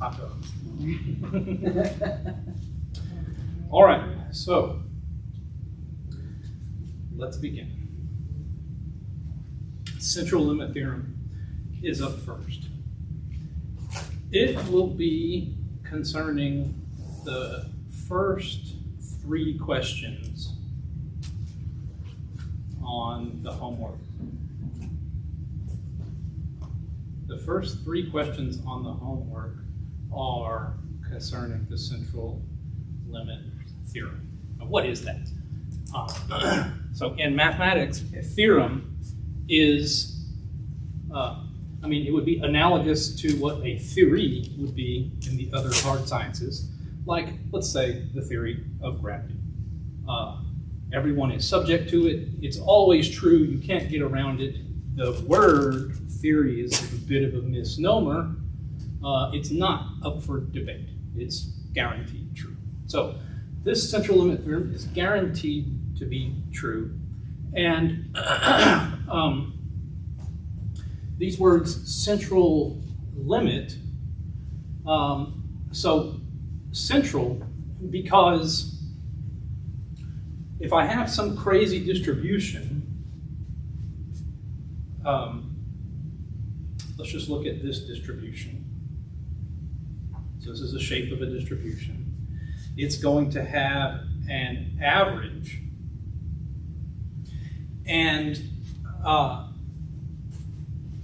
hot dogs. All right, so let's begin. Central limit theorem is up first. It will be concerning the first 3 questions on the homework. The first 3 questions on the homework are concerning the central limit theorem. Now, what is that? So in mathematics, a theorem is, it would be analogous to what a theory would be in the other hard sciences, like, let's say, the theory of gravity. Everyone is subject to it. It's always true. You can't get around it. The word theory is a bit of a misnomer. It's not up for debate. It's guaranteed true. So this central limit theorem is guaranteed to be true. And these words, central limit, so central because if I have some crazy distribution, let's just look at this distribution. So this is the shape of a distribution. It's going to have an average, and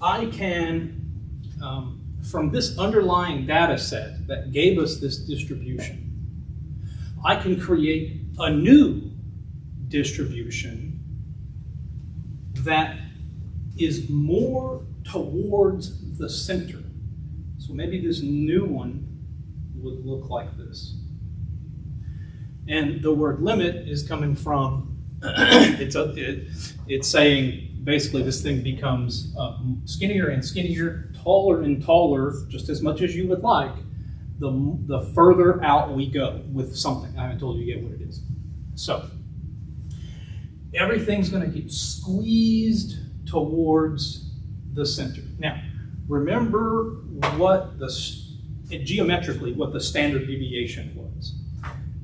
I can, from this underlying data set that gave us this distribution, I can create a new distribution that is more towards the center. So maybe this new one would look like this. And the word limit is coming from, it's saying basically this thing becomes skinnier and skinnier, taller and taller, just as much as you would like, the further out we go with something. I haven't told you yet what it is. So everything's going to get squeezed towards the center. Now, remember what geometrically what the standard deviation was.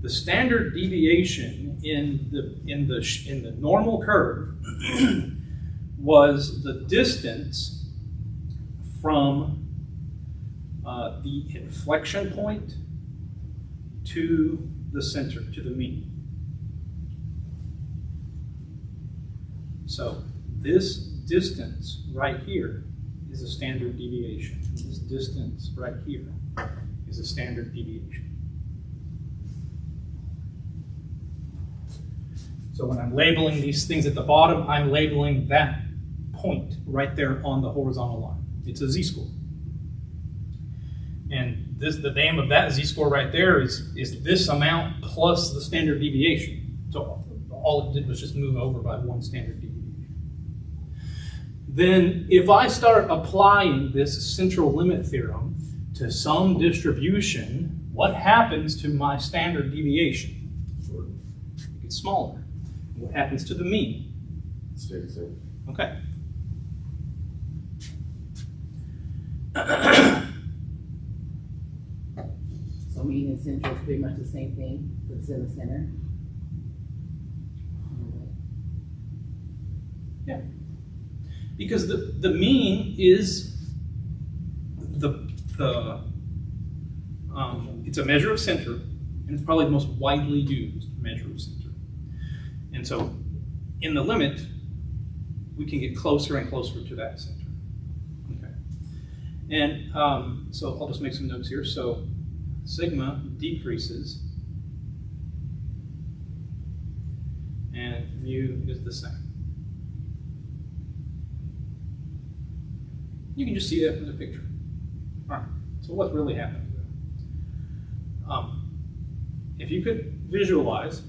The standard deviation in the normal curve was the distance from the inflection point to the center, to the mean. So this distance right here is a standard deviation. This distance right here is a standard deviation. So when I'm labeling these things at the bottom, I'm labeling that point right there on the horizontal line. It's a z-score. And the name of that z-score right there is this amount plus the standard deviation. So all it did was just move over by 1 standard deviation. Then if I start applying this central limit theorem to some distribution, what happens to my standard deviation? It gets smaller. What happens to the mean? Stays the same. Okay. So mean and central is pretty much the same thing, but it's in the center. Yeah. Because the mean is it's a measure of center, and it's probably the most widely used measure of center. And so in the limit, we can get closer and closer to that center. Okay. And so I'll just make some notes here. So sigma decreases, and mu is the same. You can just see that from the picture. All right, so what's really happening? If you could visualize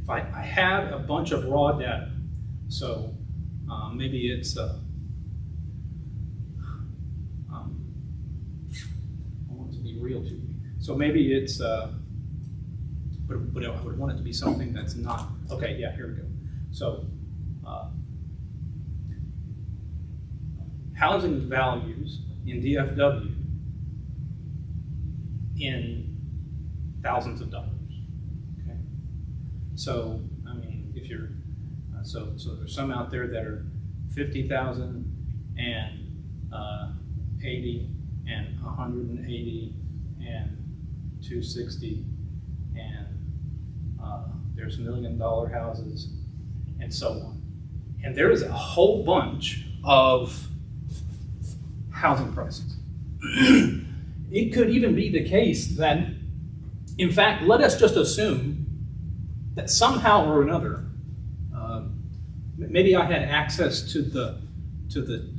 if I had a bunch of raw data, so maybe it's I want it to be real to me. So maybe it's but I would want it to be something that's not. Okay, yeah, here we go. So housing values in DFW in thousands of dollars. Okay, so I mean, if you're so there's some out there that are 50,000 and 80 and 180 and 260 and there's $1 million houses and so on. And there is a whole bunch of housing prices. It could even be the case that, in fact, let us just assume that somehow or another, maybe I had access to the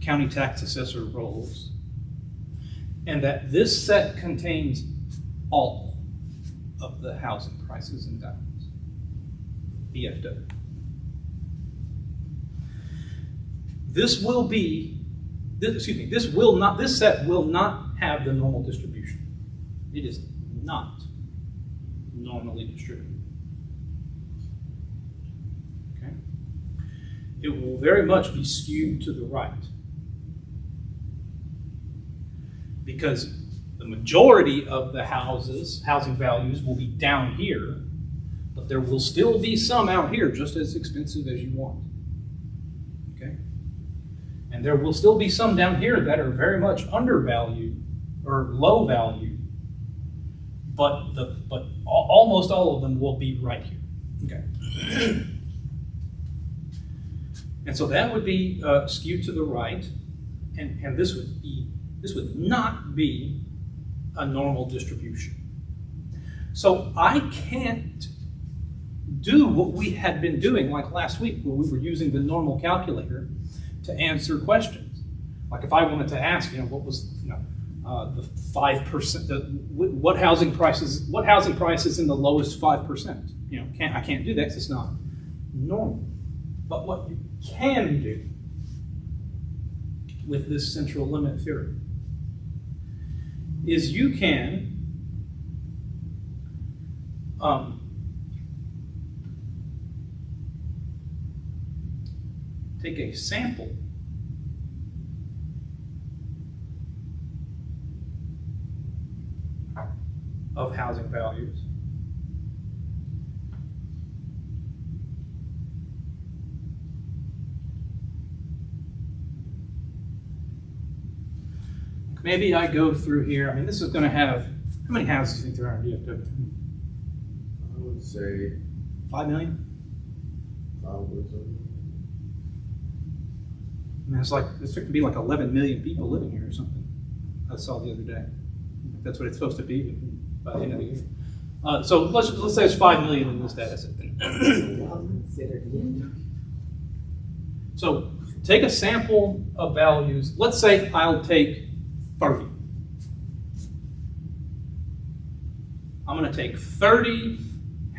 county tax assessor rolls, and that this set contains all of the housing prices in Dallas, DFW. This set will not have the normal distribution. It is not normally distributed. Okay? It will very much be skewed to the right. Because the majority of the housing values will be down here, but there will still be some out here just as expensive as you want. Okay? And there will still be some down here that are very much undervalued or low value, but almost all of them will be right here. Okay. And so that would be skewed to the right, and this would not be a normal distribution. So I can't do what we had been doing like last week, where we were using the normal calculator to answer questions. Like if I wanted to ask, what was, the 5%, what housing prices in the lowest 5%? I can't do that because it's not normal. But what you can do with this central limit theory is you can take a sample of housing values maybe I go through here. I mean, this is going to have, how many houses do you think there are in DFW? I would say 5 million? probably so. I mean, it's going to be like 11 million people living here or something. I saw the other day. That's what it's supposed to be by the end of the year. So let's say it's 5 million in this data set. So take a sample of values. Let's say I'll take 30. I'm going to take 30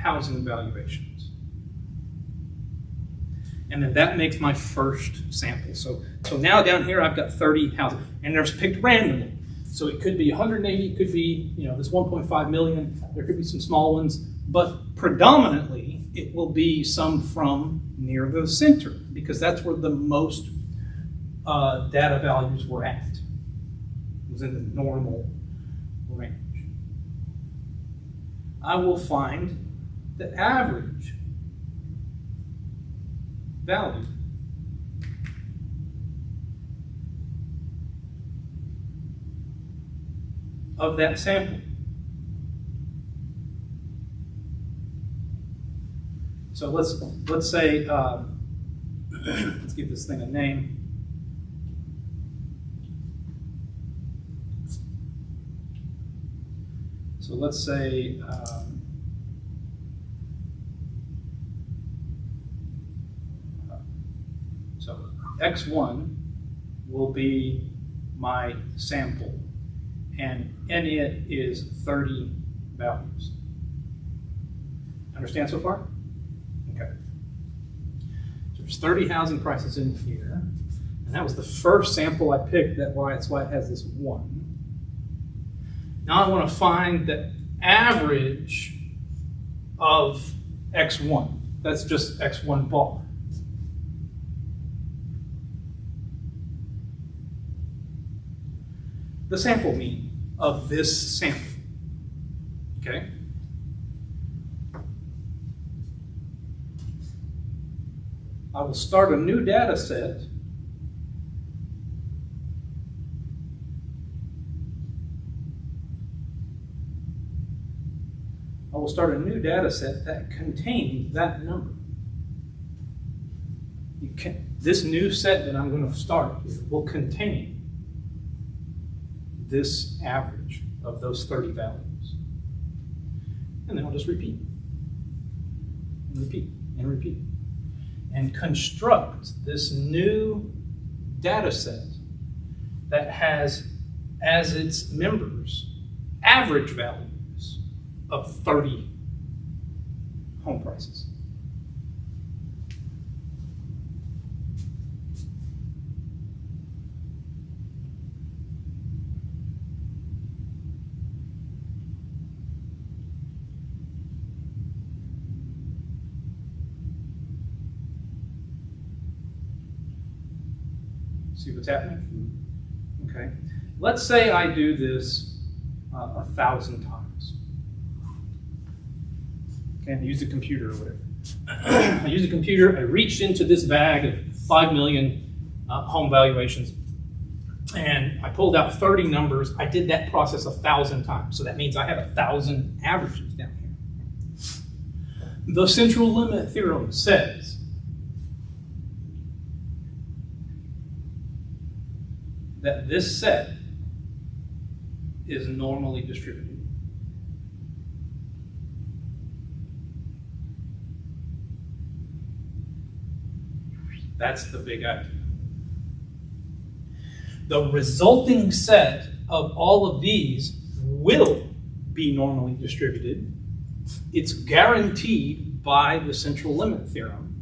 housing valuations. And then that makes my first sample. So now down here I've got 30 houses. And they're picked randomly. So it could be 180, it could be this 1.5 million. There could be some small ones. But predominantly it will be some from near the center, because that's where the most data values were at. Was in the normal range. I will find the average value of that sample. So let's say let's give this thing a name. So let's say so X1 will be my sample, and in it is 30 values. Understand so far? Okay. So there's 30 housing prices in here, and that was the first sample I picked. That's why it has this 1. Now I want to find the average of X1. That's just X1 bar. the sample mean of this sample. Okay? I will start a new data set. I will start a new data set that contains that number. This new set that I'm going to start here will contain this average of those 30 values. And then I'll just repeat, and repeat, and repeat, and construct this new data set that has as its members average values of 30 home prices. See what's happening? Okay. Let's say I do this 1,000 times. Okay, I use a computer or whatever. I use a computer, I reached into this bag of 5 million home valuations, and I pulled out 30 numbers. I did that process 1,000 times. So that means I have 1,000 averages down here. The central limit theorem says that this set is normally distributed. That's the big idea. The resulting set of all of these will be normally distributed. It's guaranteed by the central limit theorem.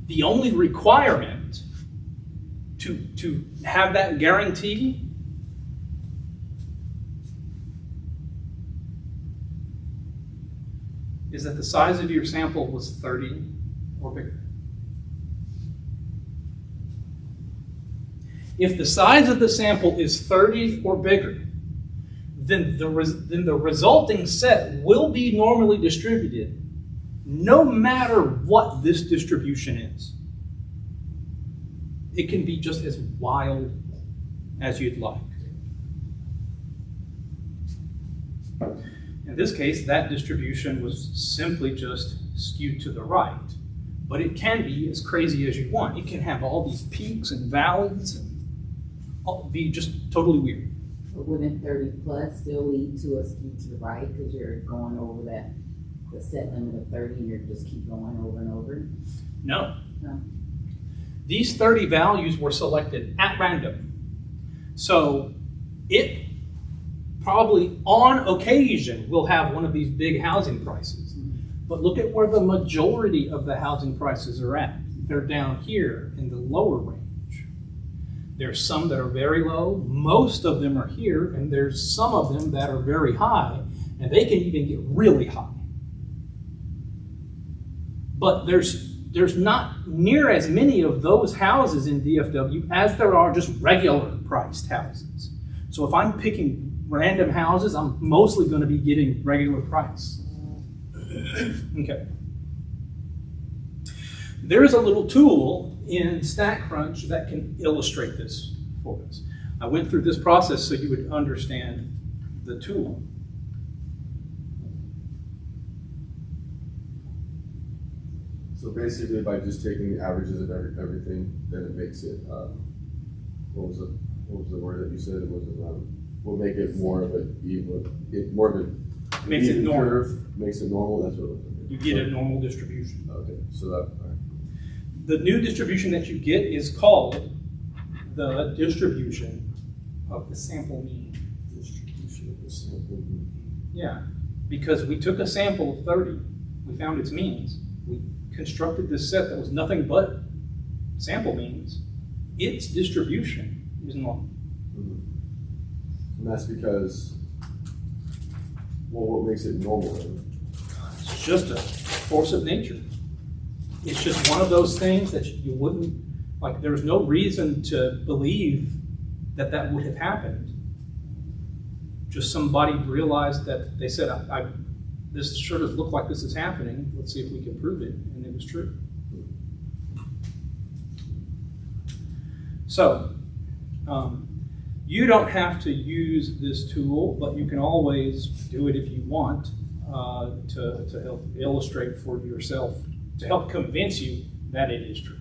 The only requirement to have that guarantee is that the size of your sample was 30 or bigger. If the size of the sample is 30 or bigger, then the resulting set will be normally distributed no matter what this distribution is. It can be just as wild as you'd like. In this case, that distribution was simply just skewed to the right. But it can be as crazy as you want. It can have all these peaks and valleys and be just totally weird. But wouldn't 30 plus still lead to a skew to the right because you're going over the set limit of 30 and you're just keep going over and over? No. No. These 30 values were selected at random. So it probably on occasion will have one of these big housing prices. But look at where the majority of the housing prices are at. They're down here in the lower range. There's some that are very low. Most of them are here, and there's some of them that are very high, and they can even get really high. But there's not near as many of those houses in DFW as there are just regular priced houses. So if I'm picking random houses, I'm mostly going to be getting regular price. Okay. There's a little tool in StatCrunch that can illustrate this for us. I went through this process so you would understand the tool. So basically, by just taking the averages of everything, then it makes it. What was the word that you said? It wasn't. Will make it more of an even. More of a Makes it normal. curve. Makes it normal. That's what it was. You get a normal distribution. Okay, so that. All right. The new distribution that you get is called the distribution of the sample mean. Distribution of the sample mean. Yeah, because we took a sample of 30, we found its means, we constructed this set that was nothing but sample means. Its distribution is normal. Mm-hmm. And that's because, well, what makes it normal then? It's just a force of nature. It's just one of those things that you wouldn't, like there's no reason to believe that that would have happened. Just somebody realized that they said, this sure does look like this is happening. Let's see if we can prove it. And it was true. So, you don't have to use this tool, but you can always do it if you want to help illustrate for yourself, to help convince you that it is true.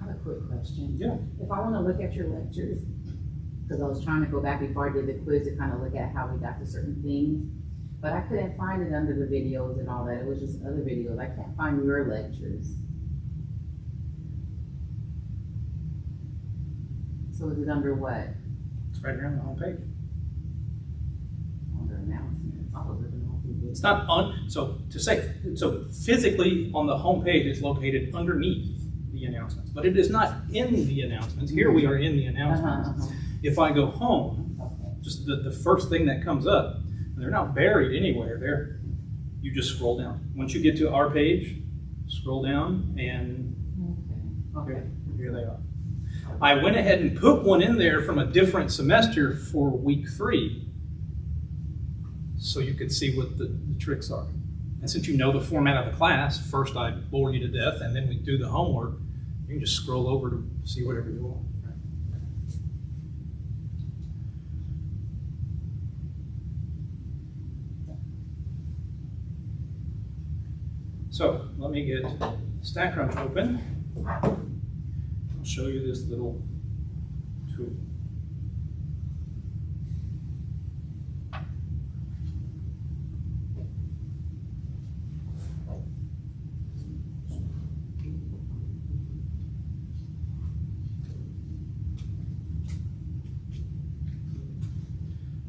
I have a quick question. Yeah. If I want to look at your lectures, because I was trying to go back before I did the quiz to kind of look at how we got to certain things, but I couldn't find it under the videos and all that. It was just other videos. I can't find your lectures. So is it under what? It's right here on the home page. Under announcements. All over the home. It's not so physically on the home page it's located underneath the announcements, but it is not in the announcements. Here we are in the announcements. If I go home, just the first thing that comes up, they're not buried anywhere. You just scroll down. Once you get to our page, scroll down, and here they are. I went ahead and put one in there from a different semester for week 3, so you could see what the tricks are. And since you know the format of the class, first I bore you to death, and then we do the homework. You can just scroll over to see whatever you want. So let me get StatCrunch open. I'll show you this little tool.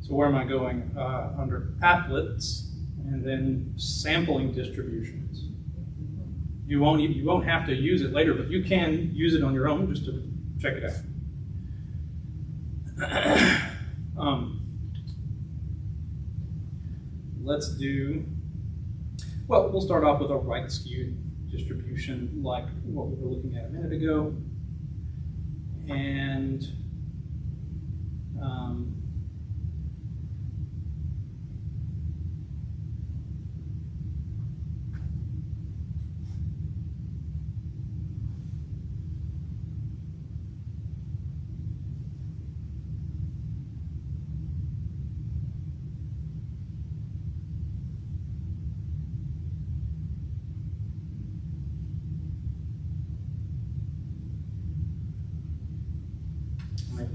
So where am I going? Under applets and then sampling distributions. You won't have to use it later, but you can use it on your own just to check it out. Let's do, well, we'll start off with a right skewed distribution like what we were looking at a minute ago. And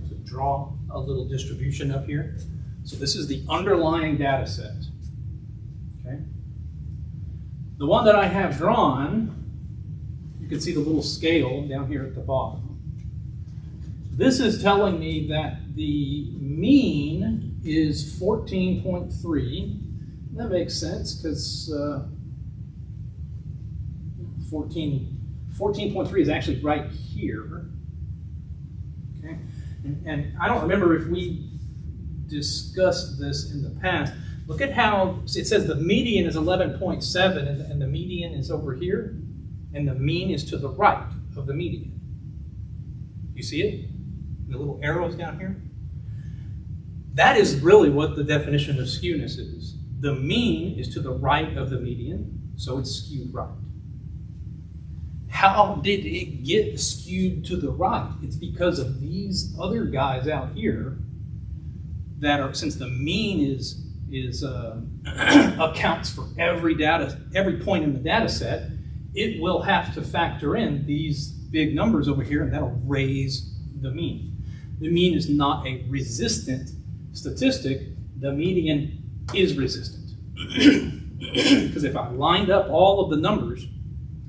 to draw a little distribution up here. So this is the underlying data set. Okay. The one that I have drawn, you can see the little scale down here at the bottom. This is telling me that the mean is 14.3. That makes sense because 14.3 is actually right here. Okay. And I don't remember if we discussed this in the past. Look at how it says the median is 11.7 and the median is over here, and the mean is to the right of the median. You see it? The little arrows down here? That is really what the definition of skewness is. The mean is to the right of the median, so it's skewed right. How did it get skewed to the right? It's because of these other guys out here that are, since the mean is accounts for every point in the data set, it will have to factor in these big numbers over here, and that'll raise the mean. The mean is not a resistant statistic. The median is resistant. Because if I lined up all of the numbers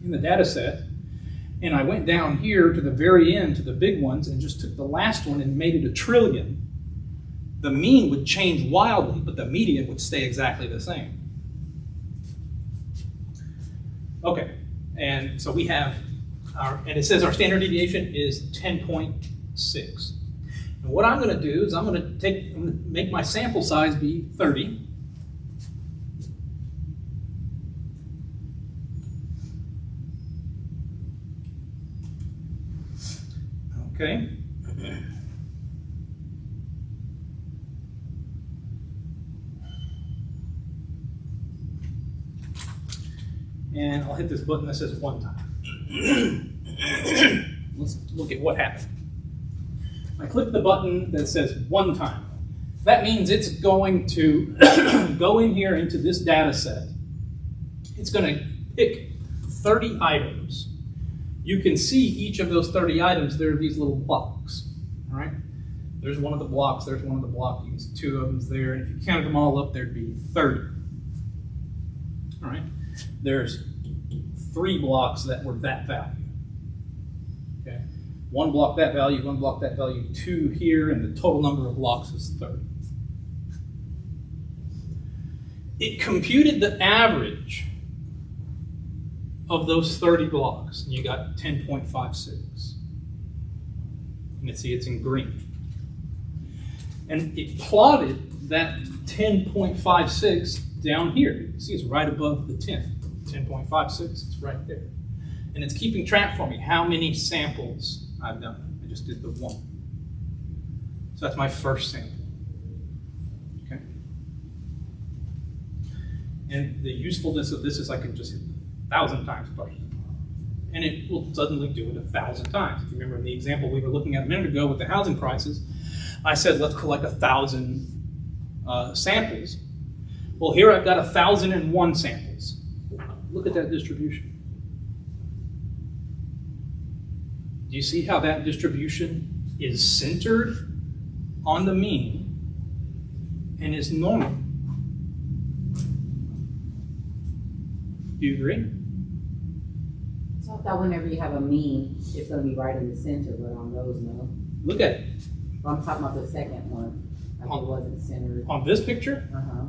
in the data set, and I went down here to the very end to the big ones and just took the last one and made it a trillion, the mean would change wildly, but the median would stay exactly the same. Okay, and so we have and it says our standard deviation is 10.6. And what I'm going to do is I'm going to make my sample size be 30. Okay. And I'll hit this button that says 1 time. Let's look at what happened. I click the button that says 1 time. That means it's going to go in here into this data set. It's going to pick 30 items. You can see each of those 30 items, there are these little blocks. All right? There's one of the blocks, there's one of the blocks, you can see 2 of them there. And if you counted them all up, there'd be 30. All right? There's 3 blocks that were that value. Okay? 1 block that value, 1 block that value, 2 here, and the total number of blocks is 30. It computed the average of those 30 blocks, and you got 10.56. And you see it's in green. And it plotted that 10.56 down here. You see it's right above the 10. 10.56, it's right there. And it's keeping track for me how many samples I've done. I just did the 1. So that's my first sample. Okay. And the usefulness of this is I can just hit 1,000 times question. And it will suddenly do it 1,000 times. If you remember in the example we were looking at a minute ago with the housing prices, I said let's collect 1,000 samples. Well, here I've got 1,001 samples. Look at that distribution. Do you see how that distribution is centered on the mean and is normal? Do you agree? So I thought whenever you have a mean, it's going to be right in the center, but on those, no. Look at it. Well, I'm talking about the second one. Like it wasn't centered. On this picture, Uh-huh.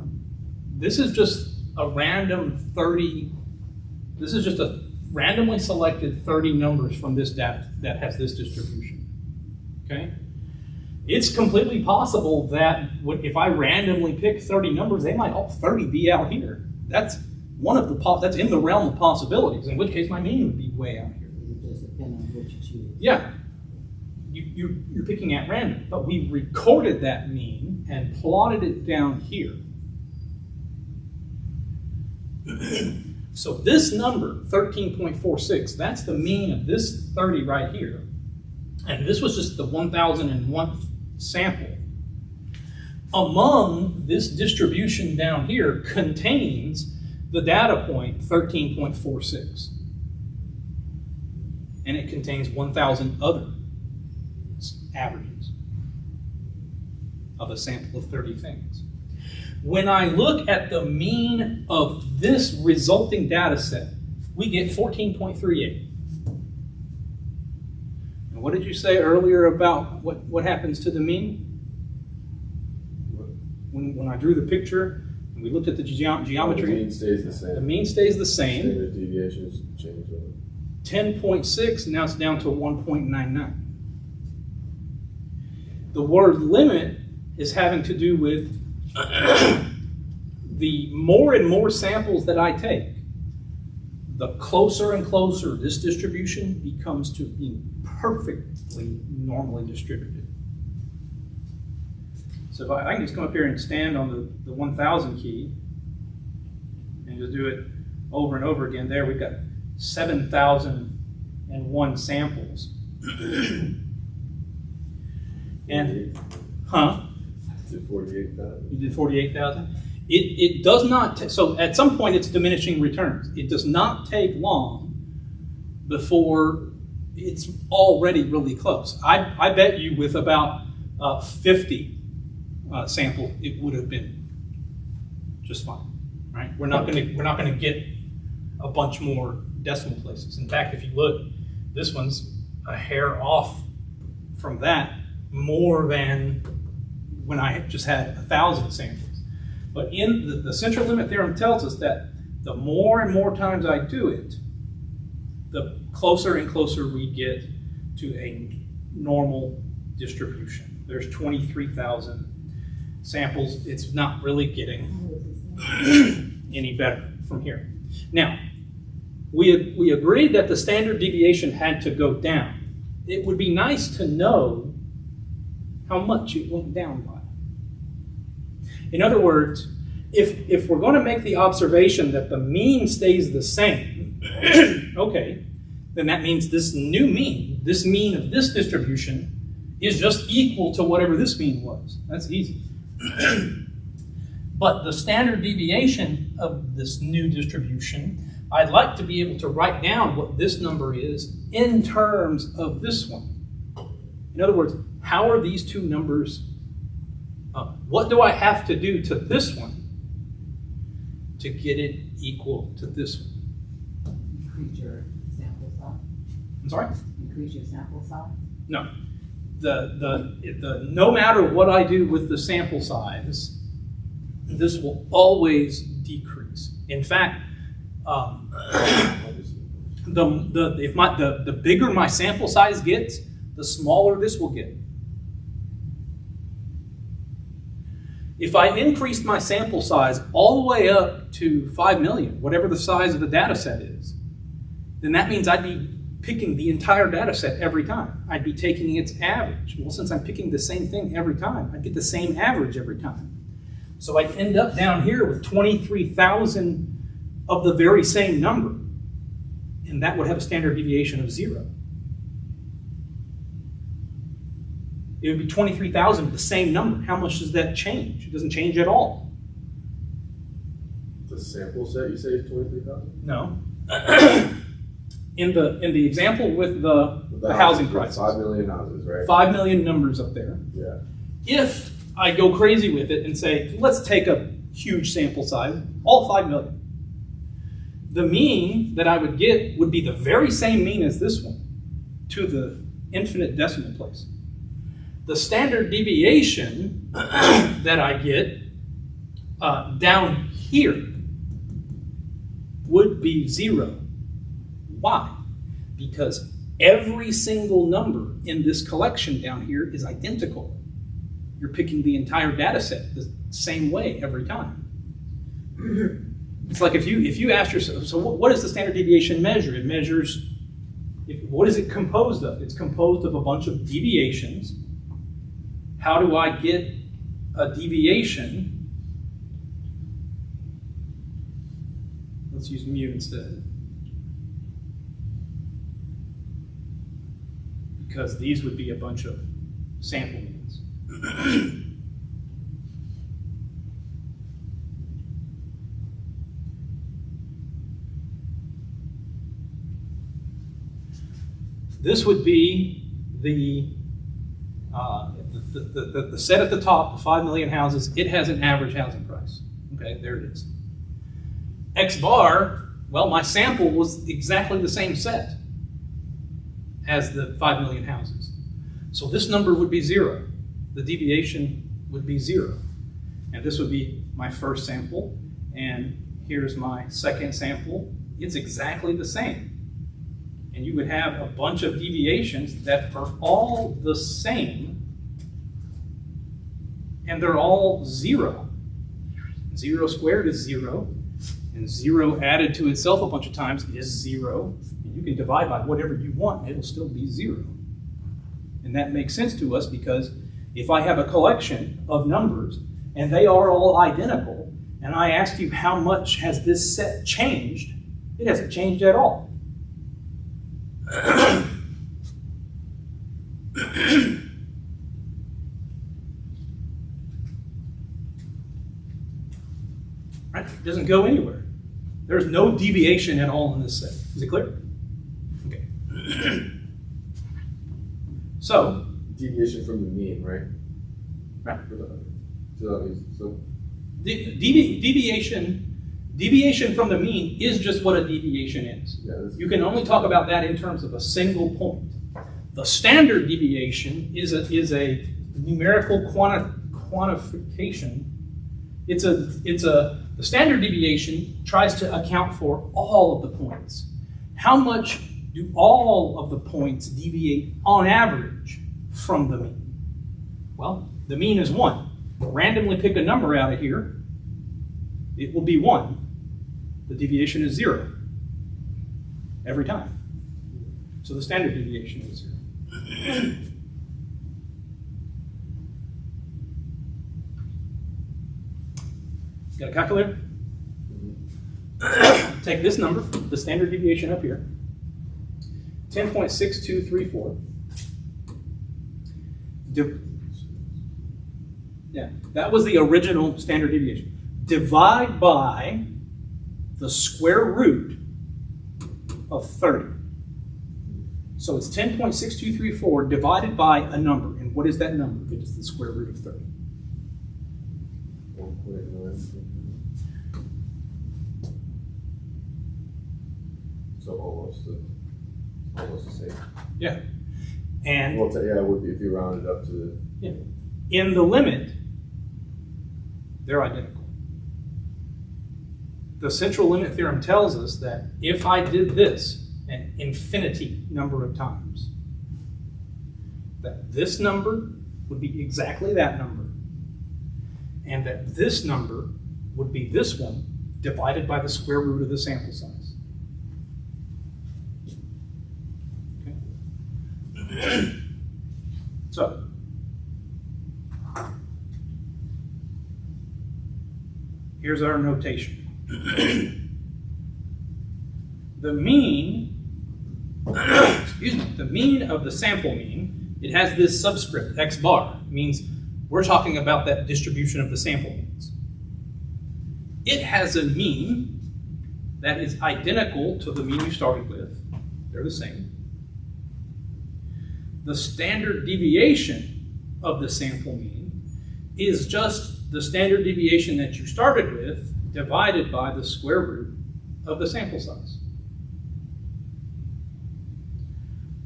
this is just a random 30. This is just a randomly selected 30 numbers from this data that has this distribution. Okay? It's completely possible that if I randomly pick 30 numbers, they might all 30 be out here. That's one of the that's in the realm of possibilities. In which case, my mean would be way out here. It just depends on what you choose. Yeah, you're picking at random, but we recorded that mean and plotted it down here. So this number, 13.46, that's the mean of this 30 right here. And this was just the 1,001th sample. Among this distribution down here contains the data point 13.46. And it contains 1,000 other averages of a sample of 30 things. When I look at the mean of this resulting data set, we get 14.38. And what did you say earlier about what happens to the mean? When I drew the picture and we looked at the geometry, The mean stays the same. the mean stays the same. Standard deviations change over. 10.6, now it's down to 1.99. The word limit is having to do with the more and more samples that I take, the closer and closer this distribution becomes to being perfectly normally distributed. So if I can just come up here and stand on the 1,000 key and just do it over and over again. There we've got 7,001 samples. And, Did 48,000? You did 48,000? It does not, so at some point it's diminishing returns. It does not take long before it's already really close. I bet you with about 50 samples, it would have been just fine, right? We're not gonna get a bunch more decimal places. In fact, if you look, this one's a hair off from that more than when I just had 1,000 samples. But in the central limit theorem tells us that the more and more times I do it, the closer and closer we get to a normal distribution. There's 23,000 samples. It's not really getting any better from here. Now, we agreed that the standard deviation had to go down. It would be nice to know how much it went down by. In other words, if we're going to make the observation that the mean stays the same, okay, then that means this new mean, this mean of this distribution, is just equal to whatever this mean was. That's easy. But the standard deviation of this new distribution, I'd like to be able to write down what this number is in terms of this one. In other words, how are these two numbers, what do I have to do to this one to get it equal to this one? Increase your sample size. I'm sorry? Increase your sample size. No. No matter what I do with the sample size, this will always decrease. In fact, the bigger my sample size gets, the smaller this will get. If I increased my sample size all the way up to 5 million, whatever the size of the data set is, then that means I'd be picking the entire data set every time. I'd be taking its average. Well, since I'm picking the same thing every time, I'd get the same average every time. So I'd end up down here with 23,000 of the very same number, and that would have a standard deviation of 0. It would be 23,000 of the same number. How much does that change? It doesn't change at all. The sample set you say is 23,000? No. In the example with the housing prices. 5 million houses, right? 5 million numbers up there. Yeah. If I go crazy with it and say, let's take a huge sample size, all 5 million. The mean that I would get would be the very same mean as this one to the infinite decimal place. The standard deviation that I get down here would be 0. Why? Because every single number in this collection down here is identical. You're picking the entire data set the same way every time. It's like if you ask yourself, so what does the standard deviation measure? It measures, what is it composed of? It's composed of a bunch of deviations. How do I get a deviation? Let's use mu instead. Because these would be a bunch of sample means. This would be the set at the top, the 5 million houses. It has an average housing price. Okay, there it is. X bar, well, my sample was exactly the same set as the 5 million houses. So this number would be 0. The deviation would be 0. And this would be my first sample. And here's my second sample. It's exactly the same. And you would have a bunch of deviations that are all the same. And they're all 0. 0 squared is 0. And 0 added to itself a bunch of times is 0. And you can divide by whatever you want, and it'll still be 0. And that makes sense to us because if I have a collection of numbers and they are all identical, and I ask you how much has this set changed, it hasn't changed at all. Right? It doesn't go anywhere. There's no deviation at all in this set. Is it clear? Okay. So, deviation from the mean, right? Right. So deviation from the mean is just what a deviation is. Yeah, You can only talk about that in terms of a single point. The standard deviation is a numerical quantification. The standard deviation tries to account for all of the points. How much do all of the points deviate on average from the mean? Well, the mean is 1. Randomly pick a number out of here, it will be 1. The deviation is 0 every time. So the standard deviation is 0. Got a calculator? Take this number, the standard deviation up here, 10.6234. Yeah, that was the original standard deviation. Divide by the square root of 30. So it's 10.6234 divided by a number. And what is that number? It is the square root of 30. 1.9. So almost the same. Yeah. And Well, yeah, it would be if you round it up to the. yeah, in the limit, they're identical. The central limit theorem tells us that if I did this an infinity number of times, that this number would be exactly that number, and that this number would be this one divided by the square root of the sample size. Okay. So, here's our notation. The mean, excuse me, the mean of the sample mean, it has this subscript, x bar. It means we're talking about that distribution of the sample means. It has a mean that is identical to the mean you started with. They're the same. The standard deviation of the sample mean is just the standard deviation that you started with divided by the square root of the sample size.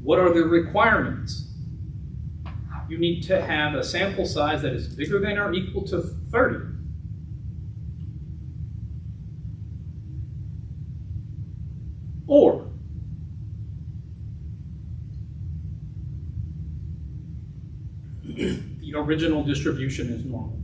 What are the requirements? You need to have a sample size that is bigger than or equal to 30. Or the original distribution is normal.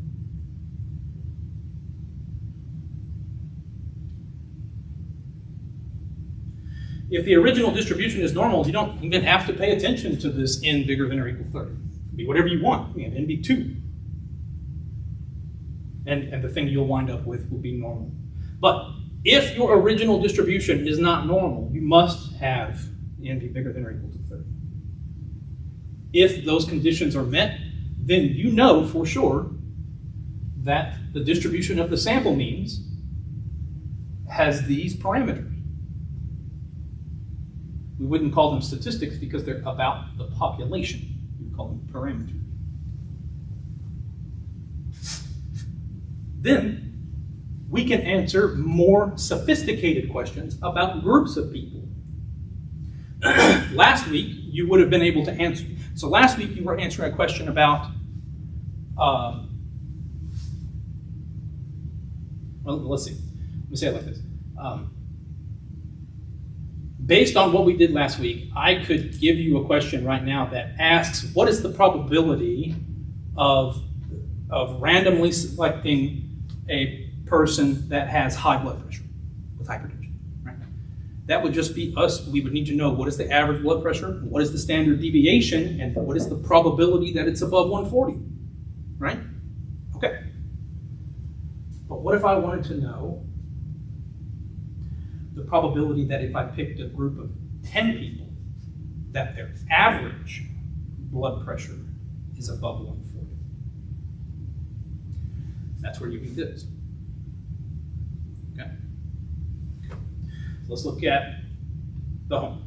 If the original distribution is normal, you don't even have to pay attention to this n bigger than or equal 30. It can be whatever you want. You can n be 2. And the thing you'll wind up with will be normal. But if your original distribution is not normal, you must have n be bigger than or equal to 30. If those conditions are met, then you know for sure that the distribution of the sample means has these parameters. We wouldn't call them statistics because they're about the population. We would call them parameters. Then we can answer more sophisticated questions about groups of people. Last week, you would have been able to answer. So last week, you were answering a question about, well, let's see. Let me say it like this. Based on what we did last week, I could give you a question right now that asks, what is the probability of randomly selecting a person that has high blood pressure with hypertension, right? That would just be us. We would need to know what is the average blood pressure, what is the standard deviation, and what is the probability that it's above 140, right? Okay. But what if I wanted to know the probability that if I picked a group of 10 people, that their average blood pressure is above 140? That's where you can do this. Okay. Let's look at the home.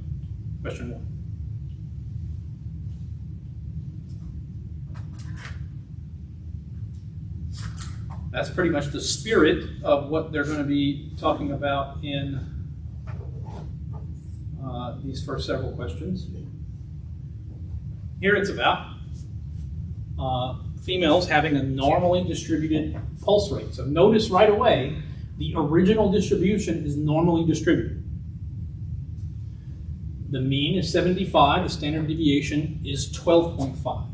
Question 1. That's pretty much the spirit of what they're going to be talking about in these first several questions. Here it's about females having a normally distributed pulse rate. So notice right away, the original distribution is normally distributed. The mean is 75, the standard deviation is 12.5.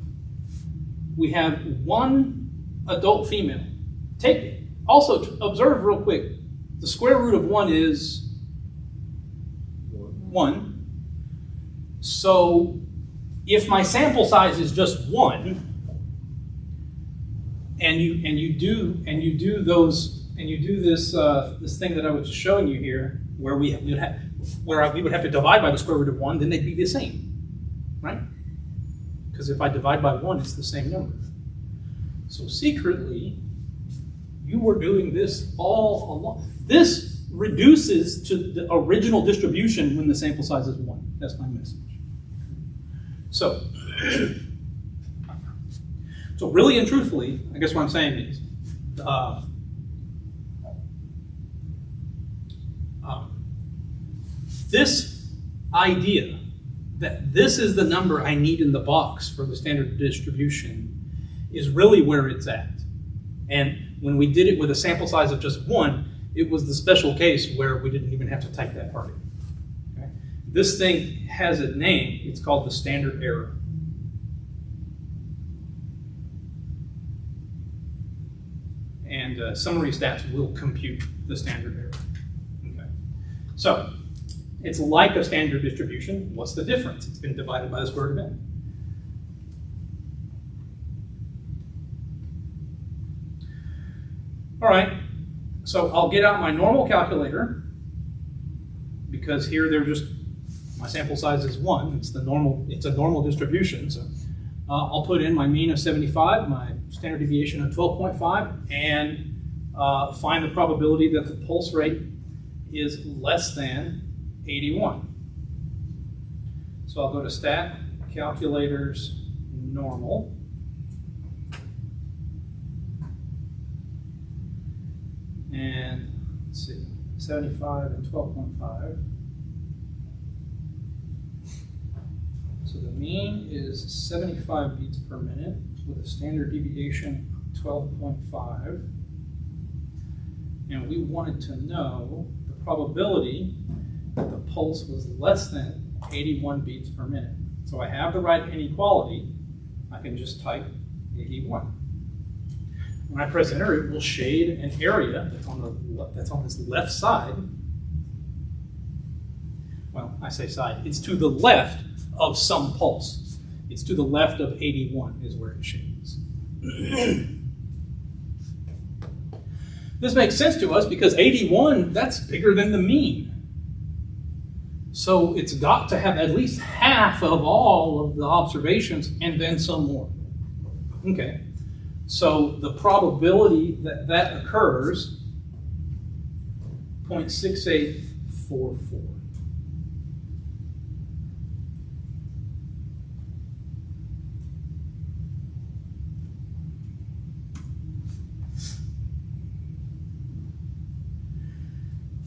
we have one adult female. Also, observe real quick, the square root of 1 is 1. So if my sample size is just 1, and you do this this thing that I was just showing you here, where we would have to divide by the square root of 1, then they'd be the same, right? Because if I divide by 1, it's the same number. So secretly, you were doing this all along. This reduces to the original distribution when the sample size is 1. That's my message. So really and truthfully, I guess what I'm saying is, this idea that this is the number I need in the box for the standard distribution is really where it's at. And when we did it with a sample size of just 1, it was the special case where we didn't even have to type that part in. Okay? This thing has a name. It's called the standard error. And summary stats will compute the standard error. Okay. So it's like a standard distribution. What's the difference? It's been divided by the square root of n. All right, so I'll get out my normal calculator, because here my sample size is 1. It's a normal distribution. So I'll put in my mean of 75, my standard deviation of 12.5, and find the probability that the pulse rate is less than 81. So I'll go to Stat, Calculators, Normal. And let's see, 75 and 12.5. So the mean is 75 beats per minute with a standard deviation of 12.5. And we wanted to know the probability that the pulse was less than 81 beats per minute. So I have the right inequality. I can just type 81. When I press enter, it will shade an area that's on this left side. Well, I say side. It's to the left of some pulse. It's to the left of 81 is where it shades. This makes sense to us because 81, that's bigger than the mean. So it's got to have at least half of all of the observations and then some more. Okay. So the probability that that occurs, 0.6844.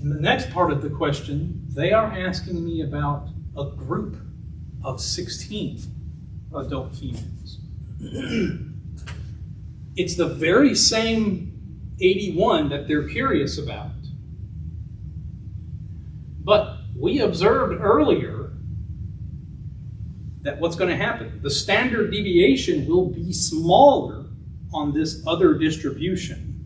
In the next part of the question, they are asking me about a group of 16 adult females. It's the very same 81 that they're curious about. But we observed earlier that what's going to happen? The standard deviation will be smaller on this other distribution.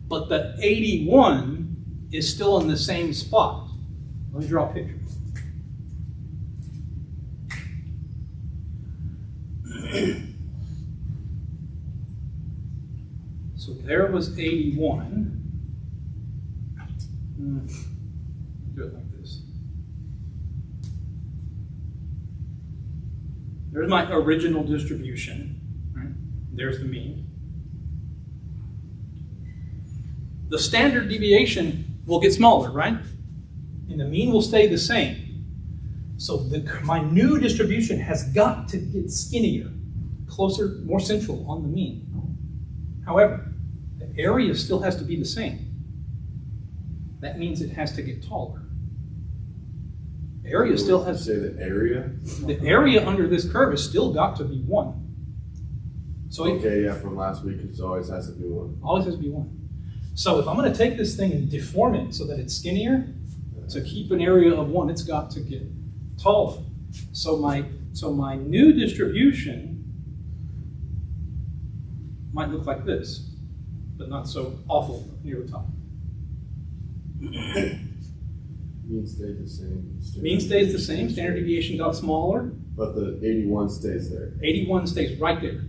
But the 81 is still in the same spot. Let me draw a picture. So there was 81. Do it like this. There's my original distribution. Right? There's the mean. The standard deviation will get smaller, right? And the mean will stay the same. So my new distribution has got to get skinnier, closer, more central on the mean. However, the area still has to be the same. That means it has to get taller. The area still has to say the area? The area under this curve has still got to be 1. So okay, yeah, from last week it always has to be 1. Always has to be 1. So if I'm going to take this thing and deform it so that it's skinnier, to keep an area of 1, it's got to get taller. So my new distribution might look like this, but not so awful near the top. Mean stays the same. Mean stays the same, standard deviation got smaller, But the 81 stays there. 81 stays right there.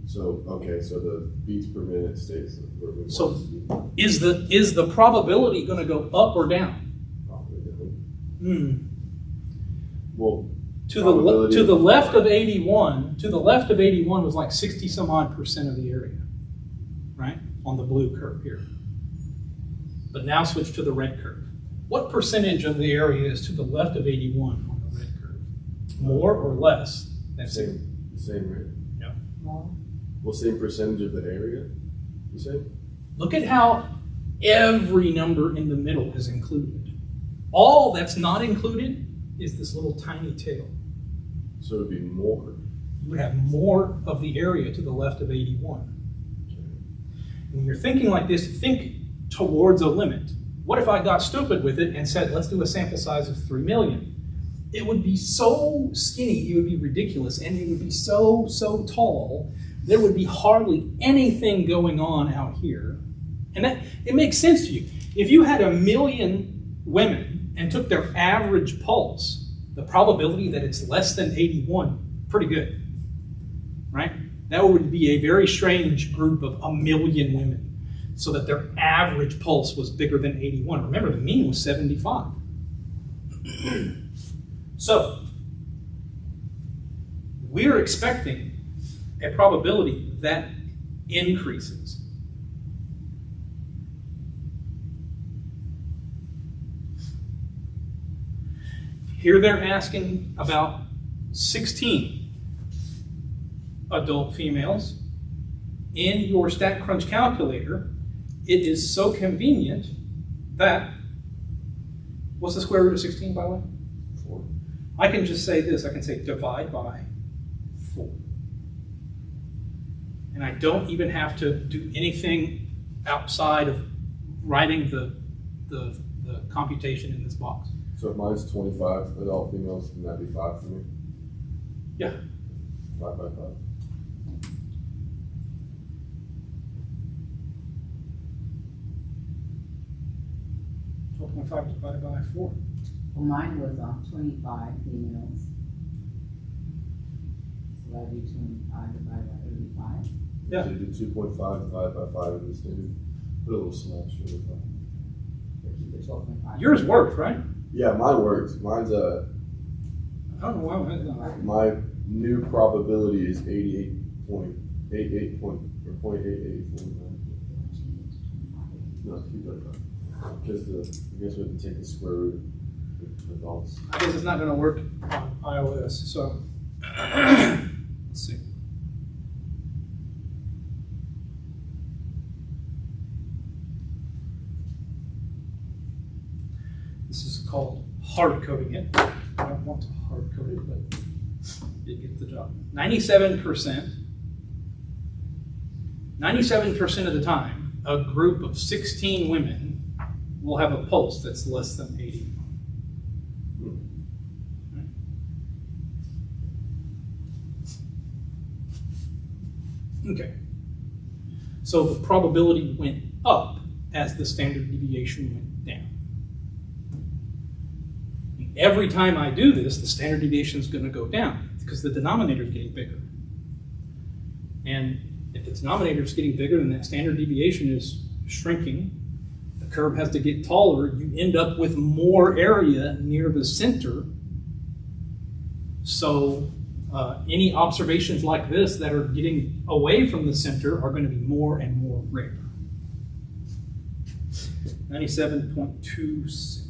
So, okay, so the beats per minute stays where we So- want it to be. Is the probability gonna go up or down? Probably different. Hmm. Well, To Probability. the left of 81, was like 60 some odd percent of the area, right? On the blue curve here. But now switch to the red curve. What percentage of the area is to the left of 81 on the red curve? More or less than 60? same rate. Well, Well, same percentage of the area, you say? Look at how every number in the middle is included. All that's not included is this little tiny tail. So it'd be more. You would have more of the area to the left of 81. When you're thinking like this, think towards a limit. What if I got stupid with it and said, let's do a sample size of 3 million? It would be so skinny, it would be ridiculous, and it would be so tall, there would be hardly anything going on out here. And that, it makes sense to you. If you had 1 million women and took their average pulse, the probability that it's less than 81, pretty good, right? That would be a very strange group of 1 million women, so that their average pulse was bigger than 81. Remember, the mean was 75. So, we're expecting a probability that increases. Here they're asking about 16 adult females. In your StatCrunch calculator, it is so convenient that, what's the square root of 16, by the way? 4. I can just say this, I can say divide by 4. And I don't even have to do anything outside of writing the computation in this box. So if mine's 25 adult females, then that'd be 5 for me? Yeah. 5 by 5. 12.5 divided by 4. well, mine was 25 females. So that'd be 25 divided by 85. Yeah. So you do 2.5 divided by 5 in the standard. Put a little slash over the top. Or keep it 12.5. Yours worked, right? Yeah, mine works. Mine's I don't know why mine doesn't. my new probability is 88.88 point or 0.8849. No, keep that up. Because I guess we have to take the square root of adults. I guess it's not going to work on iOS, so let's see. This is called hard coding it. I don't want to hard code it, but it gets the job. 97%. 97% of the time, a group of 16 women will have a pulse that's less than 80. Okay. So the probability went up as the standard deviation went down. Every time I do this, the standard deviation is going to go down because the denominator is getting bigger. And if the denominator is getting bigger and that standard deviation is shrinking, the curve has to get taller, you end up with more area near the center. So any observations like this that are getting away from the center are going to be more and more rare. 97.26.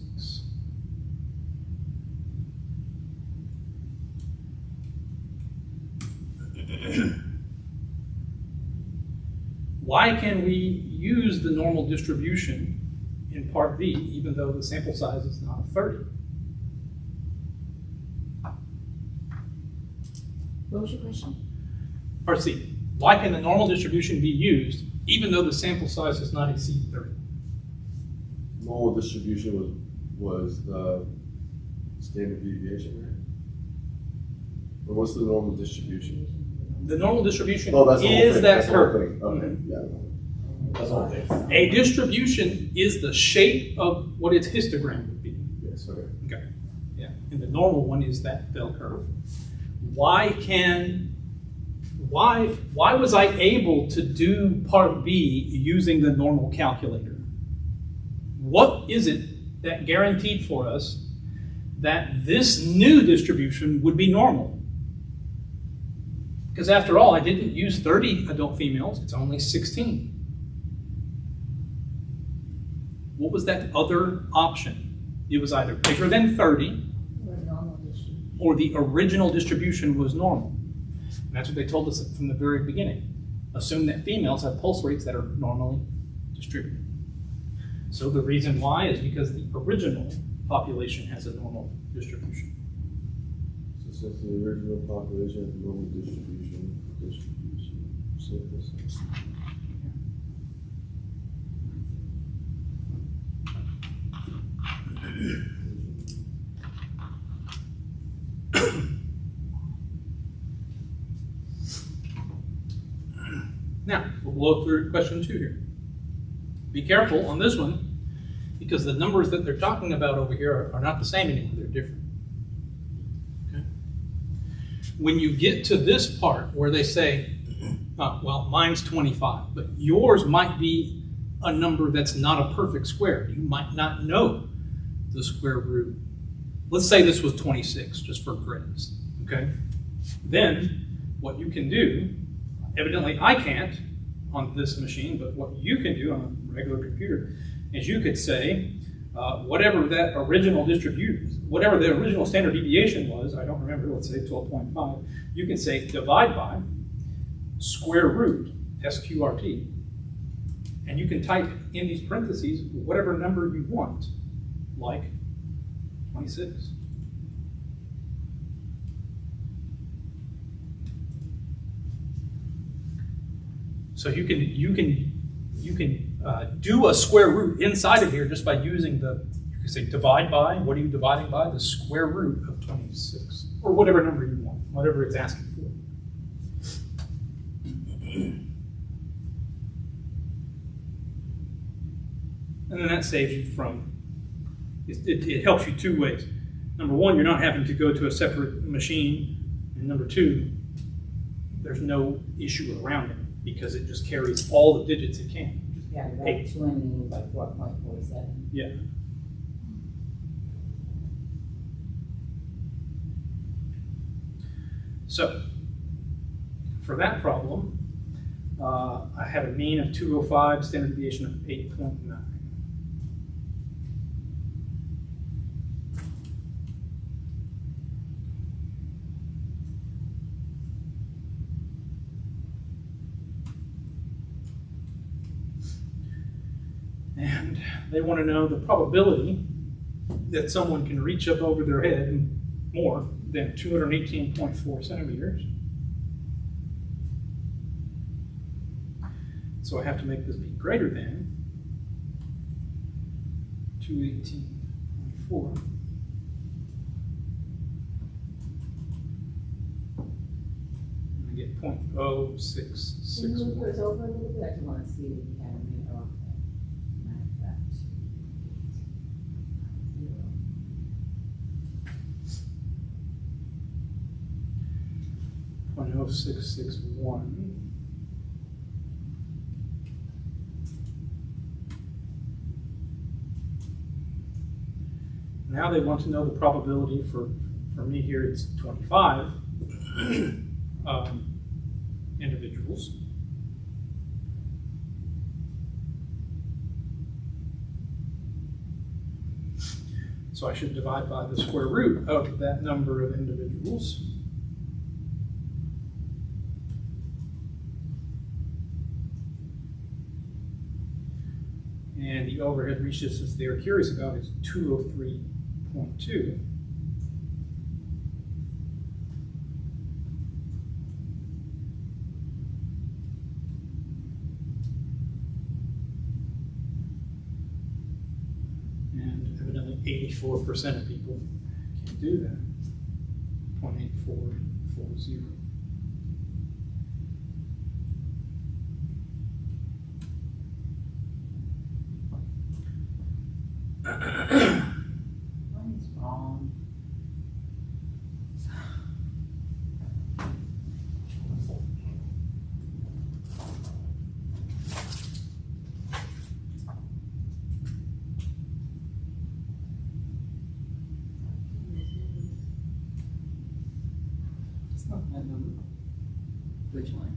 Why can we use the normal distribution in part B even though the sample size is not 30? What was your question? Part C. Why can the normal distribution be used even though the sample size does not exceed 30? Normal distribution was the standard deviation, right? Or what's the normal distribution? The normal distribution Oh, that's the whole is thing. that That's the whole curve. thing. Okay, yeah. That's all it is. A distribution is the shape of what its histogram would be. Yes, okay. Okay. Yeah. And the normal one is that bell curve. Why was I able to do part B using the normal calculator? What is it that guaranteed for us that this new distribution would be normal? Because after all, I didn't use 30 adult females, it's only 16. What was that other option? It was either bigger than 30 Or normal distribution. or the original distribution was normal. And that's what they told us from the very beginning. Assume that females have pulse rates that are normally distributed. So the reason why is because the original population has a normal distribution. So since the original population has normal distribution, so this is. Now, we'll blow through question 2 here. Be careful on this one, because the numbers that they're talking about over here are not the same anymore, they're different. Okay? When you get to this part where they say, well, mine's 25, but yours might be a number that's not a perfect square. You might not know the square root. Let's say this was 26, just for grace, okay? Then, what you can do, evidently I can't on this machine, but what you can do on a regular computer is you could say, whatever that original distribution, whatever the original standard deviation was, I don't remember, let's say 12.5, you can say divide by square root, SQRT, and you can type in these parentheses whatever number you want, like 26. So you can do a square root inside of here just by using you can say divide by, what are you dividing by? The square root of 26, or whatever number you want, whatever it's asking for. And then that saves you from, it helps you 2 ways. Number one, you're not having to go to a separate machine, and number 2, there's no issue around it because it just carries all the digits it can. Yeah, like 20, like 4.47. Yeah. So, for that problem, I had a mean of 205, standard deviation of 8.9. And they want to know the probability that someone can reach up over their head more than 218.4 centimeters. So I have to make this be greater than 218.4. And I get 0.0661. Can you move yours over a little bit? I just want to see if you had a minute off. Point 0.0661. Now they want to know the probability for me here, it's 25 individuals. So I should divide by the square root of that number of individuals. And the overhead reach distance they're curious about is 203.2. And evidently 84% of people can do that. 0.8440. Which one?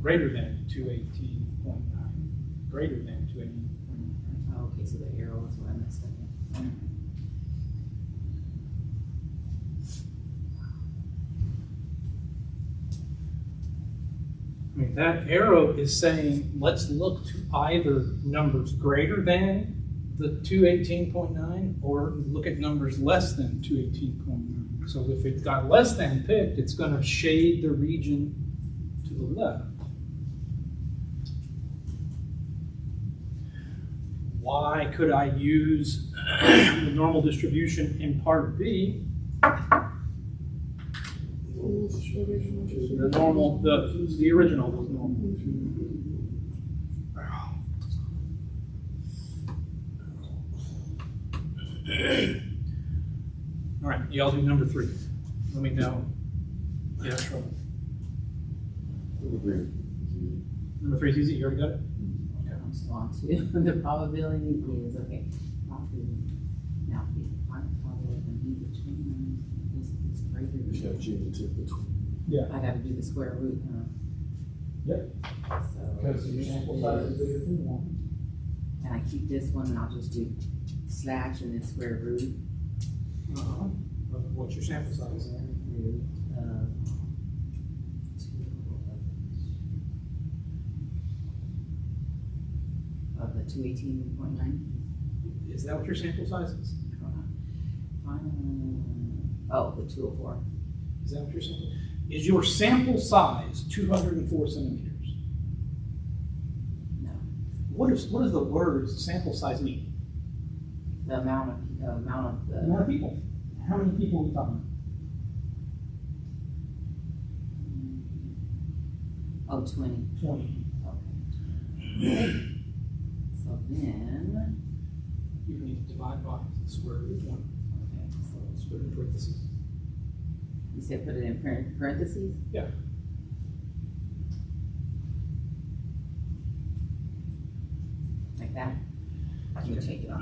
Greater than 218.9. Greater than 218.9. Oh, okay, so the arrow is what I messed up in. I mean, that arrow is saying, let's look to either numbers greater than the 218.9 or look at numbers less than 218.9. So if it's got less than picked, it's going to shade the region to the left. Why could I use the normal distribution in part B? The normal, the original was normal. All right, y'all do number 3. Let me know. Yeah, trouble. Number 3 is easy. You already got it. I'm still on 2. The probability is, okay, probability. Now, the probability when he between is greater You just than. gotta change it to between. Yeah. I gotta do the square root, huh? Yep. So. Because your sample size is bigger than 1. And I keep this one and I'll just do slash and then square root. What's your sample size? Square root of 2 of the 218.9. Is that what your sample size is? Oh, the 204. Is that what your sample? Is your sample size 204 centimeters? No. What does the word sample size mean? The amount of The amount of people. How many people are we talking oh, 20. about? 20. Okay. So then, You need to divide by the square root of 20. okay, so Let's put it in parentheses. you said put it in parentheses? Yeah. Like that? You can take it off.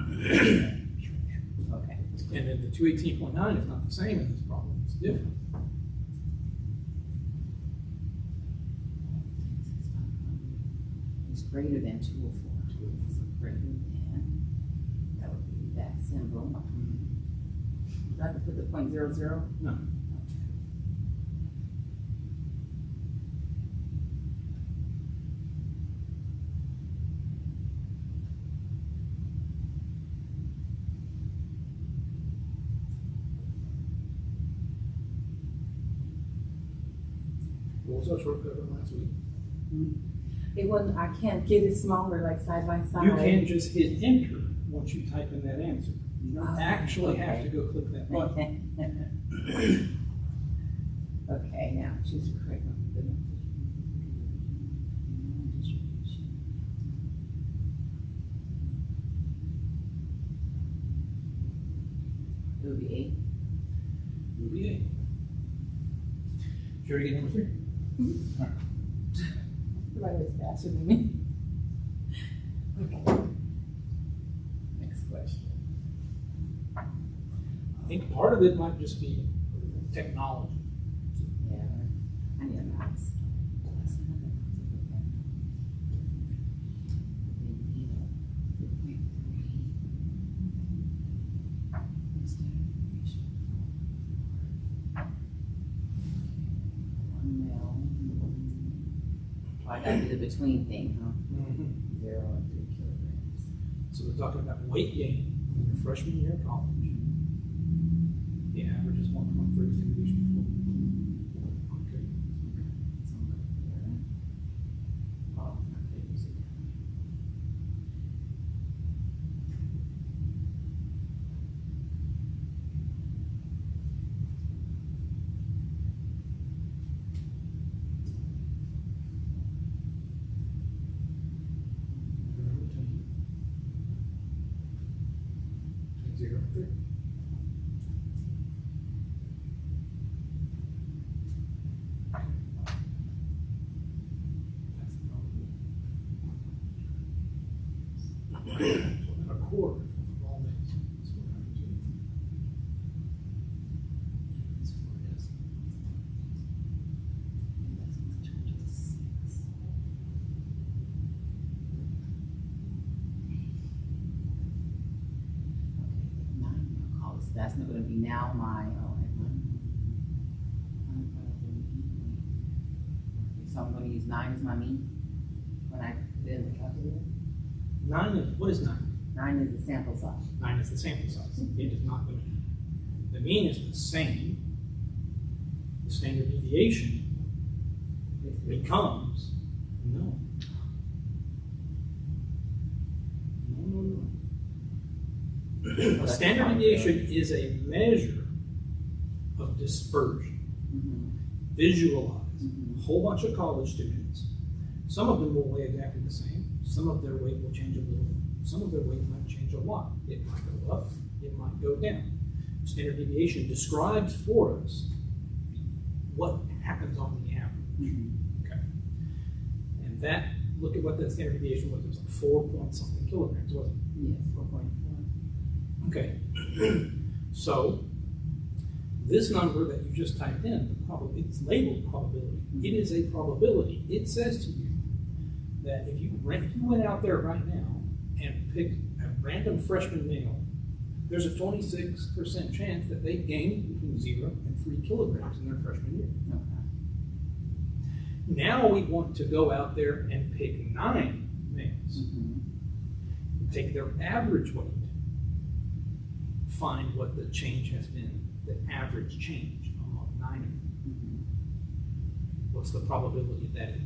Okay. And then the 218.9 is not the same in this problem. It's different. It's greater than 204. So greater than, that would be that symbol. Do I have to put the .00? No. What was our shortcut from last week? It wasn't, I can't get it smaller, like side by side. You can just hit enter once you type in that answer. You don't Oh, actually have okay. to go click that button. Okay, now choose correct. It would be 8. Will be 8. Did you already get number 3? All right. Everybody was faster than me. Okay. Next question. I think part of it might just be technology. Yeah, I need a mouse. I gotta do the between thing, huh? 0 and 3 kilograms. So we're talking about weight gain in your freshman year of college. The average is 1.3 centimeters per floor. Okay. So I'm gonna put that. Oh, okay, use it. Between 0 and 3. that's not gonna be now my, so I'm gonna use 9 as my mean when I put it in the calculator. 9 is, what is 9? 9 is the sample size. 9 is the sample size. It is not the mean. The mean is the same. The standard deviation becomes, no. No. A standard deviation is a measure of dispersion. Mhm. Visualize Mhm. a whole bunch of college students. Some of them will weigh exactly the same. Some of their weight will change a little. Some of their weight might change a lot. It might go up, it might go down. Standard deviation describes for us what happens on the average. Mhm. Okay. And that, look at what the standard deviation was. It was like 4 point something kilograms, wasn't it? Yes, 4.4. Okay. So this number that you just typed in, it's labeled probability. It is a probability. It says to you that if you went out there right now and picked a random freshman male, there's a 26% chance that they gained between 0 and 3 kilograms in their freshman year. Okay. Now we want to go out there and pick 9 males, Mhm. take their average weight, find what the change has been, the average change among 9 of them. Mhm. What's the probability that it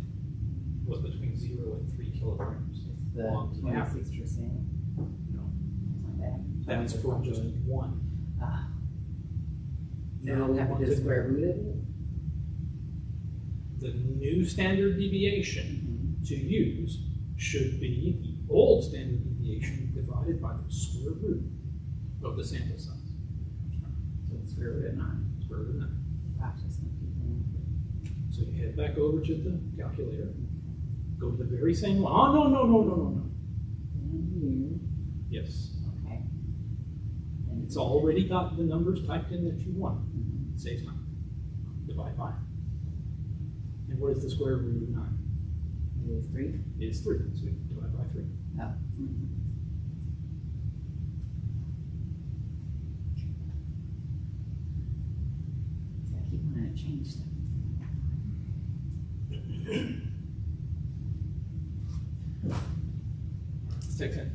was between 0 and 3 kilograms? It's the On the average. 26%. No, Not bad. that is for just one. Ah. Now Now we we have want to to just square root of it? The new standard deviation Mhm. to use should be the old standard deviation divided by the square root of the sample size. So the square root of 9. Square root of 9. Gosh, that's confusing. So you head back over to the calculator, go to the very same one. Oh, no. And here, Yes, okay. And it's already got the numbers typed in that you want. Mhm. It saves time. Divide by. And what is the square root of 9? It is 3. It is 3, so we divide by 3. Oh. Mhm. So I keep wanting to change stuff. Let's take that.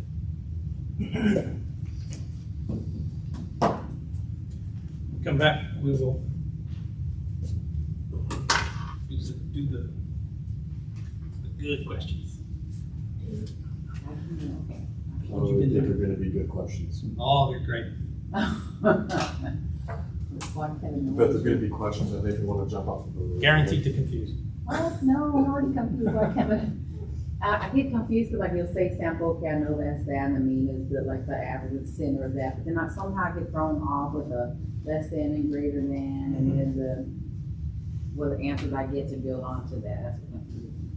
Come back, we will do the good questions. Okay. What you I been think doing? are gonna be good questions. Oh, they're great. It's like having But there's gonna be questions, I think you wanna jump off of the. Guaranteed to confuse. Oh, no, I'm already confused. Like, I get confused because like you'll say sample, okay, I know that's that, and the mean is the, like the average center of that, but then I somehow get thrown off with a less than and greater than, and then the answers I get to build onto that, that's what confusing.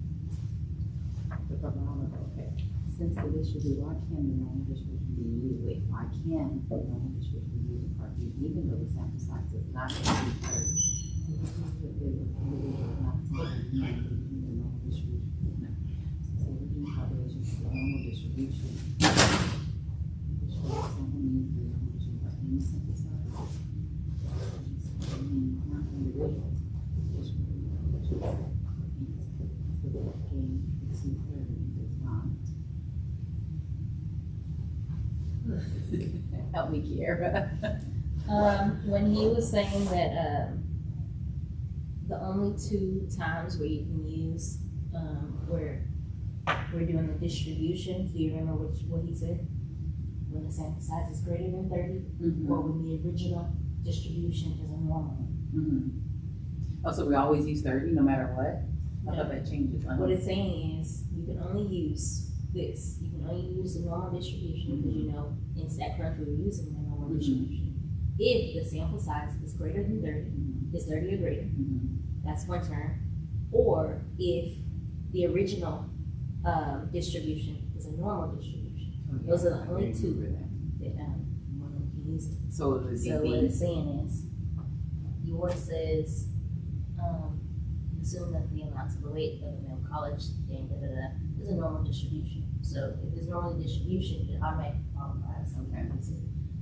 The barometer, okay, since the distribution, why can the normal distribution be used, wait, why can the normal distribution be used in part B, even though the sample size does not exceed 30? Not something the normal distribution. No. So we do population for the normal distribution. Which was sample mean for the normal distribution, but any sample size. Not individual. So the gain exceeds 30 does not. Help me, Kiara. When he was saying that, the only 2 times where you can use, where we're doing the distribution, do you remember what he said? When the sample size is greater than 30, or when the original distribution is a normal. Oh, so we always use 30 no matter what? I thought that changes. What it's saying is, you can only use this, you can only use the normal distribution, because you know, in Stat Crunch, we're using the normal distribution. If the sample size is greater than 30, is 30 or greater, that's one term. Or if the original distribution is a normal distribution. Those are the only 2 that one can use it. So it would So be what B. it's saying is, yours says, assume that the amounts of the weight of the male college thing, is a normal distribution. So if it's normal distribution, it automatically qualifies. Okay.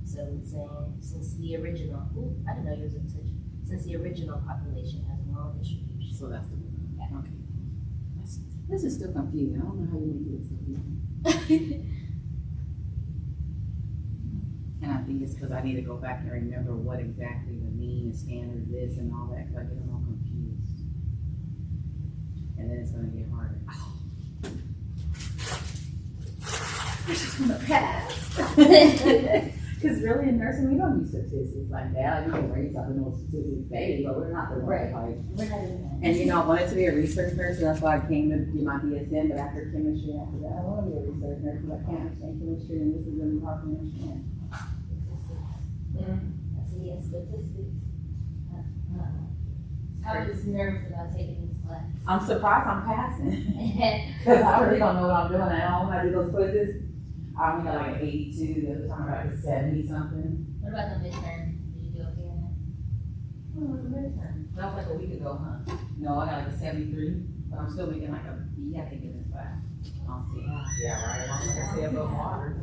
So it's saying since the original, I didn't know you was in touch. Since the original population has a long distribution. So that's the one. Yeah. Okay. This is still confusing. I don't know how you make it look so easy. And I think it's because I need to go back and remember what exactly the mean and standard is and all that, because I get them all confused. And then it's gonna get harder. This is gonna pass. Because really in nursing, we don't use statistics like that. Like, we can raise up and know what statistics say, but we're not the Right. right. We're not doing that. And you know, I wanted to be a research nurse, so that's why I came to do my BSN, but after chemistry, after that, I want to be a research nurse because I can't understand chemistry and this is really hard to understand. I see, yes, statistics. I was nervous about taking this class. I'm surprised I'm passing What because I really don't know what I'm doing at all when I do those quizzes. I only got like an 82, the other time I got like a 70 something. about the midterm? Did you do okay on that? When was the midterm? That was like a week ago, huh? No, I got like a 73, but I'm still making like a B, I think, in this class. I'll see. Yeah, right. I'm like I say above water.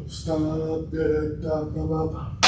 Stop it, up.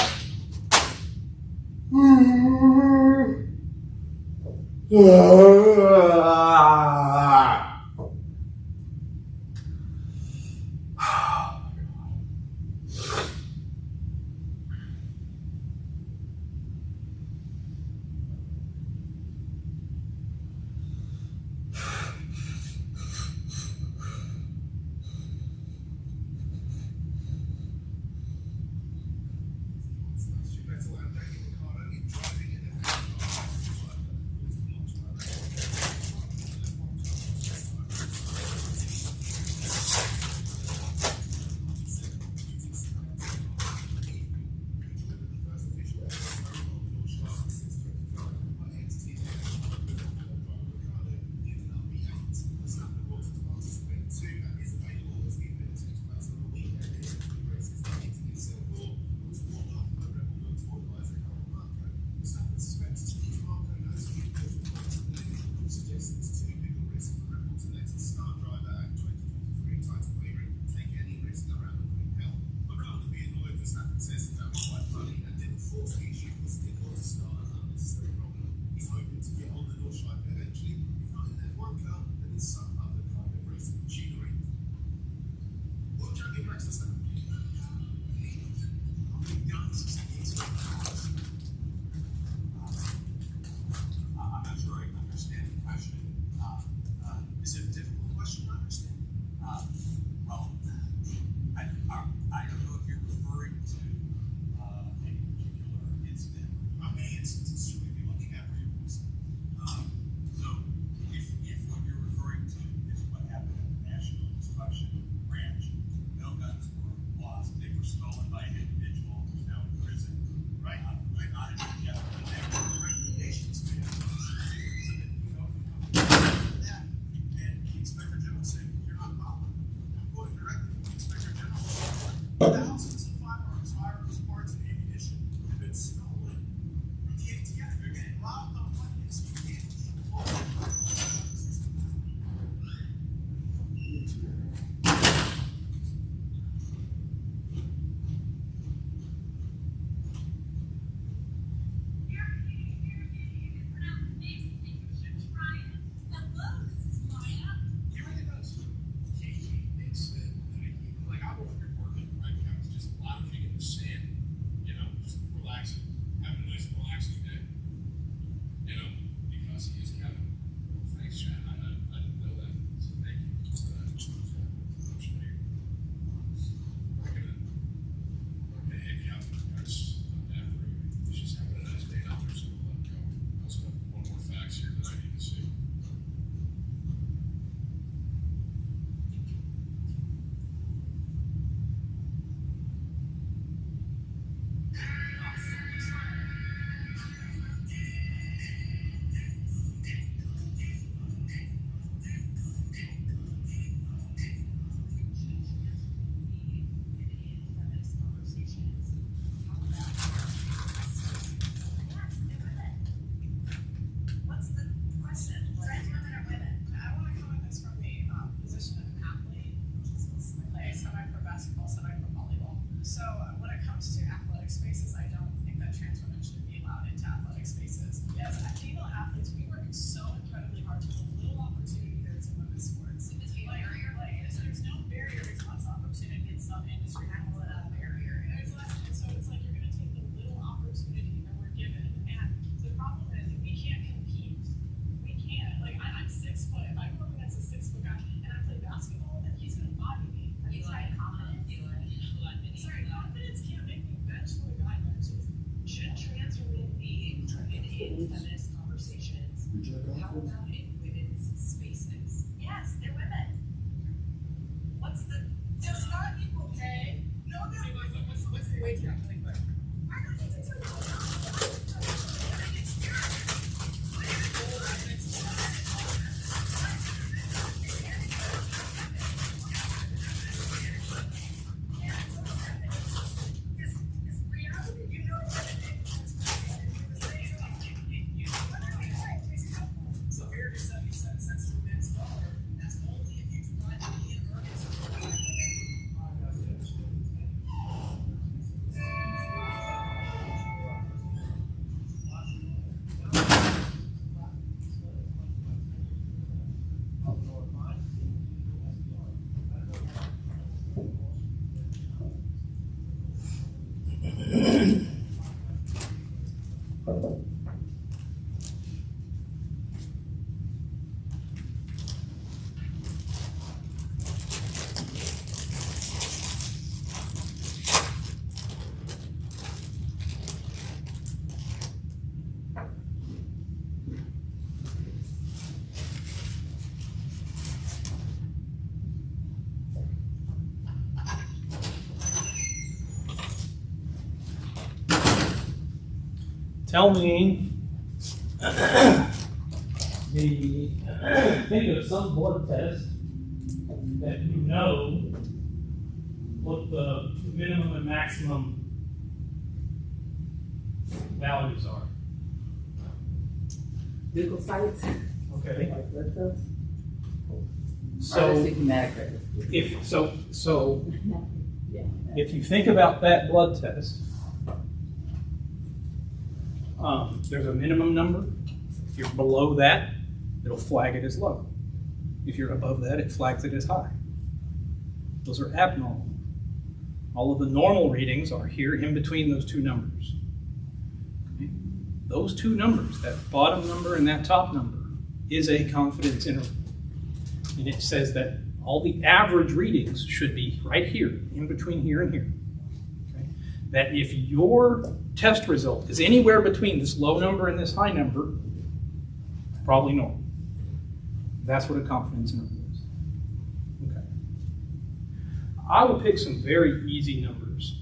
Thousands of firearms, parts, and ammunition have been stolen from the ATF. They're getting robbed on Mondays. You can't keep all the He really does. He thinks that like I work at work, right? I was just lounging in the sand, just relaxing, having a nice relaxing day. Because he is Kevin. Well, thanks, Chad. I didn't know that. So thank you for that. I'm sure you're not gonna hit Kevin. That's not that rude. He's just having a nice day out there, so we'll let him go. I also have one more fax here that I need to see. What's the question? Trans women or women? I want to come at this from the position of an athlete, which is play semi-pro basketball, semi-pro volleyball. So when it comes to athletic spaces, I don't think that trans women should be allowed into athletic spaces. As female athletes, we work so incredibly hard for the little opportunity there is in women's sports. There's no barrier. There's lots of opportunity in some industries. Call it a barrier. And so it's like you're going to take the little opportunity that we're given. And the problem is we can't compete. We can't. Like, I'm 6 foot. If I go up against a 6 foot guy and I play basketball, then he's going to body me. He's like confidence. Sorry, confidence can't make me bench for a guy benches. Should trans women be included in feminist conversations? How about in women's spaces? Yes, they're women. What's the does not equal pay? No. What's the wage gap? Really quick. I don't think it's a So here is 77 cents to a man's dollar. That's only if you provide the earnings. Tell me, think of some blood test that you know what the minimum and maximum values are. Leukocytes, Okay. like blood cells, or So just hematocrit. so Yeah. if you think about that blood test, there's a minimum number. If you're below that, it'll flag it as low. If you're above that, it flags it as high. Those are abnormal. All of the normal readings are here in between those two numbers. Okay? Those two numbers, that bottom number and that top number, is a confidence interval. And it says that all the average readings should be right here, in between here and here. Okay? That if your test result is anywhere between this low number and this high number, probably normal. That's what a confidence interval is. Okay. I will pick some very easy numbers,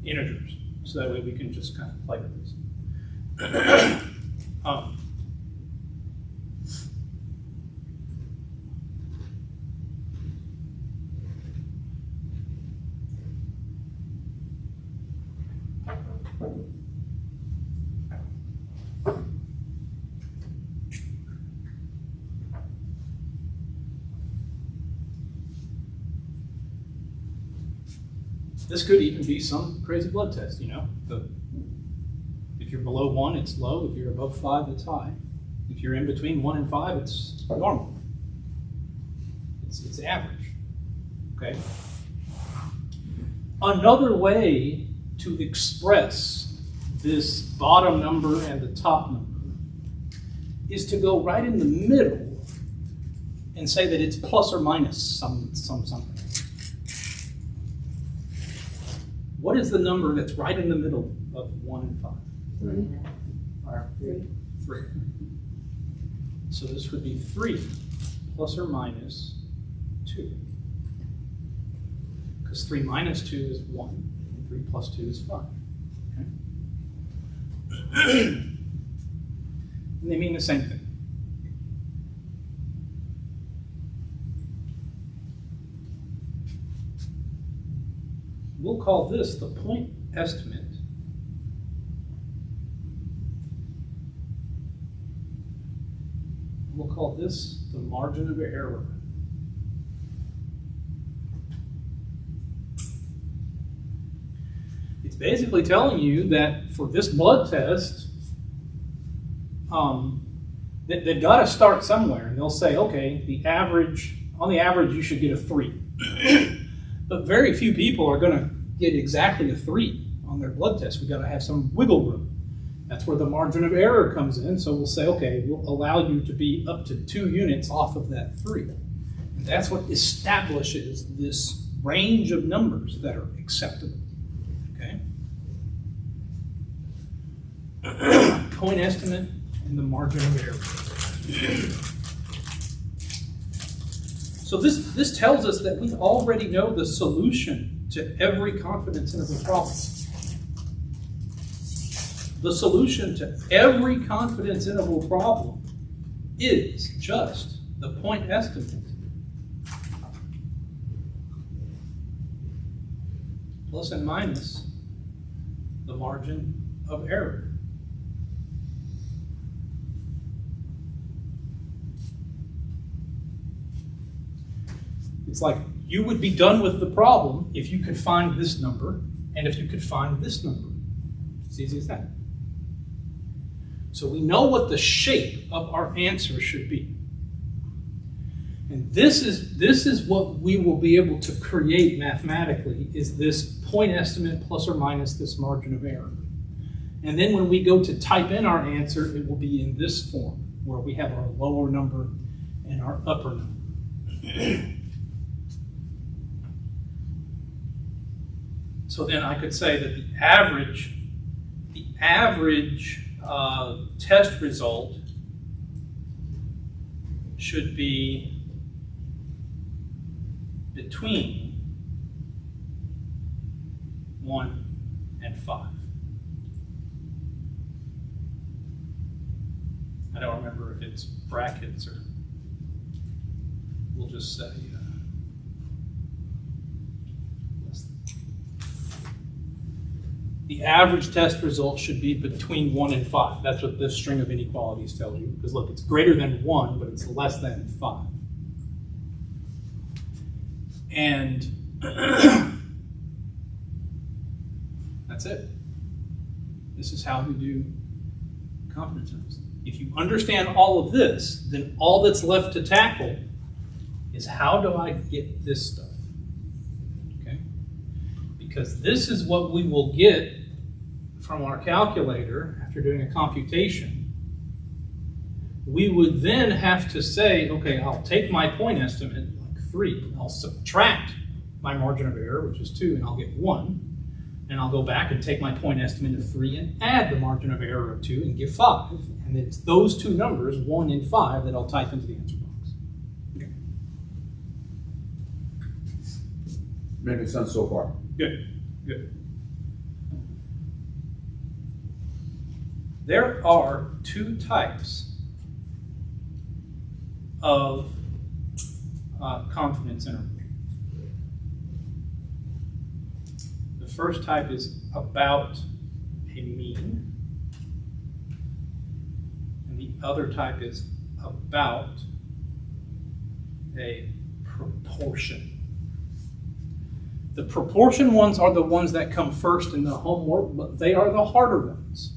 integers, so that way we can just kind of play with this. This could even be some crazy blood test, you know. If you're below 1, it's low. If you're above 5, it's high. If you're in between 1 and 5, it's normal. It's average. Okay. Another way to express this bottom number and the top number is to go right in the middle and say that it's plus or minus something. What is the number that's right in the middle of 1 and 5? 3. Or 3. 3. So this would be 3 plus or minus 2. Because 3 minus 2 is 1, and 3 plus 2 is 5. Okay? And they mean the same thing. We'll call this the point estimate we'll call this the margin of error. It's basically telling you that for this blood test, they've got to start somewhere, and they'll say, okay, on the average, you should get a 3. But very few people are going to get exactly a 3 on their blood test. We've got to have some wiggle room. That's where the margin of error comes in. So we'll say, okay, we'll allow you to be up to 2 units off of that 3. And that's what establishes this range of numbers that are acceptable. Okay? Point estimate and the margin of error. So this tells us that we already know the solution to every confidence interval problem. The solution to every confidence interval problem is just the point estimate plus and minus the margin of error. It's like you would be done with the problem if you could find this number and if you could find this number. It's easy as that. So we know what the shape of our answer should be. And this is what we will be able to create mathematically, is this point estimate plus or minus this margin of error. And then when we go to type in our answer, it will be in this form, where we have our lower number and our upper number. So then I could say that the average test result should be between 1 and 5. I don't remember if it's brackets or we'll just say less than. The average test result should be between 1 and 5. That's what this string of inequalities tells you. Because look, it's greater than 1, but it's less than 5. And that's it. This is how we do confidence intervals. If you understand all of this, then all that's left to tackle is how do I get this stuff? Okay? Because this is what we will get from our calculator after doing a computation. We would then have to say, okay, I'll take my point estimate, like 3, I'll subtract my margin of error, which is 2, and I'll get 1. And I'll go back and take my point estimate of 3 and add the margin of error of 2 and give 5. And it's those two numbers, 1 and 5, that I'll type into the answer box. Okay. Making sense so far. Good, good. There are 2 types of confidence interval. The first type is about a mean, and the other type is about a proportion. The proportion ones are the ones that come first in the homework, but they are the harder ones.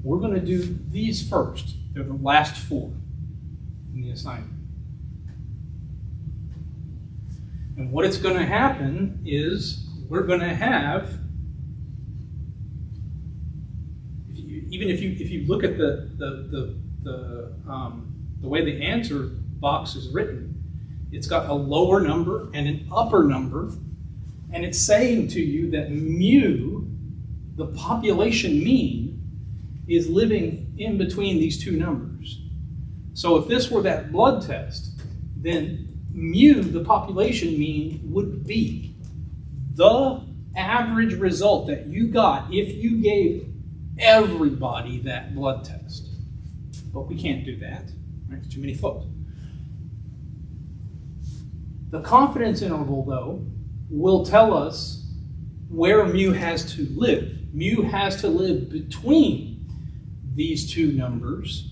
We're going to do these first. They're the last four in the assignment. And what it's going to happen is we're going to have, even if you look at the way the answer box is written, it's got a lower number and an upper number, and it's saying to you that mu, the population mean, is living in between these two numbers. So if this were that blood test, then mu, the population mean, would be the average result that you got if you gave everybody that blood test. But we can't do that, right? There's too many folks. The confidence interval, though, will tell us where mu has to live. Mu has to live between these two numbers,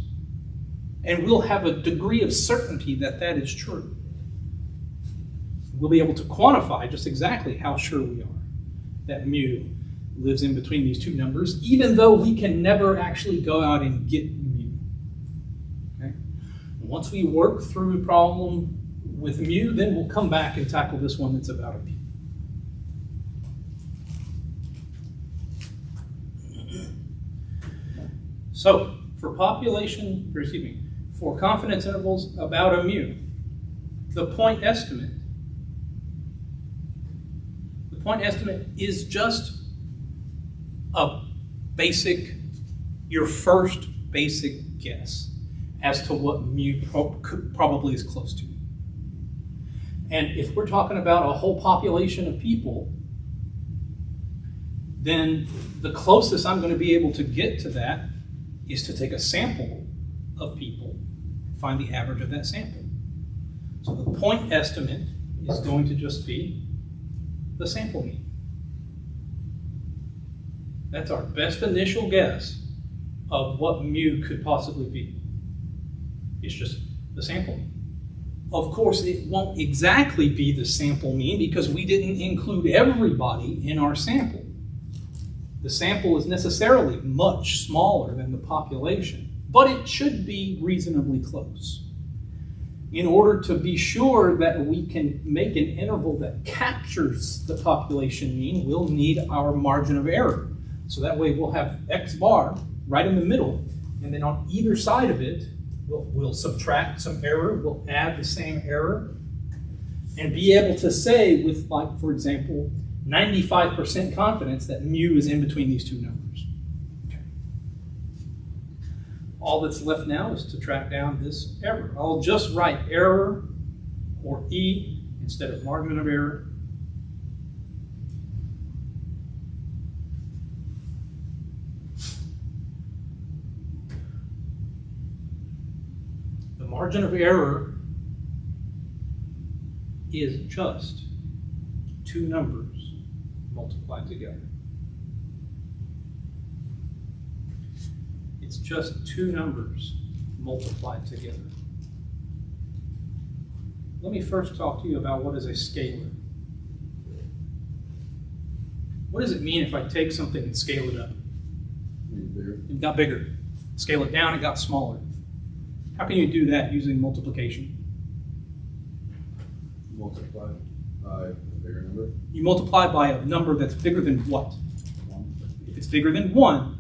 and we'll have a degree of certainty that that is true. We'll be able to quantify just exactly how sure we are that mu lives in between these two numbers, even though we can never actually go out and get mu. Okay? Once we work through a problem with mu, then we'll come back and tackle this one that's about a p. So, for for confidence intervals about a mu, the point estimate is just a basic, your first basic guess as to what mu probably is close to. And if we're talking about a whole population of people, then the closest I'm going to be able to get to that is to take a sample of people, find the average of that sample. So the point estimate is going to just be the sample mean. That's our best initial guess of what mu could possibly be. It's just the sample mean. Of course, it won't exactly be the sample mean because we didn't include everybody in our sample. The sample is necessarily much smaller than the population, but it should be reasonably close. In order to be sure that we can make an interval that captures the population mean, we'll need our margin of error. So that way we'll have X bar right in the middle, and then on either side of it, we'll subtract some error, we'll add the same error, and be able to say with, like, for example, 95% confidence that mu is in between these two numbers. Okay. All that's left now is to track down this error. I'll just write error, or E, instead of margin of error. The margin of error is just two numbers multiplied together. It's just two numbers multiplied together. Let me first talk to you about what is a scalar. What does it mean if I take something and scale it up? It got bigger. Scale it down, it got smaller. How can you do that using multiplication? Multiply by a bigger number. You multiply by a number that's bigger than what? 1. If it's bigger than 1,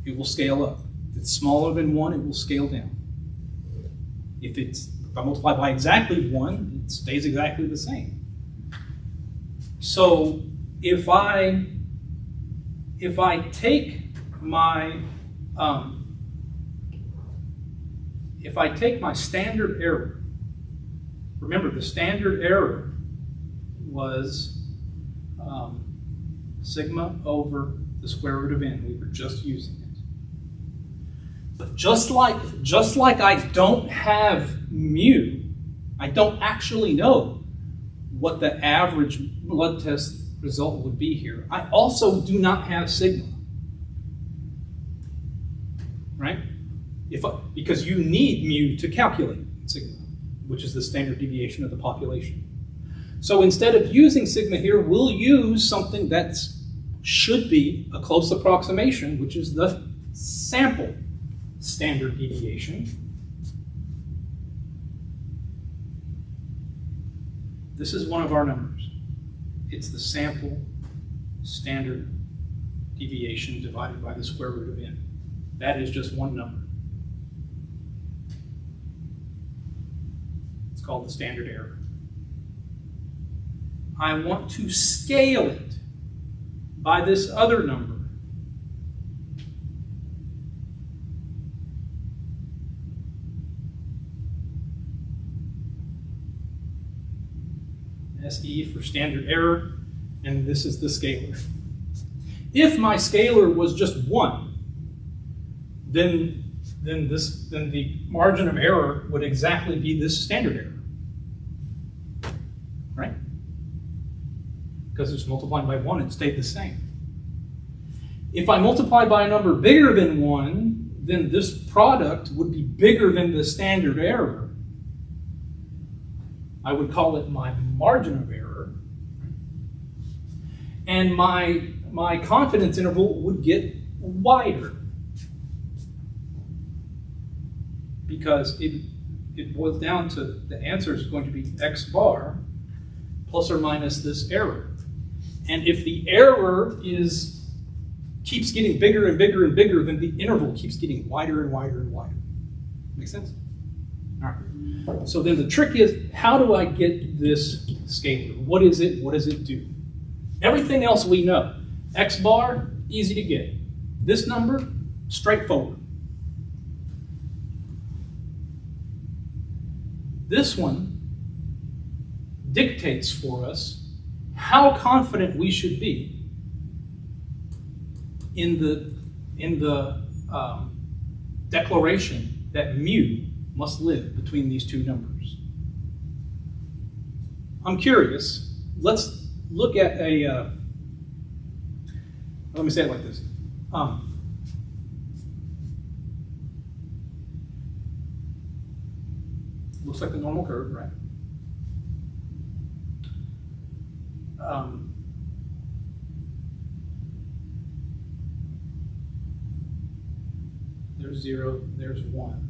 it will scale up. If it's smaller than 1, it will scale down. If I multiply by exactly 1, it stays exactly the same. So if I take my standard error, remember the standard error was sigma over the square root of n. We were just using it. But just like I don't have mu, I don't actually know what the average blood test result would be here. I also do not have sigma, right? Because you need mu to calculate sigma, which is the standard deviation of the population. So instead of using sigma here, we'll use something that should be a close approximation, which is the sample standard deviation. This is one of our numbers. It's the sample standard deviation divided by the square root of n. That is just one number. It's called the standard error. I want to scale it by this other number. SE for standard error, and this is the scalar. If my scalar was just 1, then the margin of error would exactly be this standard error, right? Because it's multiplied by 1, it stayed the same. If I multiply by a number bigger than 1, then this product would be bigger than the standard error. I would call it my margin of error. And my confidence interval would get wider. Because it boils down to the answer is going to be x bar plus or minus this error. And if the error keeps getting bigger and bigger and bigger, then the interval keeps getting wider and wider and wider. Make sense? All right. So then the trick is, how do I get this scalar? What is it? What does it do? Everything else we know. X bar, easy to get. This number, straightforward. This one dictates for us how confident we should be in the declaration that mu must live between these two numbers. I'm curious. Let's look at let me say it like this. Looks like the normal curve, right? There's 0, there's 1.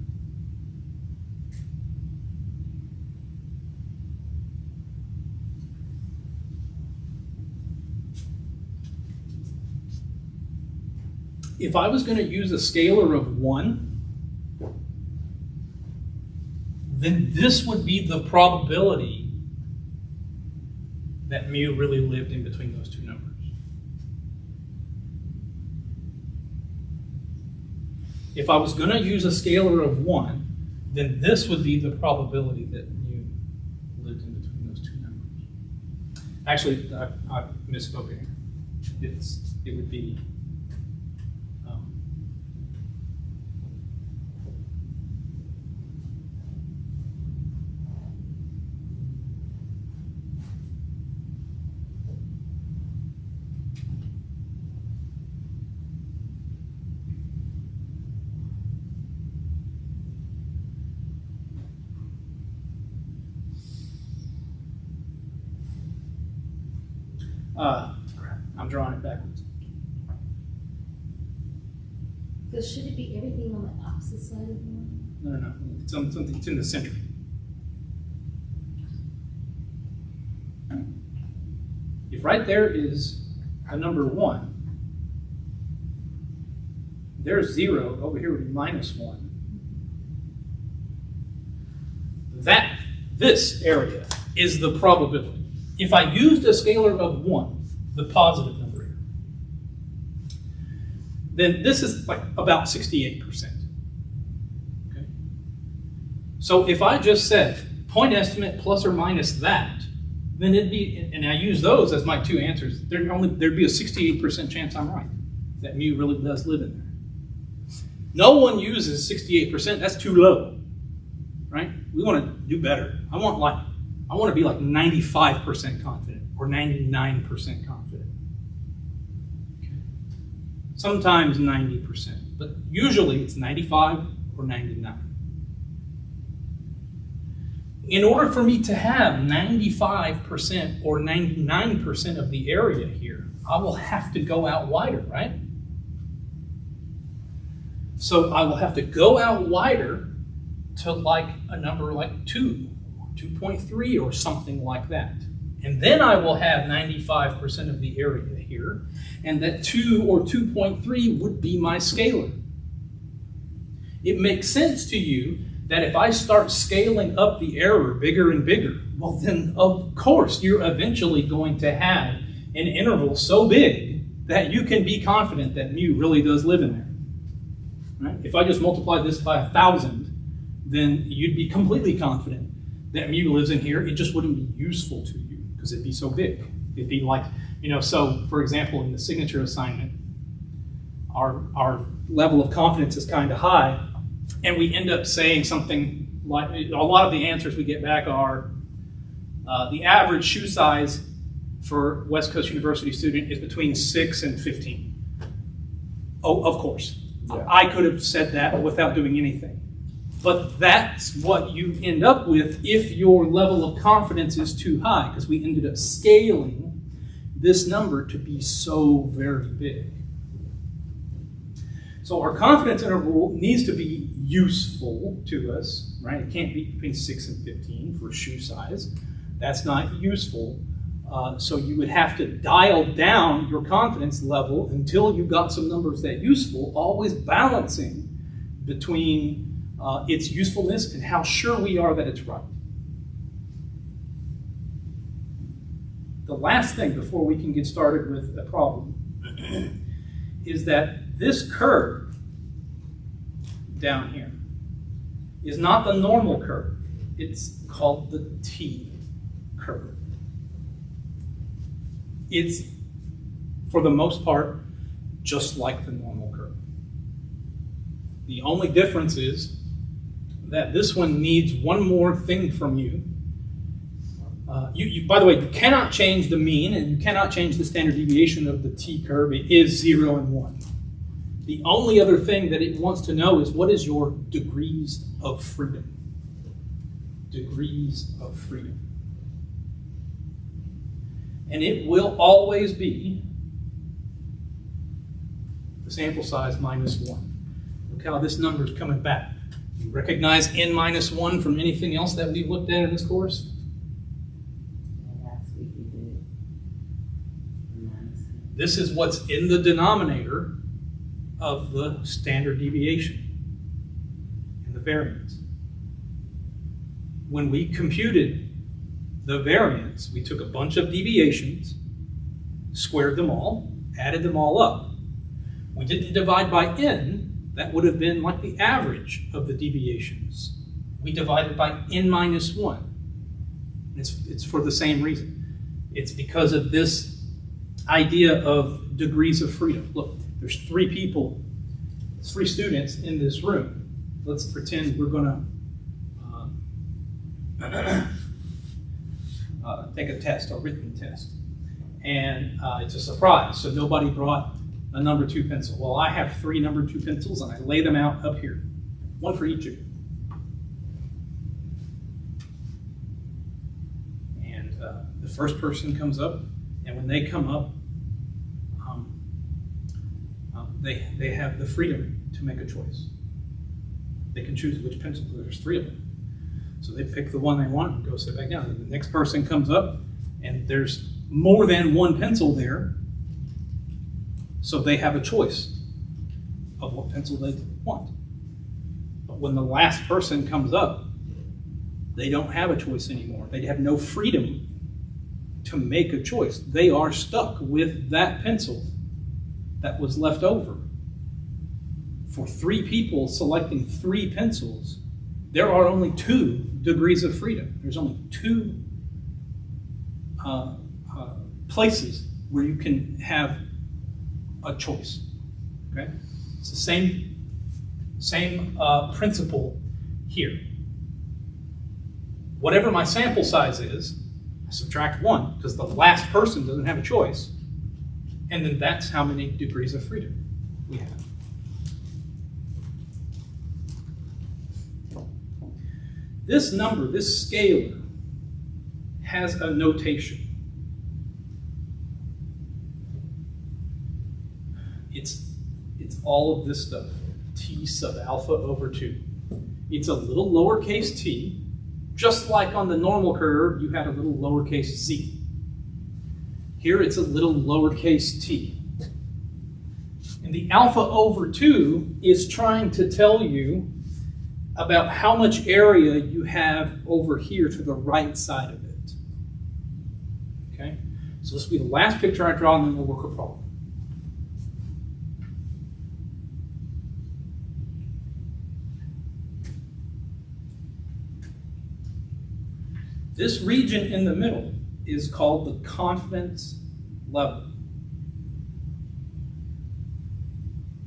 If I was going to use a scalar of 1, then this would be the probability that mu really lived in between those two numbers. If I was going to use a scalar of 1, then this would be the probability that mu lived in between those two numbers. Actually, I misspoke here. It would be I'm drawing it backwards. Because should it be everything on the opposite side of the line? No. It's in the center. If right there is a number 1, there's 0, over here would be minus 1. This area is the probability. If I used a scalar of 1, the positive number here, then this is like about 68%. Okay? So if I just said point estimate plus or minus that, then it'd be, and I use those as my two answers, there'd be a 68% chance I'm right, that mu really does live in there. No one uses 68%, that's too low, right? We want to do better. I want to be like 95% confident or 99% confident. sometimes 90%, but usually it's 95 or 99. In order for me to have 95% or 99% of the area here, I will have to go out wider, right? So I will have to go out wider to like a number like 2, 2.3 or something like that. And then I will have 95% of the area here, and that 2 or 2.3 would be my scalar. It makes sense to you that if I start scaling up the error bigger and bigger, well then of course you're eventually going to have an interval so big that you can be confident that mu really does live in there. Right? If I just multiply this by 1,000, then you'd be completely confident that mu lives in here. It just wouldn't be useful to you because it'd be so big. It'd be like, so for example, in the signature assignment, our level of confidence is kind of high, and we end up saying something like, a lot of the answers we get back are, the average shoe size for West Coast University student is between 6 and 15. Oh, of course. Yeah. I could have said that without doing anything. But that's what you end up with if your level of confidence is too high, because we ended up scaling this number to be so very big. So our confidence interval needs to be useful to us, right? It can't be between 6 and 15 for shoe size. That's not useful. So you would have to dial down your confidence level until you got some numbers that useful, always balancing between its usefulness and how sure we are that it's right. The last thing before we can get started with a problem is that this curve down here is not the normal curve. It's called the T curve. It's, for the most part, just like the normal curve. The only difference is that this one needs one more thing from you. By the way, you cannot change the mean and you cannot change the standard deviation of the T curve. It is 0 and 1. The only other thing that it wants to know is what is your degrees of freedom. Degrees of freedom. And it will always be the sample size minus 1. Look how this number is coming back. You recognize n minus 1 from anything else that we've looked at in this course? Yeah, last week we did. This is what's in the denominator of the standard deviation and the variance. When we computed the variance, we took a bunch of deviations, squared them all, added them all up. We didn't divide by n. That would have been like the average of the deviations. We divided by n minus 1. It's for the same reason. It's because of this idea of degrees of freedom. Look, there's 3 people, 3 students in this room. Let's pretend we're going to take a test, a written test. And it's a surprise, so nobody brought a number 2 pencil. Well, I have 3 number 2 pencils and I lay them out up here. 1 for each of you. And the first person comes up, and when they come up, they have the freedom to make a choice. They can choose which pencil, there's 3 of them. So they pick the one they want and go sit back down. And the next person comes up, and there's more than 1 pencil there, so they have a choice of what pencil they want. But when the last person comes up, they don't have a choice anymore. They have no freedom to make a choice. They are stuck with that pencil that was left over. For 3 people selecting 3 pencils, there are only 2 degrees of freedom. There's only 2 places where you can have a choice. Okay? It's the same principle here. Whatever my sample size is, I subtract 1 because the last person doesn't have a choice, and then that's how many degrees of freedom. we have. This number, this scalar, has a notation. It's all of this stuff. T sub alpha over 2. It's a little lowercase t, just like on the normal curve, you had a little lowercase z. Here it's a little lowercase t. And the alpha over 2 is trying to tell you about how much area you have over here to the right side of it. Okay? So this will be the last picture I draw, and then we'll work a problem. This region in the middle is called the confidence level.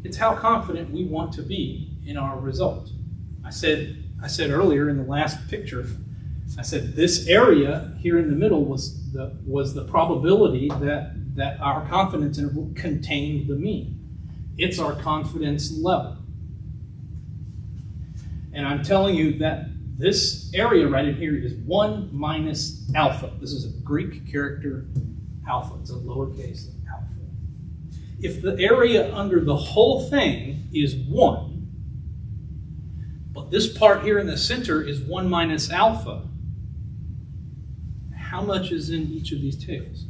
It's how confident we want to be in our result. I said earlier in the last picture, I said this area here in the middle was the probability that our confidence interval contained the mean. It's our confidence level. And I'm telling you that this area right in here is 1 minus alpha. This is a Greek character, alpha. It's a lowercase alpha. If the area under the whole thing is 1, but this part here in the center is 1 minus alpha, how much is in each of these tails?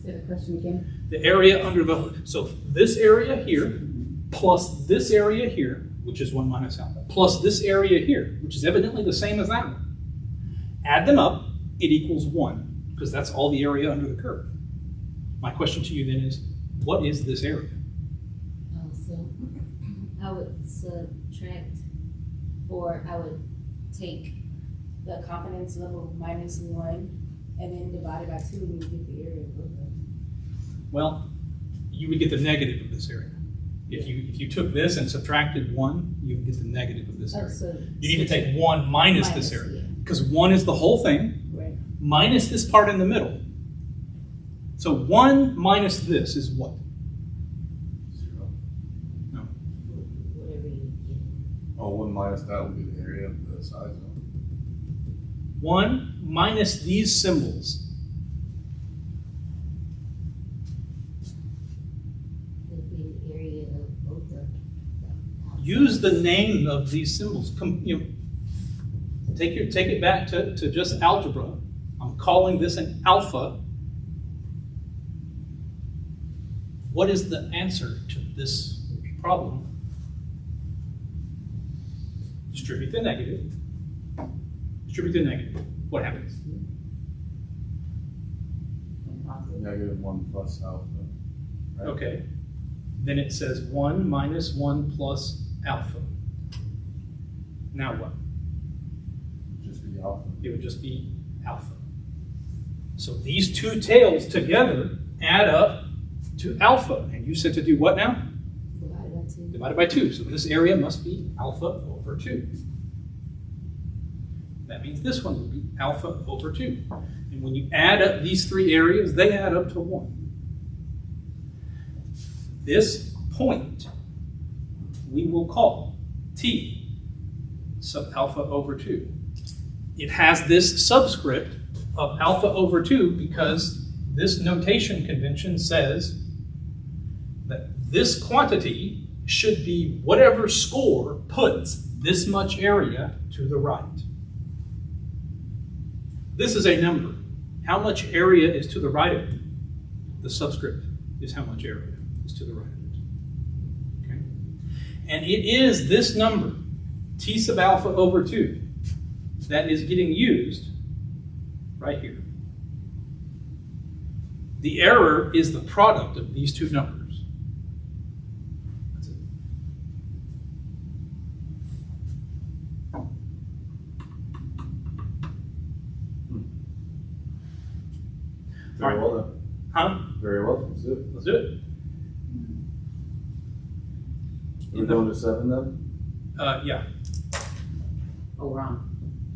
Say the question again. The area under the, so this area here, plus this area here, which is 1 minus alpha, plus this area here, which is evidently the same as that one. Add them up, it equals 1, because that's all the area under the curve. My question to you then is, what is this area? So I would subtract, or I would take the confidence level minus 1 and then divide it by 2 and you get the area of both of them. Well, you would get the negative of this area. If you took this and subtracted 1, you would get the negative of this area. So You need to take 1 minus this minus, area, yeah. because 1 is the whole thing, Right. minus this part in the middle. So 1 minus this is what? 0. No. Whatever you get. Oh, 1 minus that would be the area of the size. 1 minus these symbols. Would be the area of both of them. Use the name of these symbols. Take it back to just algebra. I'm calling this an alpha. What is the answer to this problem? Distribute the negative. Distribute the negative. What happens? -1 plus alpha. Right? Okay. Then it says 1 minus 1 plus alpha. Now what? Just be alpha. It would just be alpha. So these two tails together add up to alpha. And you said to do what now? Divided by 2. Divided by 2. So this area must be alpha over 2. That means this one would be alpha over 2. And when you add up these three areas, they add up to 1. This point we will call T sub alpha over 2. It has this subscript of alpha over 2 because this notation convention says that this quantity should be whatever score puts this much area to the right. This is a number. How much area is to the right of it? The subscript is how much area is to the right of it. Okay? And it is this number, T sub alpha over 2, that is getting used right here. The error is the product of these two numbers. That's it. Very well done. Huh? Very well. Let's do it. Let's do it. We're going to 7 then? Yeah. Oh, we're on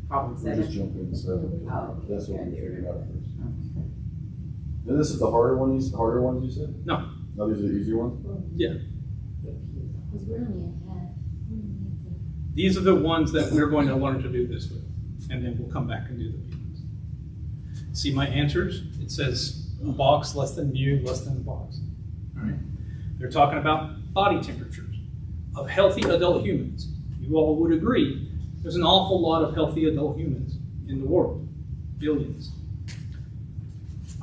problem We're just 7? jumping to 7. Oh, That's what we okay. figured out first. Okay. Then this is the harder ones you said? No. No, these are the easier ones? Because we're only at half. These are the ones that we're going to learn to do this with, and then we'll come back and do the meetings. See my answers? It says box less than view less than box. All right. They're talking about body temperatures of healthy adult humans. You all would agree there's an awful lot of healthy adult humans in the world, billions.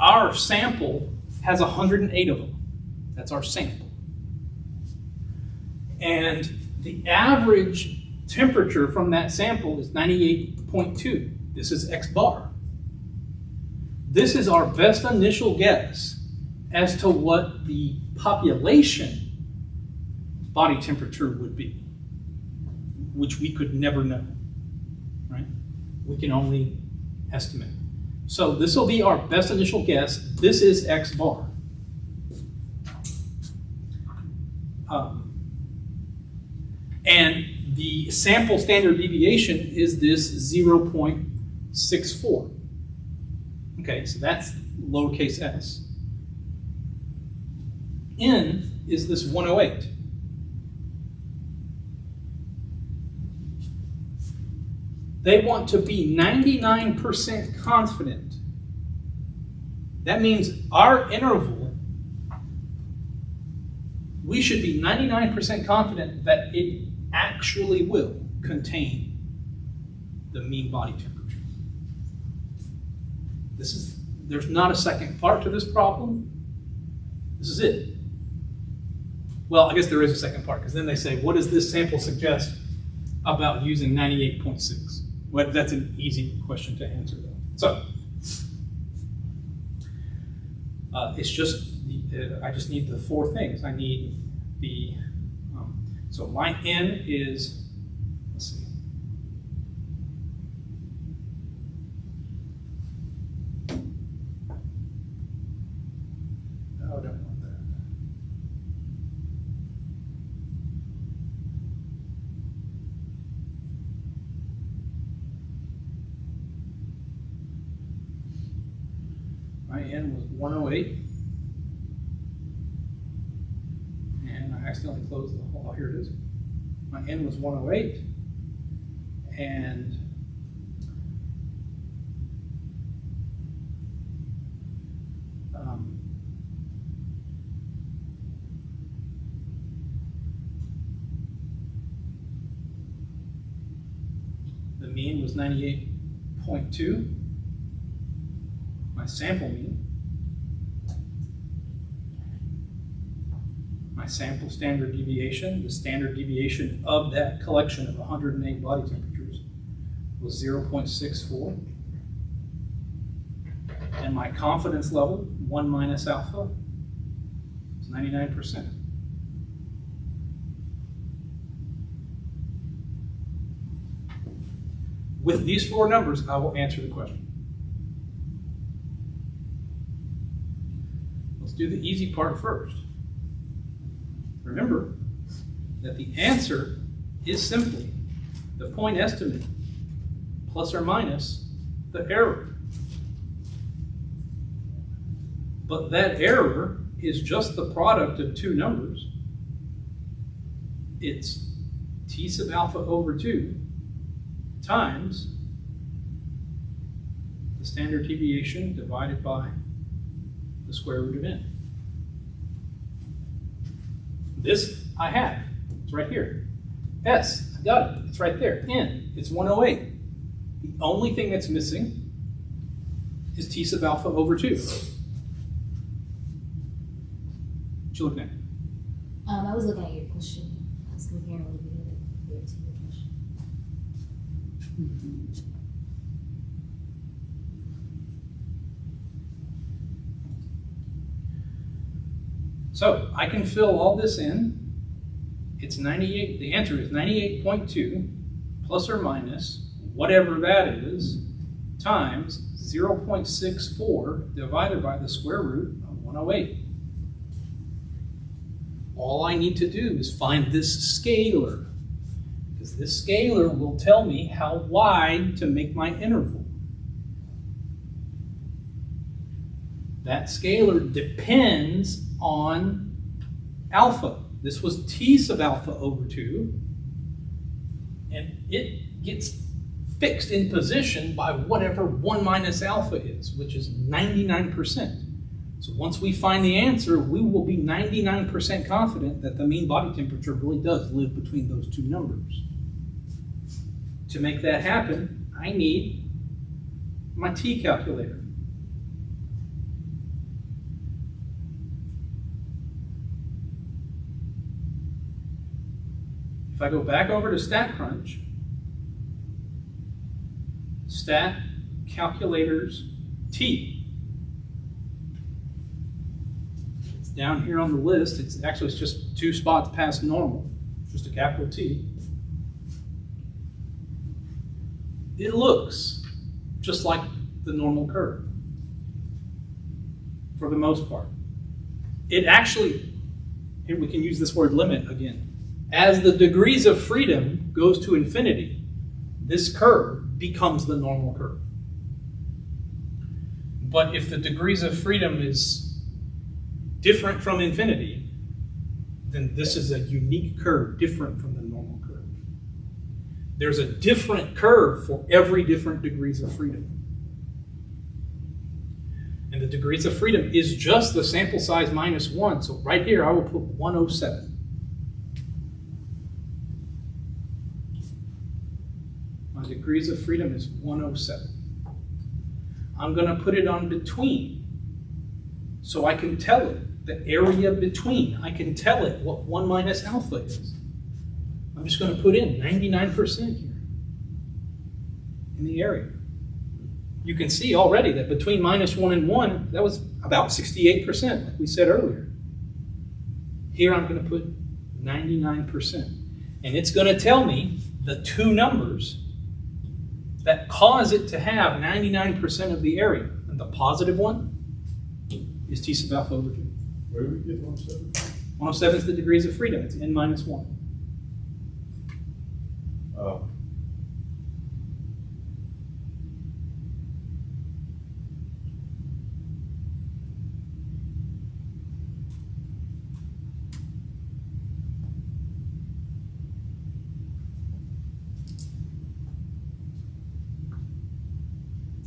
Our sample has 108 of them. That's our sample. And the average temperature from that sample is 98.2. This is X bar. This is our best initial guess as to what the population body temperature would be, which we could never know, right? We can only estimate. So this will be our best initial guess. This is X bar. And the sample standard deviation is this 0.64. Okay, so that's lowercase s. N is this 108. They want to be 99% confident. That means our interval, we should be 99% confident that it actually will contain the mean body temperature. There's not a second part to this problem. This is it. Well, I guess there is a second part, because then they say, what does this sample suggest about using 98.6? Well, that's an easy question to answer, though. So, it's just, I just need the 4 things. I need the, so my N is, let's see. Oh, I don't want that. My N was 108. And I accidentally closed the hole. Oh, here it is. My N was 108. And the mean was 98.2. My sample mean. My sample standard deviation, the standard deviation of that collection of 108 body temperatures, was 0.64. And my confidence level, 1 minus alpha, is 99%. With these 4 numbers, I will answer the question. Let's do the easy part first. Remember that the answer is simply the point estimate plus or minus the error. But that error is just the product of 2 numbers. It's t sub alpha over 2 times the standard deviation divided by the square root of n. This I have. It's right here. S, I got it. It's right there. N, it's 108. The only thing that's missing is t sub alpha over 2. What you looking at? I was looking at your question. I was comparing what you had compared to your question. So I can fill all this in. It's 98, the answer is 98.2 plus or minus whatever that is times 0.64 divided by the square root of 108. All I need to do is find this scalar, Because this scalar will tell me how wide to make my interval. That scalar depends on alpha. This was t sub alpha over 2, and it gets fixed in position by whatever 1 minus alpha is, which is 99%. So once we find the answer, we will be 99% confident that the mean body temperature really does live between those two numbers. To make that happen, I need my T calculator. If I go back over to StatCrunch, Stat Calculators T. It's down here on the list. It's just 2 spots past normal, just a capital T. It looks just like the normal curve for the most part. It actually, here we can use this word limit again. As the degrees of freedom goes to infinity, this curve becomes the normal curve. But if the degrees of freedom is different from infinity, then this is a unique curve different from the normal curve. There's a different curve for every different degrees of freedom. And the degrees of freedom is just the sample size minus 1. So right here, I will put 107. My degrees of freedom is 107. I'm going to put it on between, so I can tell it the area between. I can tell it what 1 minus alpha is. I'm just going to put in 99% here in the area. You can see already that between minus 1 and 1, that was about 68%, like we said earlier. Here I'm going to put 99%. And it's going to tell me the 2 numbers that cause it to have 99% of the area. And the positive one is T sub alpha over 2. Where do we get 107? 107 is the degrees of freedom. It's n minus 1. Oh.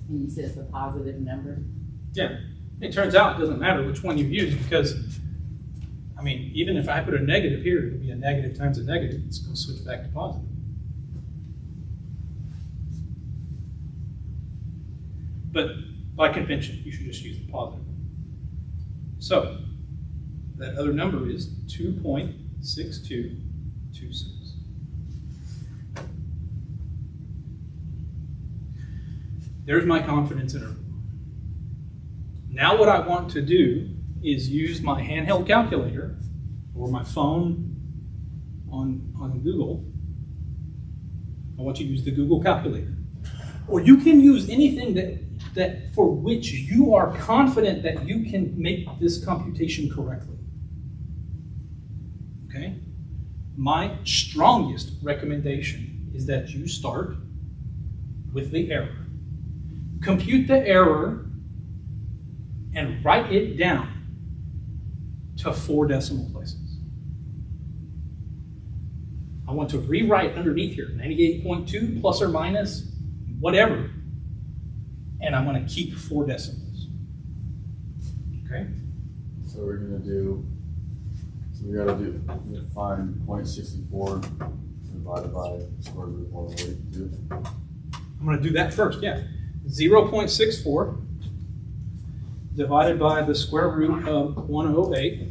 And you said it's a positive number? Yeah. It turns out it doesn't matter which one you use because, I mean, even if I put a negative here, it'll be a negative times a negative. It's going to switch back to positive. But by convention, you should just use the positive one. So, that other number is 2.6226. There's my confidence interval. Now what I want to do is use my handheld calculator or my phone on Google. I want you to use the Google calculator. Or you can use anything that for which you are confident that you can make this computation correctly. Okay? My strongest recommendation is that you start with the error. Compute the error and write it down to 4 decimal places. I want to rewrite underneath here, 98.2 plus or minus, whatever, and I'm going to keep 4 decimals. Okay? So we're gonna do, so we gotta find 0.64 divided by square root of 182. I'm going to do that first, yeah. 0.64 divided by the square root of 108.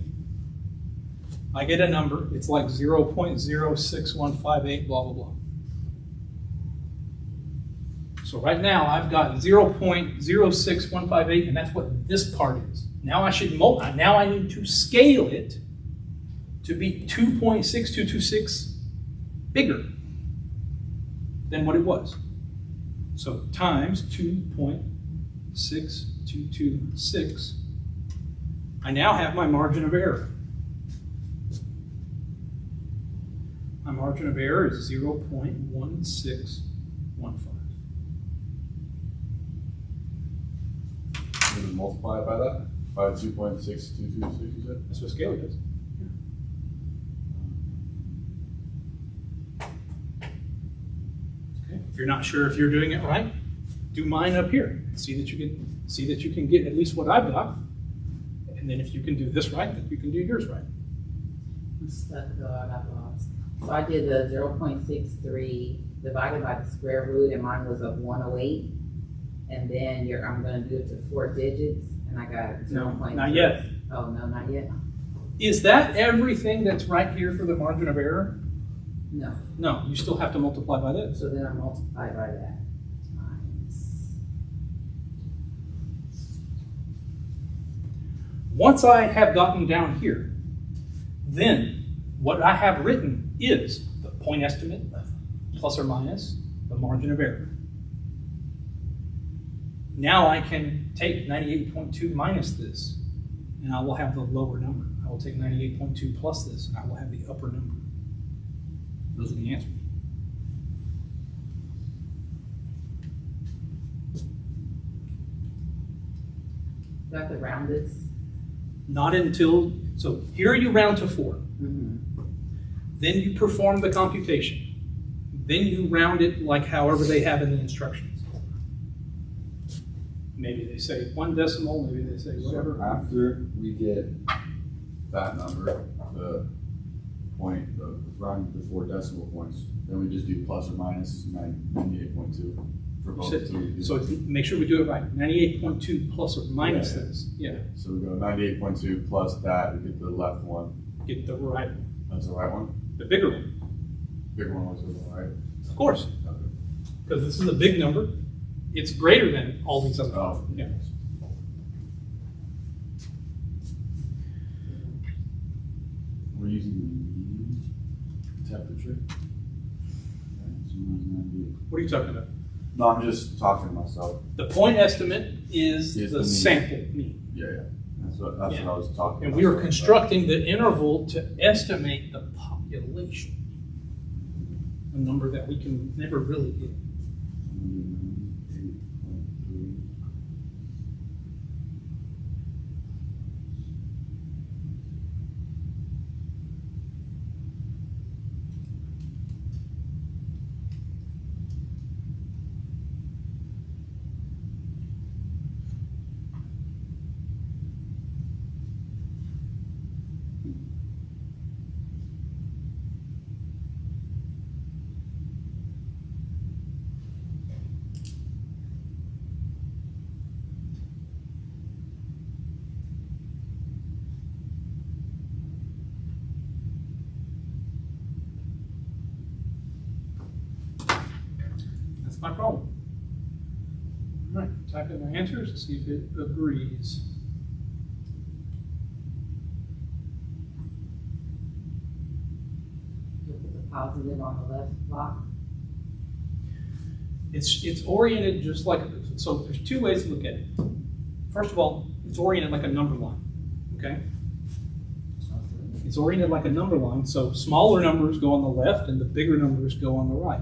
I get a number. It's like 0.06158, blah, blah, blah. So right now I've got 0.06158, and that's what this part is. Now I should now I need to scale it to be 2.6226 bigger than what it was. So times 2.6226. I now have my margin of error. My margin of error is 0.1615. And then multiply it by that, by 2.6226, you said? That's what scale does. Okay. If you're not sure if you're doing it right, do mine up here. See that you can get at least what I've got. And then if you can do this right, then you can do yours right. I'm stuck though, I got lost. So I did the 0.63 divided by the square root, and mine was of 108. And then I'm gonna do it to 4 digits, and I got 0.3. Not yet. Oh, no, not yet? Is that everything that's right here for the margin of error? No. No, you still have to multiply by this. So then I multiply by that times. Once I have gotten down here, then what I have written is the point estimate plus or minus the margin of error. Now I can take 98.2 minus this, and I will have the lower number. I will take 98.2 plus this, and I will have the upper number. Those are the answers. Do I have to round this? Not until, so here you round to 4. Mm-hmm. Then you perform the computation. Then you round it like however they have in the instructions. Maybe they say 1 decimal, maybe they say whatever. So after we get that number, the point, the round to 4 decimal points, then we just do plus or minus 98.2 for both. So make sure we do it right. 98.2 plus or minus Yeah. this. Yeah, So we go 98.2 plus that, we get the left one. get the right one. That's the right one? The bigger one, Big one was the one, right? of course, Okay. because this is a big number. It's greater than all these other. Oh. Yeah. We're using the temperature. Okay, so minus 98. What are you talking about? No, I'm just talking to myself. The point estimate is Is the the mean. sample mean. Yeah, yeah. That's what I was talking And about. we are constructing the interval to estimate the population. A number that we can never really get. 98.3. That's my problem. All right, type in my answers and see if it agrees. Look at the positive on the left block. It's oriented just like, so there's 2 ways to look at it. First of all, it's oriented like a number line, okay? It's oriented like a number line, so smaller numbers go on the left and the bigger numbers go on the right.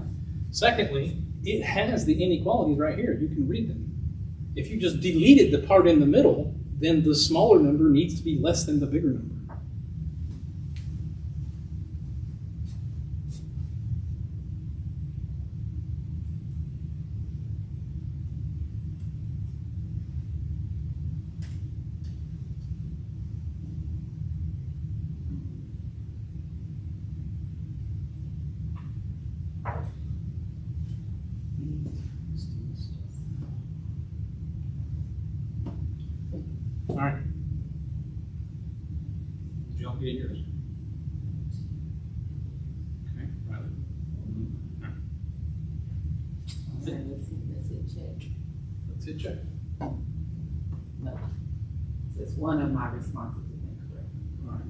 Secondly, it has the inequalities right here. You can read them. If you just deleted the part in the middle, then the smaller number needs to be less than the bigger number. All right. Did y'all get yours? Okay, Riley. All right. Let's hit check. Let's hit check. No. It's one of my responses is incorrect. All right.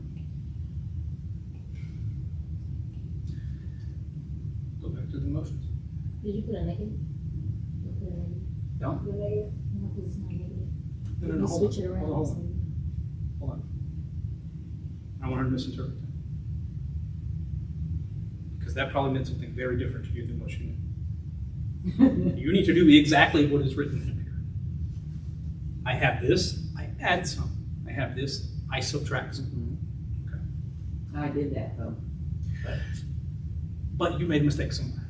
Go back to the motions. Did you put a negative? You put a negative? Don't. Put a negative? No, because it's not negative. No, You hold on. switch it around. Hold on. Hold on. I want her to misinterpret that. Because because that probably meant something very different to you than what you knew. You need to do exactly what is written in here. I have this, I add some. I have this, I subtract some. I did that though. But you made a mistake somewhere,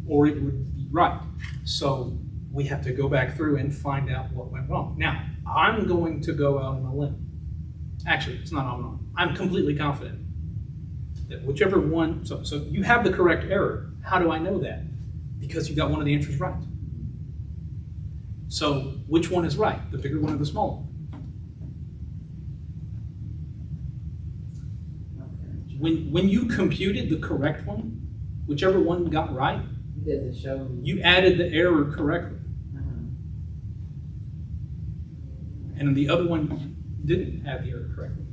or it would be right. So we have to go back through and find out what went wrong. Now, I'm going to go out on a limb. Actually, it's not on and on. I'm completely confident that whichever one, so you have the correct error. How do I know that? Because you got one of the answers right. So which one is right? The bigger one or the smaller one? When you computed the correct one, whichever one got right, Does it show me? you added the error correctly. And on the other one, you didn't add the error correctly.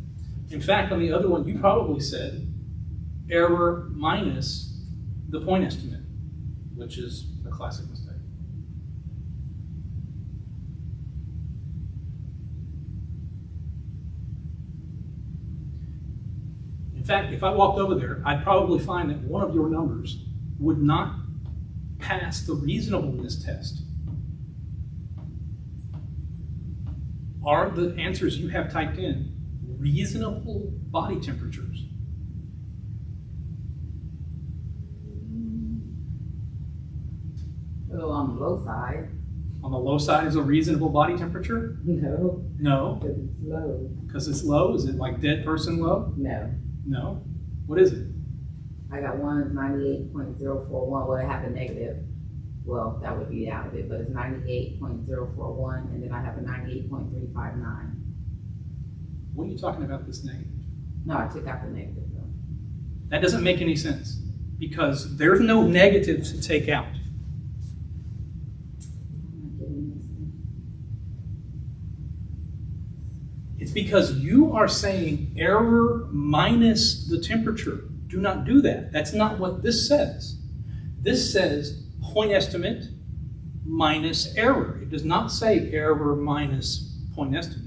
In fact, on the other one, you probably said error minus the point estimate, which is a classic mistake. In fact, if I walked over there, I'd probably find that one of your numbers would not pass the reasonableness test. Are the answers you have typed in reasonable body temperatures? Oh, on the low side. On the low side is a reasonable body temperature? No, No, because it's low. because it's low. Is it like dead person low? No. No. What is it? I got one is 98.041. Well, I have a negative. Well, that would be out of it, but it's 98.041, and then I have a 98.359. What are you talking about this negative? No, I took out the negative though. That doesn't make any sense because there's no negative to take out. Am I getting this thing? It's because you are saying error minus the temperature. Do not do that. That's not what this says. This says point estimate minus error. It does not say error minus point estimate.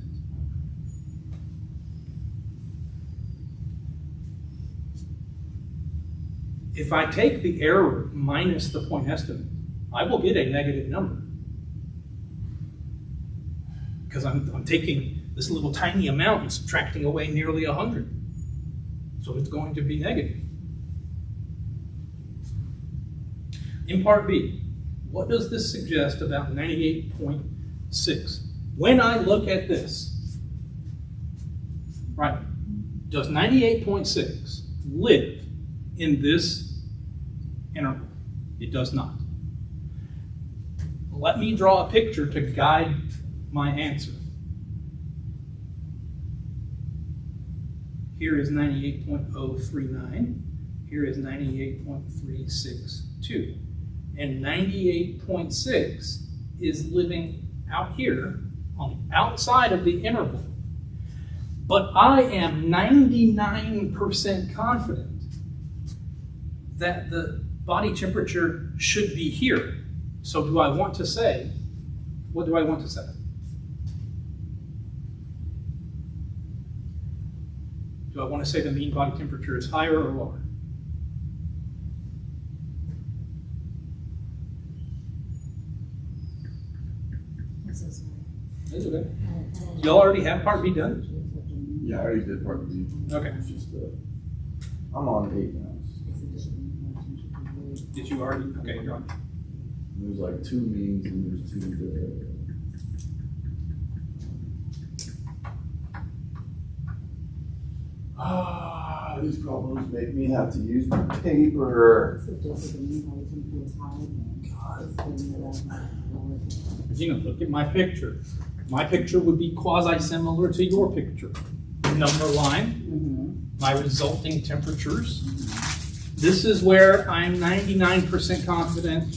If I take the error minus the point estimate, I will get a negative number. Because I'm taking this little tiny amount and subtracting away nearly 100. So it's going to be negative. In part B, what does this suggest about 98.6? When I look at this, right, does 98.6 live in this interval? It does not. Let me draw a picture to guide my answer. Here is 98.039. Here is 98.362. And 98.6 is living out here on the outside of the interval. But I am 99% confident that the body temperature should be here. So do I want to say, what do I want to say? Do I want to say the mean body temperature is higher or lower? I'm so sorry. That's okay. Y'all already have part B done? Yeah, I already did part B. Okay. It's just, I'm on 8 now. Did you already? Okay, you're on. There's like 2 means and there's 2 different. These problems make me have to use my paper. You know, look at my picture. My picture would be quasi-similar to your picture. Number line, my resulting temperatures. This is where I'm 99% confident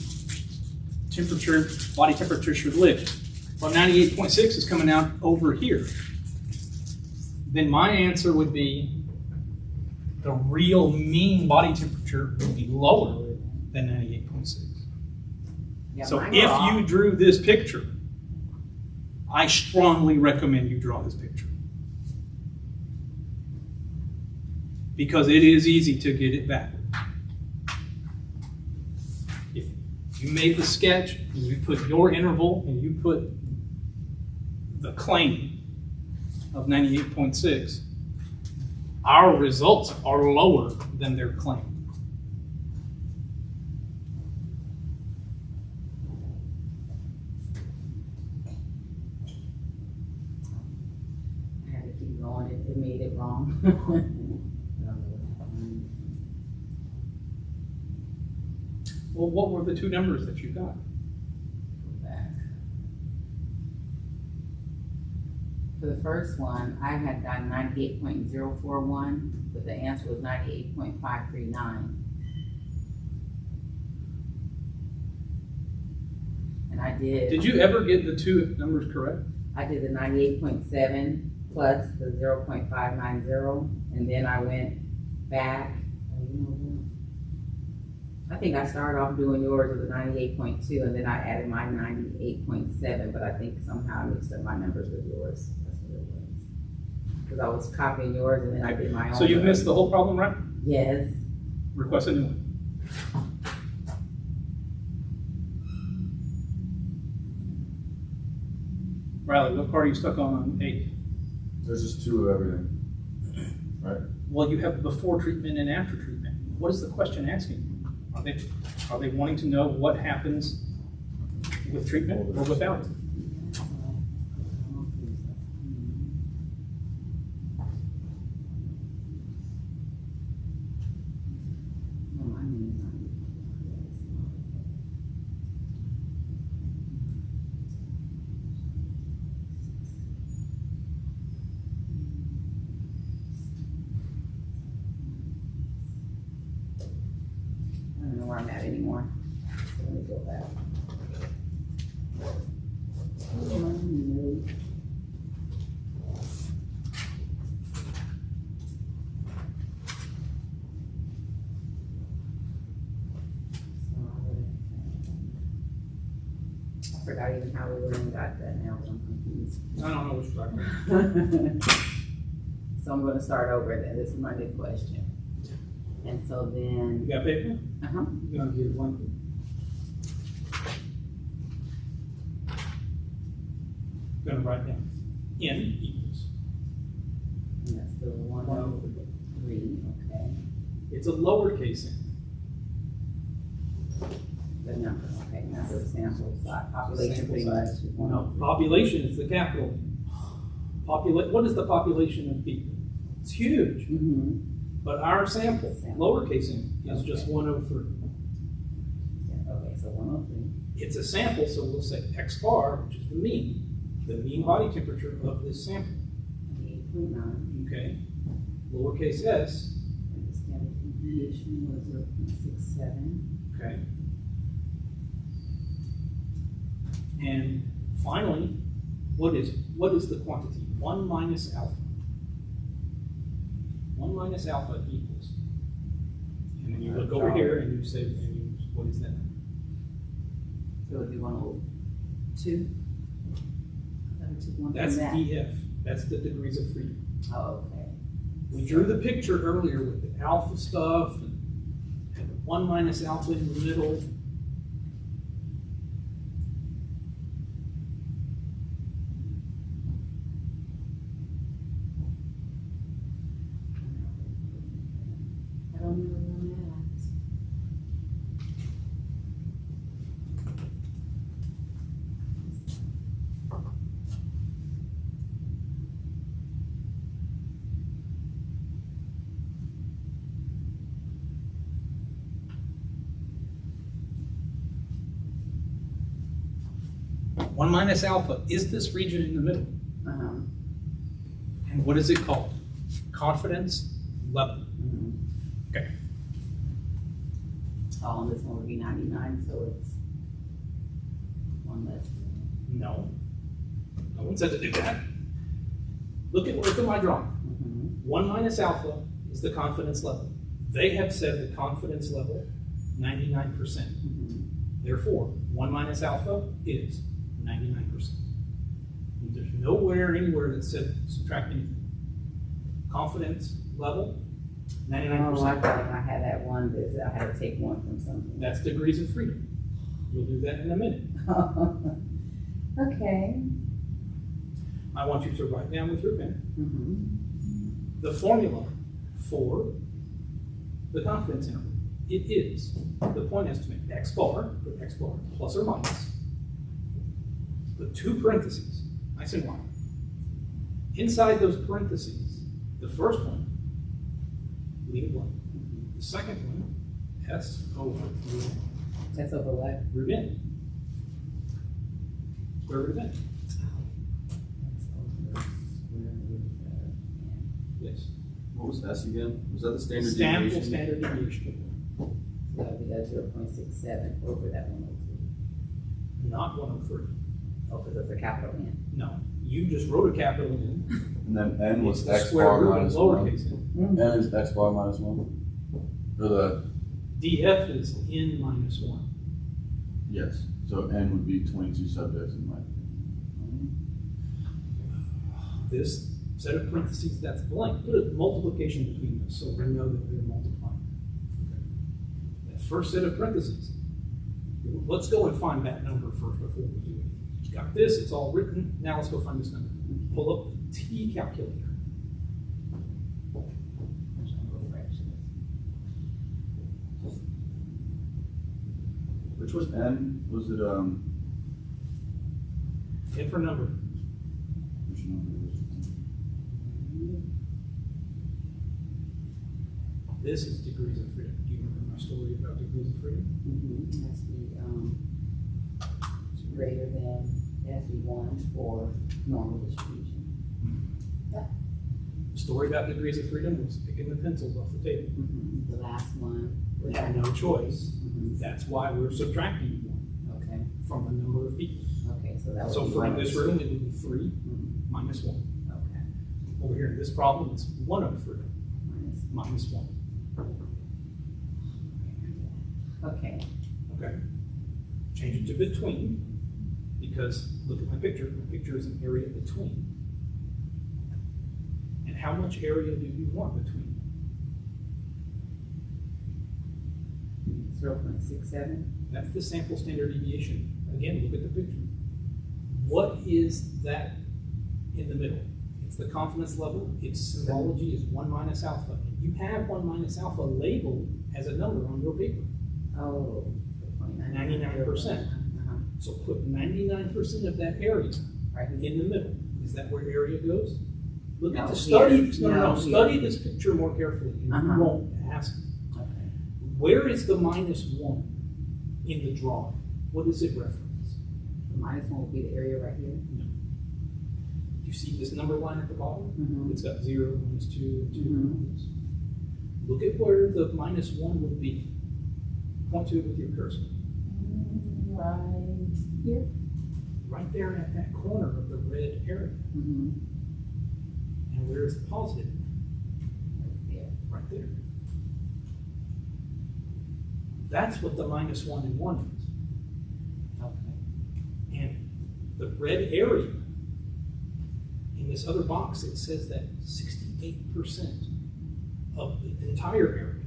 temperature, body temperature should live. Well, 98.6 is coming out over here. Then my answer would be the real mean body temperature would be lower than 98.6. Yeah, So mine if were off. you drew this picture, I strongly recommend you draw this picture. Because it is easy to get it backward. You made the sketch, and you put your interval, and you put the claim of 98.6. Our results are lower than their claim. I had to keep going, it made it wrong. Well, what were the two numbers that you got? Back. For the first one, I had done 98.041, but the answer was 98.539. And I Did you ever get the two numbers correct? I did the 98.7 plus the 0.590, and then I went back. I think I started off doing yours with the 98.2, and then I added my 98.7, but I think somehow I mixed up my numbers with yours. That's what it was. Because I was copying yours, and then I did my own. So you missed the whole problem, right? Yes. Request a new one. Riley, what part are you stuck on 8? There's just two of everything, right? Well, you have before treatment and after treatment. What is the question asking? Are they wanting to know what happens with treatment or without it? I don't know where I'm at anymore. So let me go back. I forgot even how we were in got that now, but I'm confused. I don't know what you're talking about. So I'm gonna start over then. This is my new question. And so then, You got paper? uh-huh. You want to get one? Gonna write down N equals. And that's the 103, okay. It's a lowercase n. The number, okay, number of sample size, population pretty much. is No, 103. population is the capital. What is the population of people? It's huge. Mhm. But our sample, lowercase n, is just Okay. 103. Yeah, okay, so 103. It's a sample, so we'll say X bar, which is the mean body temperature of this sample. 88.9. Okay? Lowercase s, And the standard deviation was 0.67. okay? And finally, what is the quantity? 1 minus alpha. 1 minus alpha equals. And then you look over here and you say, what is that? So it would be 102. I thought I took one from That's that. DF. That's the degrees of freedom. Oh, okay. We drew the picture earlier with the alpha stuff and had the 1 minus alpha in the middle. I don't know where I'm at. One minus alpha is this region in the middle. Uh-huh. And what is it called? Confidence level. Mhm. Okay. Oh, and this one would be 99, so it's one less. No. No one said to do that. Look at my drawing. Mhm. 1 minus alpha is the confidence level. They have said the confidence level, 99%. Mhm. Therefore, 1 minus alpha is 99%. And there's nowhere anywhere that said subtract anything. Confidence level, Oh, I 99%. thought I had that one that I had to take one from something. That's degrees of freedom. You'll do that in a minute. Okay. I want you to write down with your pen Mm-hmm. the formula for the confidence interval. It is the point estimate, x bar, put x bar, plus or minus, put two parentheses, nice and wide. Inside those parentheses, the first one, leave it blank. The second one, S over root n. That's over what? Root n. Square root of n. Yes. What was S again? Was that the standard Sample deviation? standard deviation. So we got 0.67 over that 102. Not 103. Oh, because that's a capital N. No. You just wrote a capital N. And then N was It's the X square bar root of minus 1. lowercase n. N is X bar minus 1? Or the, DF is n minus 1. yes, so N would be 22 subjects in my opinion. This set of parentheses, that's blank. Put a multiplication between those so we know that they're multiplying. Okay. That first set of parentheses. Let's go and find that number first before we do anything. You got this, it's all written. Now let's go find this number. Pull up the T calculator. Which was N? Was it, N for number. which number was it? This is degrees of freedom. Do you remember my story about degrees of freedom? Mm-hmm. Has to be, greater than, it has to be 1 for normal distribution. The story about degrees of freedom was picking the pencils off the table. Mm-hmm. The last one. We had no choice. Mhm. That's why we're subtracting 1 Okay, from the number of people. okay, so that would So be for in minus- this room, it would be 3 Mhm. minus 1. Okay, Over here in this problem, it's 103 minus, minus 1. okay, Okay? Change it to between, because look at my picture. My picture is an area between. And how much area do you want between? 0.67. That's the sample standard deviation. Again, look at the picture. What is that in the middle? It's the confidence level. Its symbology is 1 minus alpha. And you have 1 minus alpha labeled as a number on your paper. Oh. 99%. Uh-huh. So put 99% of that area Right here. in the middle. Is that where area goes? Look at No, the study. here. No, No, study here. this picture more carefully. And Uh-huh. you won't ask. Okay. Where is the minus 1 in the drawing? What does it reference? The minus 1 will be the area right here. You see this number line at the bottom? Mm-hmm. It's got 0, minus 2, 2. Mhm. minus. Look at where the minus 1 would be. Point to it with your cursor. Right here. Right there at that corner of the red area. Mm-hmm. And where is the positive? Right there. Right there. That's what the minus 1 and 1 is. Okay. And the red area in this other box, it says that 68% of the entire area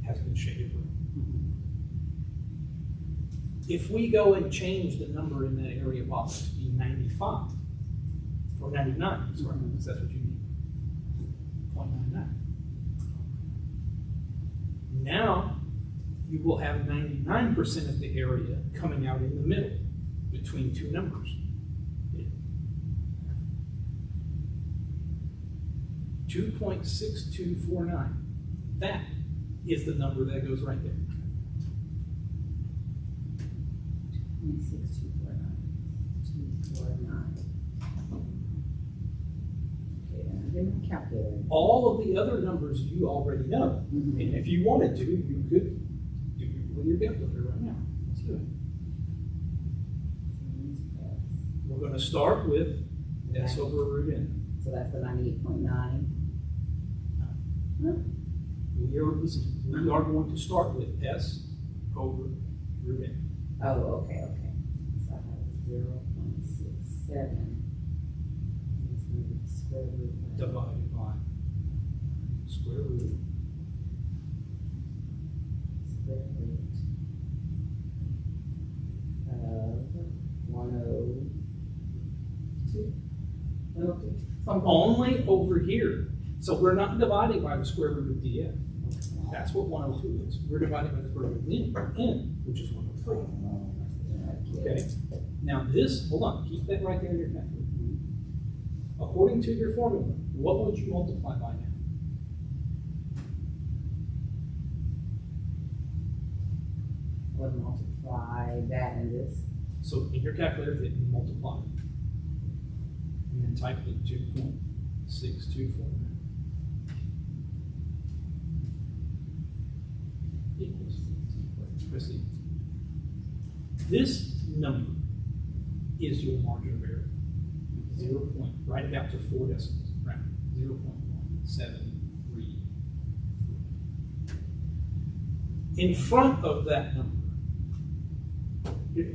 has been shaded red. Mm-hmm. If we go and change the number in that area box to be 95, or 99, sorry, because that's what you need, 0.99. Now, you will have 99% of the area coming out in the middle between two numbers. 2.6249. That is the number that goes right there. 249. Okay, then I'm getting my calculator. All of the other numbers you already know. Mhm. And if you wanted to, you could do it with your calculator right now. Let's do it. We're going to start with S over root n. So that's the 98.9. We are going to start with S over root n. Oh, okay, okay. So I have 0.67. It's going to be the square root. Divided by square root. Square root. 102. 102. Something. Only over here. So we're not dividing by the square root of DF. That's what 102 is. We're dividing by the square root of N, which is 103. Okay? Now this, hold on, keep that right there in your calculator. According to your formula, what would you multiply by now? Would multiply that and this. So in your calculator, hit multiply. And then type in 2.624. Equals. Proceed. This number is your margin of error. 0. Right about to 4 decimals. Right. 0.1733. In front of that number,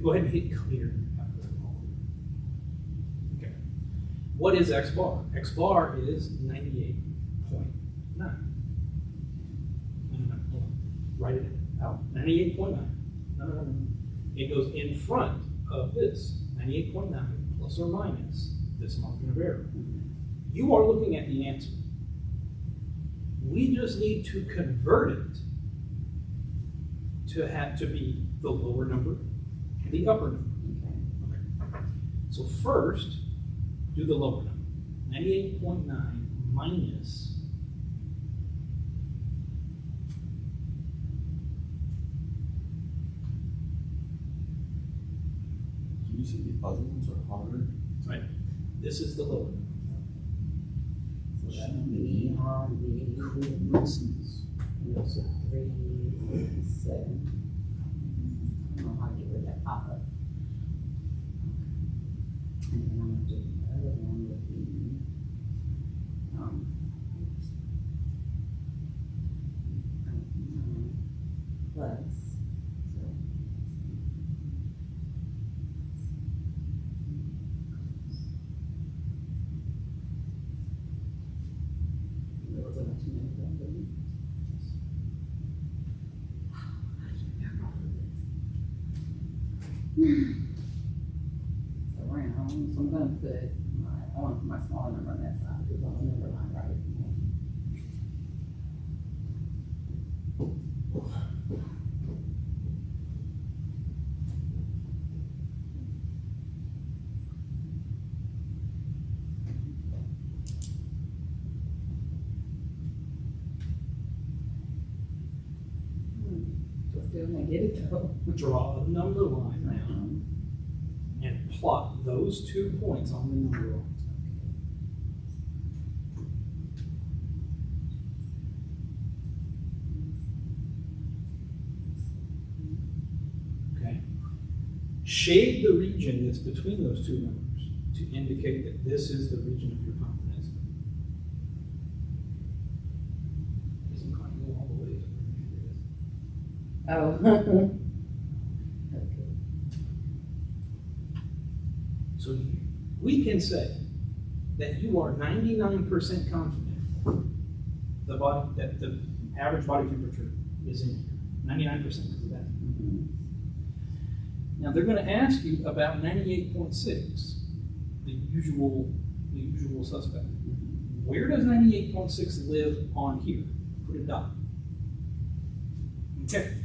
go ahead and hit clear. Okay. What is X bar? X bar is 98.9. No, hold on. Write it out. 98.9. No. It goes in front of this. 98.9 plus or minus this margin of error. You are looking at the answer. We just need to convert it to have to be the lower number and the upper number. Okay. So first, do the lower number. 98.9 minus You said the other ones are harder? right. This is the lower number. So that would be on the 3, 7. I don't know how to get rid of that pop up. And then I'm gonna do the other one with the plus. There was only 2 minutes left, wasn't it? So round, so I'm gonna put I want to put my smaller number on that side because I want the number line right. So still gonna get it though. Draw a number line now and plot those 2 points on the number line. Okay. Shade the region that's between those 2 numbers to indicate that this is the region of your confidence. Isn't quite go all the way to where it is. Oh. So we can say that you are 99% confident that the average body temperature is in here. 99% because of that. Now they're going to ask you about 98.6, the usual suspect. Where does 98.6 live on here? Put a dot. Okay.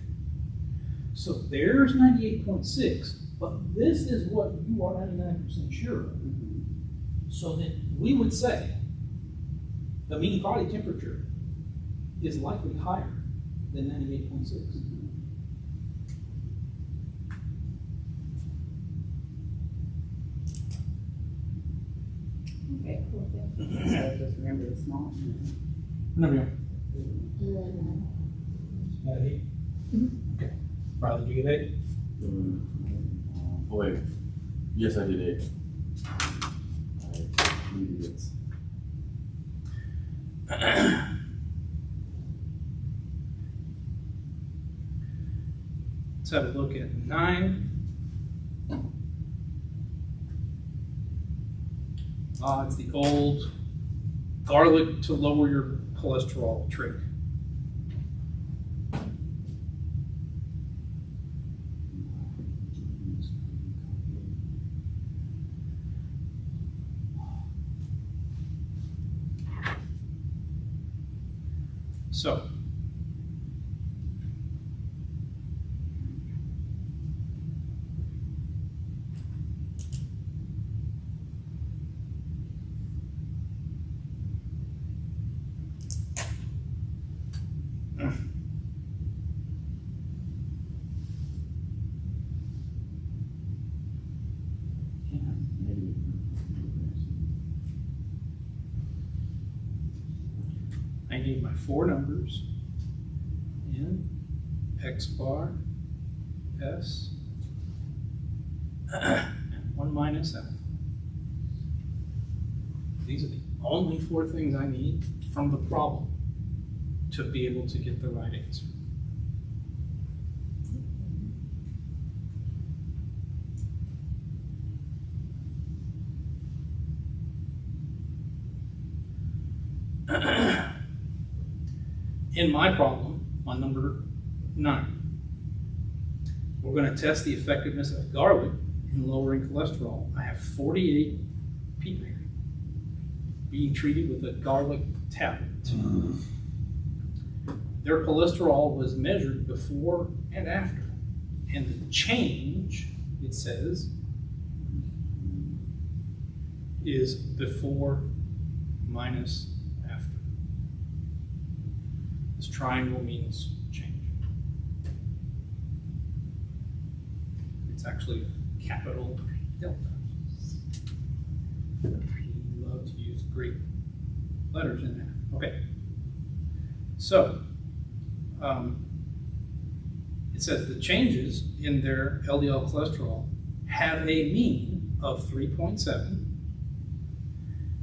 So there's 98.6. But this is what you are 99% sure of. So then we would say the mean body temperature is likely higher than 98.6. Okay, cool. So just remember the small. No, no. Got an 8? Okay. Riley, did you get 8? Oh wait, yes I did 8. I needed it. Let's have a look at 9. It's the old garlic to lower your cholesterol trick. So, I need my four numbers, N, X bar, S, and 1 minus F. These are the only four things I need from the problem to be able to get the right answer. In my problem, on number 9, we're going to test the effectiveness of garlic in lowering cholesterol. I have 48 people being treated with a garlic tablet. Their cholesterol was measured before and after. And the change, it says, is before minus after. This triangle means change. It's actually a capital delta. We love to use Greek letters in there. Okay. So, it says the changes in their LDL cholesterol have a mean of 3.7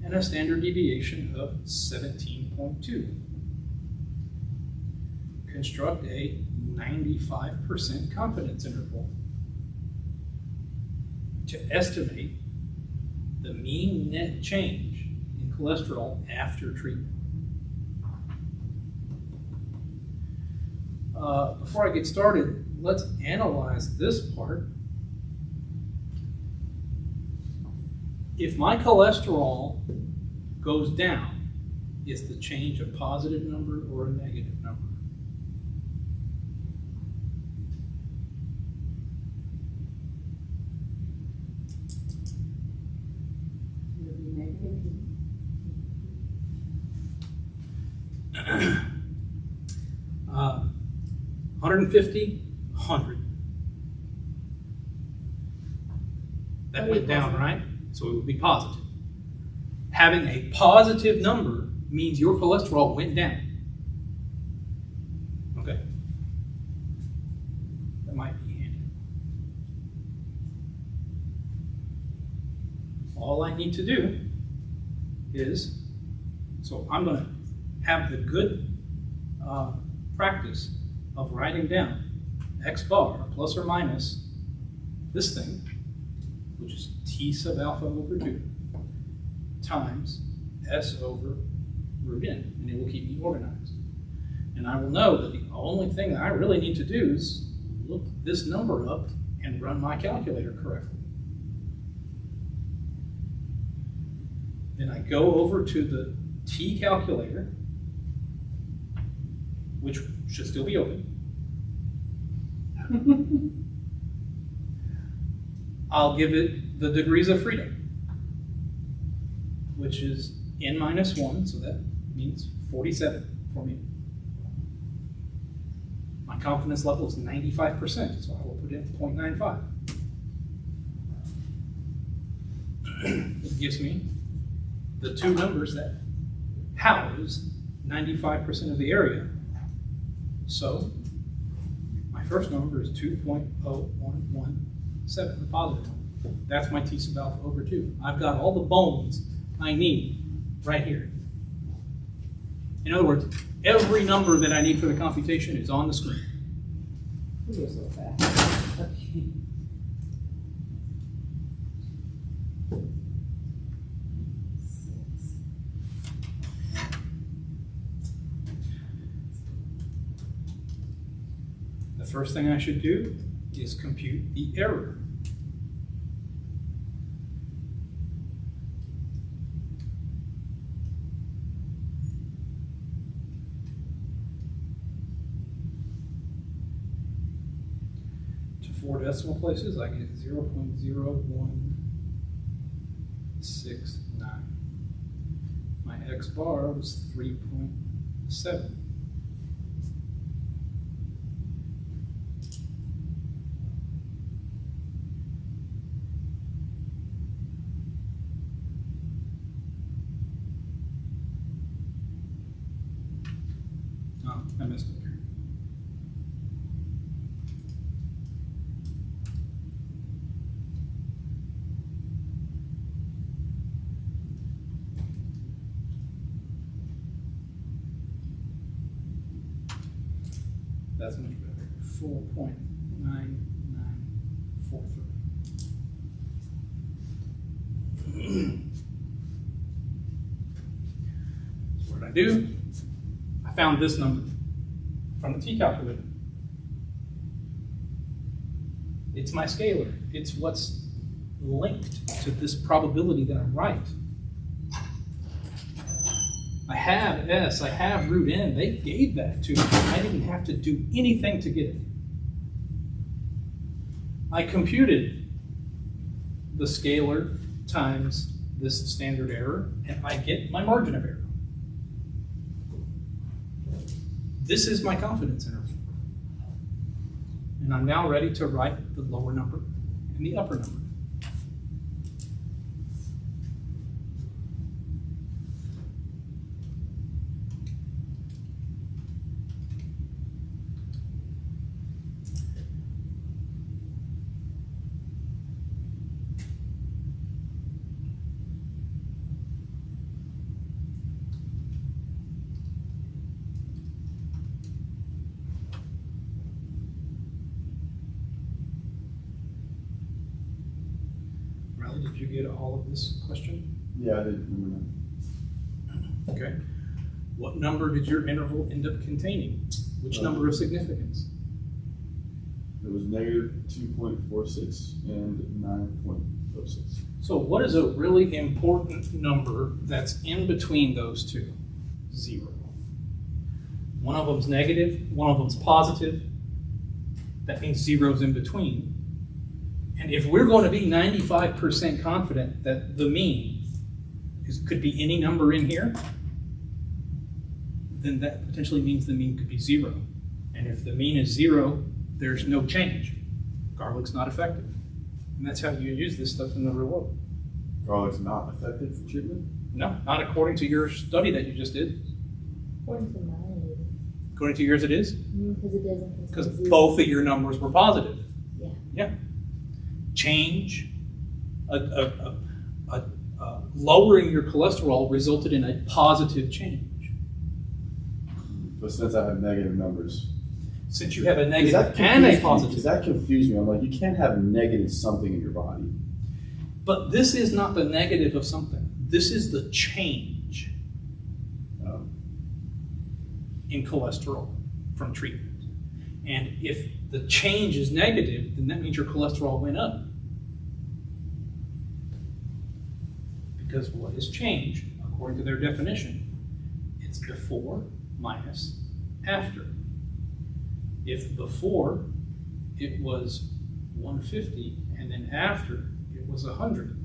and a standard deviation of 17.2. Construct a 95% confidence interval to estimate the mean net change in cholesterol after treatment. Before I get started, let's analyze this part. If my cholesterol goes down, is the change a positive number or a negative number? It'll be negative. 150, 100. That went down, right? So it would be positive. Having a positive number means your cholesterol went down. Okay. That might be handy. All I need to do is, so I'm going to have the good practice of writing down X bar plus or minus this thing, which is T sub alpha over 2 times S over root N, and it will keep me organized. And I will know that the only thing that I really need to do is look this number up and run my calculator correctly. Then I go over to the T calculator, which should still be open. I'll give it the degrees of freedom, which is N minus 1, so that means 47 for me. My confidence level is 95%, so I will put in 0.95. It gives me the two numbers that house 95% of the area. So my first number is 2.0117, the positive one. That's my T sub alpha over 2. I've got all the bones I need right here. In other words, every number that I need for the computation is on the screen. We go so fast. Okay. The first thing I should do is compute the error. 4 decimal places, I get 0.0169. My X bar was 3.7. Oh, I messed up here. That's much better. 4.9943. So what did I do? I found this number from the T-calculator. It's my scalar. It's what's linked to this probability that I'm right. I have S, I have root N. They gave that to me. I didn't have to do anything to get it. I computed the scalar times this standard error, and I get my margin of error. This is my confidence interval. And I'm now ready to write the lower number and the upper number. Riley, did you get all of this question? Yeah, I did remember that. Okay. What number did your interval end up containing? Which number of significance? It was negative 2.46 and 9.06. So what is a really important number that's in between those two? 0. One of them's negative, one of them's positive. That means 0's in between. And if we're going to be 95% confident that the mean could be any number in here, then that potentially means the mean could be 0. And if the mean is 0, there's no change. Garlic's not effective. And that's how you use this stuff in the real world. Garlic's not effective for treatment? No, not according to your study that you just did. According to mine, According to yours it is? because it doesn't. Because both of your numbers were positive. Yeah. Yeah. Change, lowering your cholesterol resulted in a positive change. But since I have negative numbers. Since you have a Does negative that and a confuse me? positive. Does that confuse me? I'm like, you can't have negative something in your body. But this is not the negative of something. This is the change in cholesterol from treatment. And if the change is negative, then that means your cholesterol went up. Because what is change, according to their definition, it's before minus after. If before it was 150 and then after it was 100,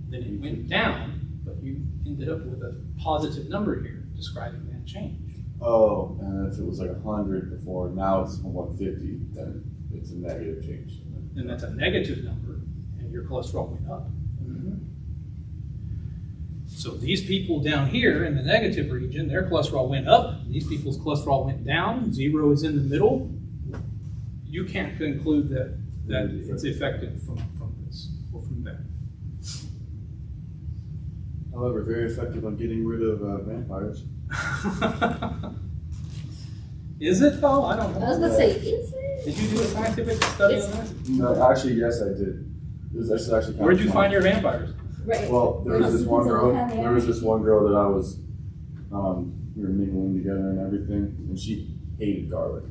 then it went down, but you ended up with a positive number here describing that change. Oh, and if it was like 100 before, now it's 150, then it's a negative change. Then that's a negative number, and your cholesterol went up. So these people down here in the negative region, their cholesterol went up. These people's cholesterol went down. 0 is in the middle. You can't conclude that it's effective from this or from that. However, very effective on getting rid of vampires. Is it though? I don't know. I was gonna say, is it? Did you do a scientific study on that? No, actually, yes, I did. This is actually kind Where'd of you fun. find your vampires? Right. Well, there was this one girl. There was this one girl that I was, we were mingling together and everything, and she hated garlic.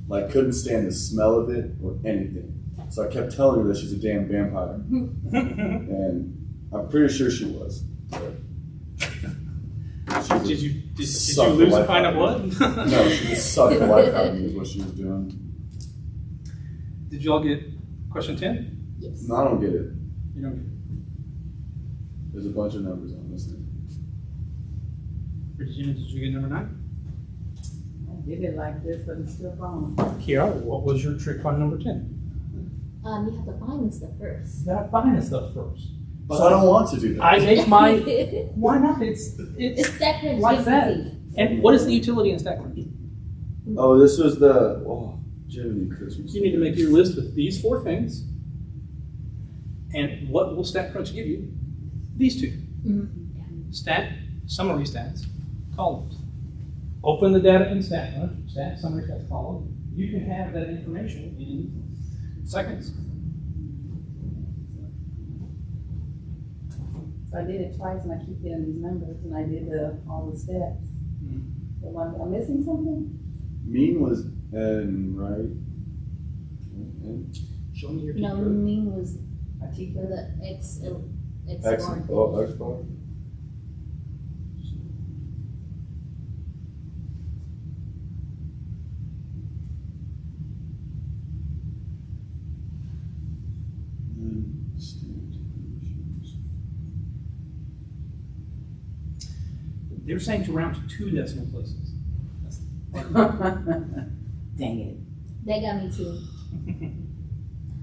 Like, couldn't stand the smell of it or anything. So I kept telling her that she's a damn vampire, and I'm pretty sure she was. Did you lose a pint of blood? No, she just sucked the life out of me is what she was doing. Did you all get question 10? Yes. No, I don't get it. You don't get it. There's a bunch of numbers on this thing. Regina, did you get number 9? I did it like this, but it's still wrong. Kiara, what was your trick on number 10? You have to find the stuff first. You gotta find the stuff first. So I don't want to do that. I make my, why not? It's Stack Crunch. Like just that. easy. And what is the utility in StackCrunch? Oh, this was the, Jiminy Christmas. You need to make your list with these 4 things. And what will StackCrunch give you? These 2. Summary stats, columns. Open the data in StackCrunch, stat, summary stats, column. You can have that information in seconds. So I did it twice and I keep getting these numbers and I did all the steps. So I'm missing something? Mean was N, right? N? Show me your No, key code. mean was I keep for the X X, bar. X bar? They're saying to round to 2 decimal places. That's Dang it. That got me too.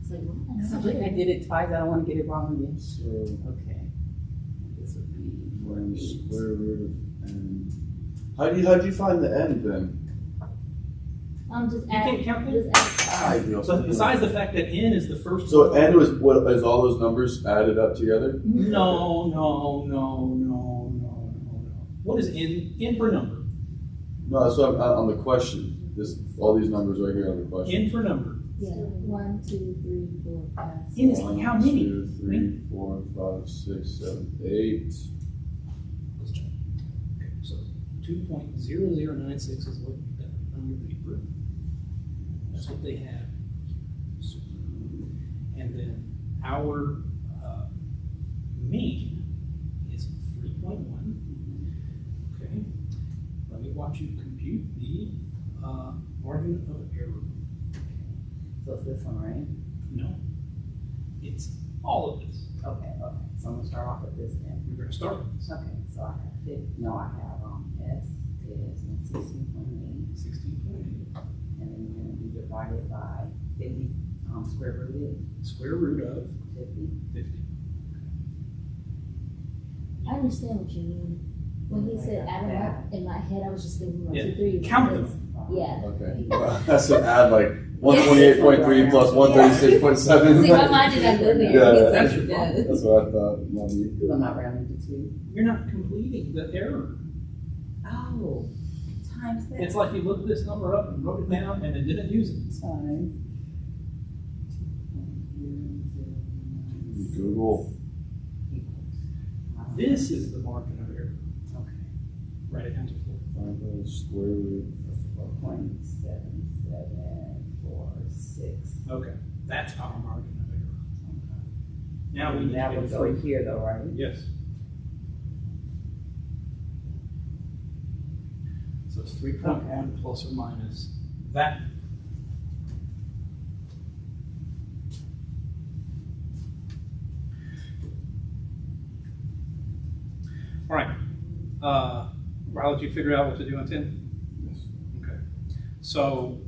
It's like, So what? I did it twice, I don't wanna get it wrong again. So, Okay. This would be when square root of N. How'd you find the N then? Just You add. can't count them? Just add. So besides the fact that N is the first So one. N was, what, is all those numbers added up together? No. What is N for number? No, that's what on the question. All these numbers right here on the question. N for number. Yeah. 1, 2, 3, 4, 5, 6. N is how many? 1, 2, 3, 4, 5, 6, 7, 8. Let's check. Okay, so 2.0096 is what you got on your paper. That's what they have. And then our mean is 3.1. Okay, let me watch you compute the margin of error. So it's this one, right? No, it's all of this. Okay. So I'm gonna start off with this then. We're gonna start with this. Okay, so I have S is 16.8, 16.8 and then you're gonna be divided by 50, square rooted, square root of 50. 50. I understand what you mean. When he said add them up, in my head, I was just thinking 1, 2, 3. Count them. Yeah. Okay. That's an add like 128.3 plus 136.7. See, my mind did not go there. Yeah, He's that's like, your fault. no. That's what I thought. Mommy. Because I'm not rounding to 2. You're not completing the error. Oh, times that. It's like you looked this number up and wrote it down and then didn't use it. Times. Google. This is the margin of error. Okay. Write it down to 4. Find the square root. 4.7746. Okay, that's our margin of error. Now we need That to would get go further. here though, right? Yes. So it's 3.1 plus or minus that. All right. Riley, did you figure out what to do on 10? Yes. Okay. So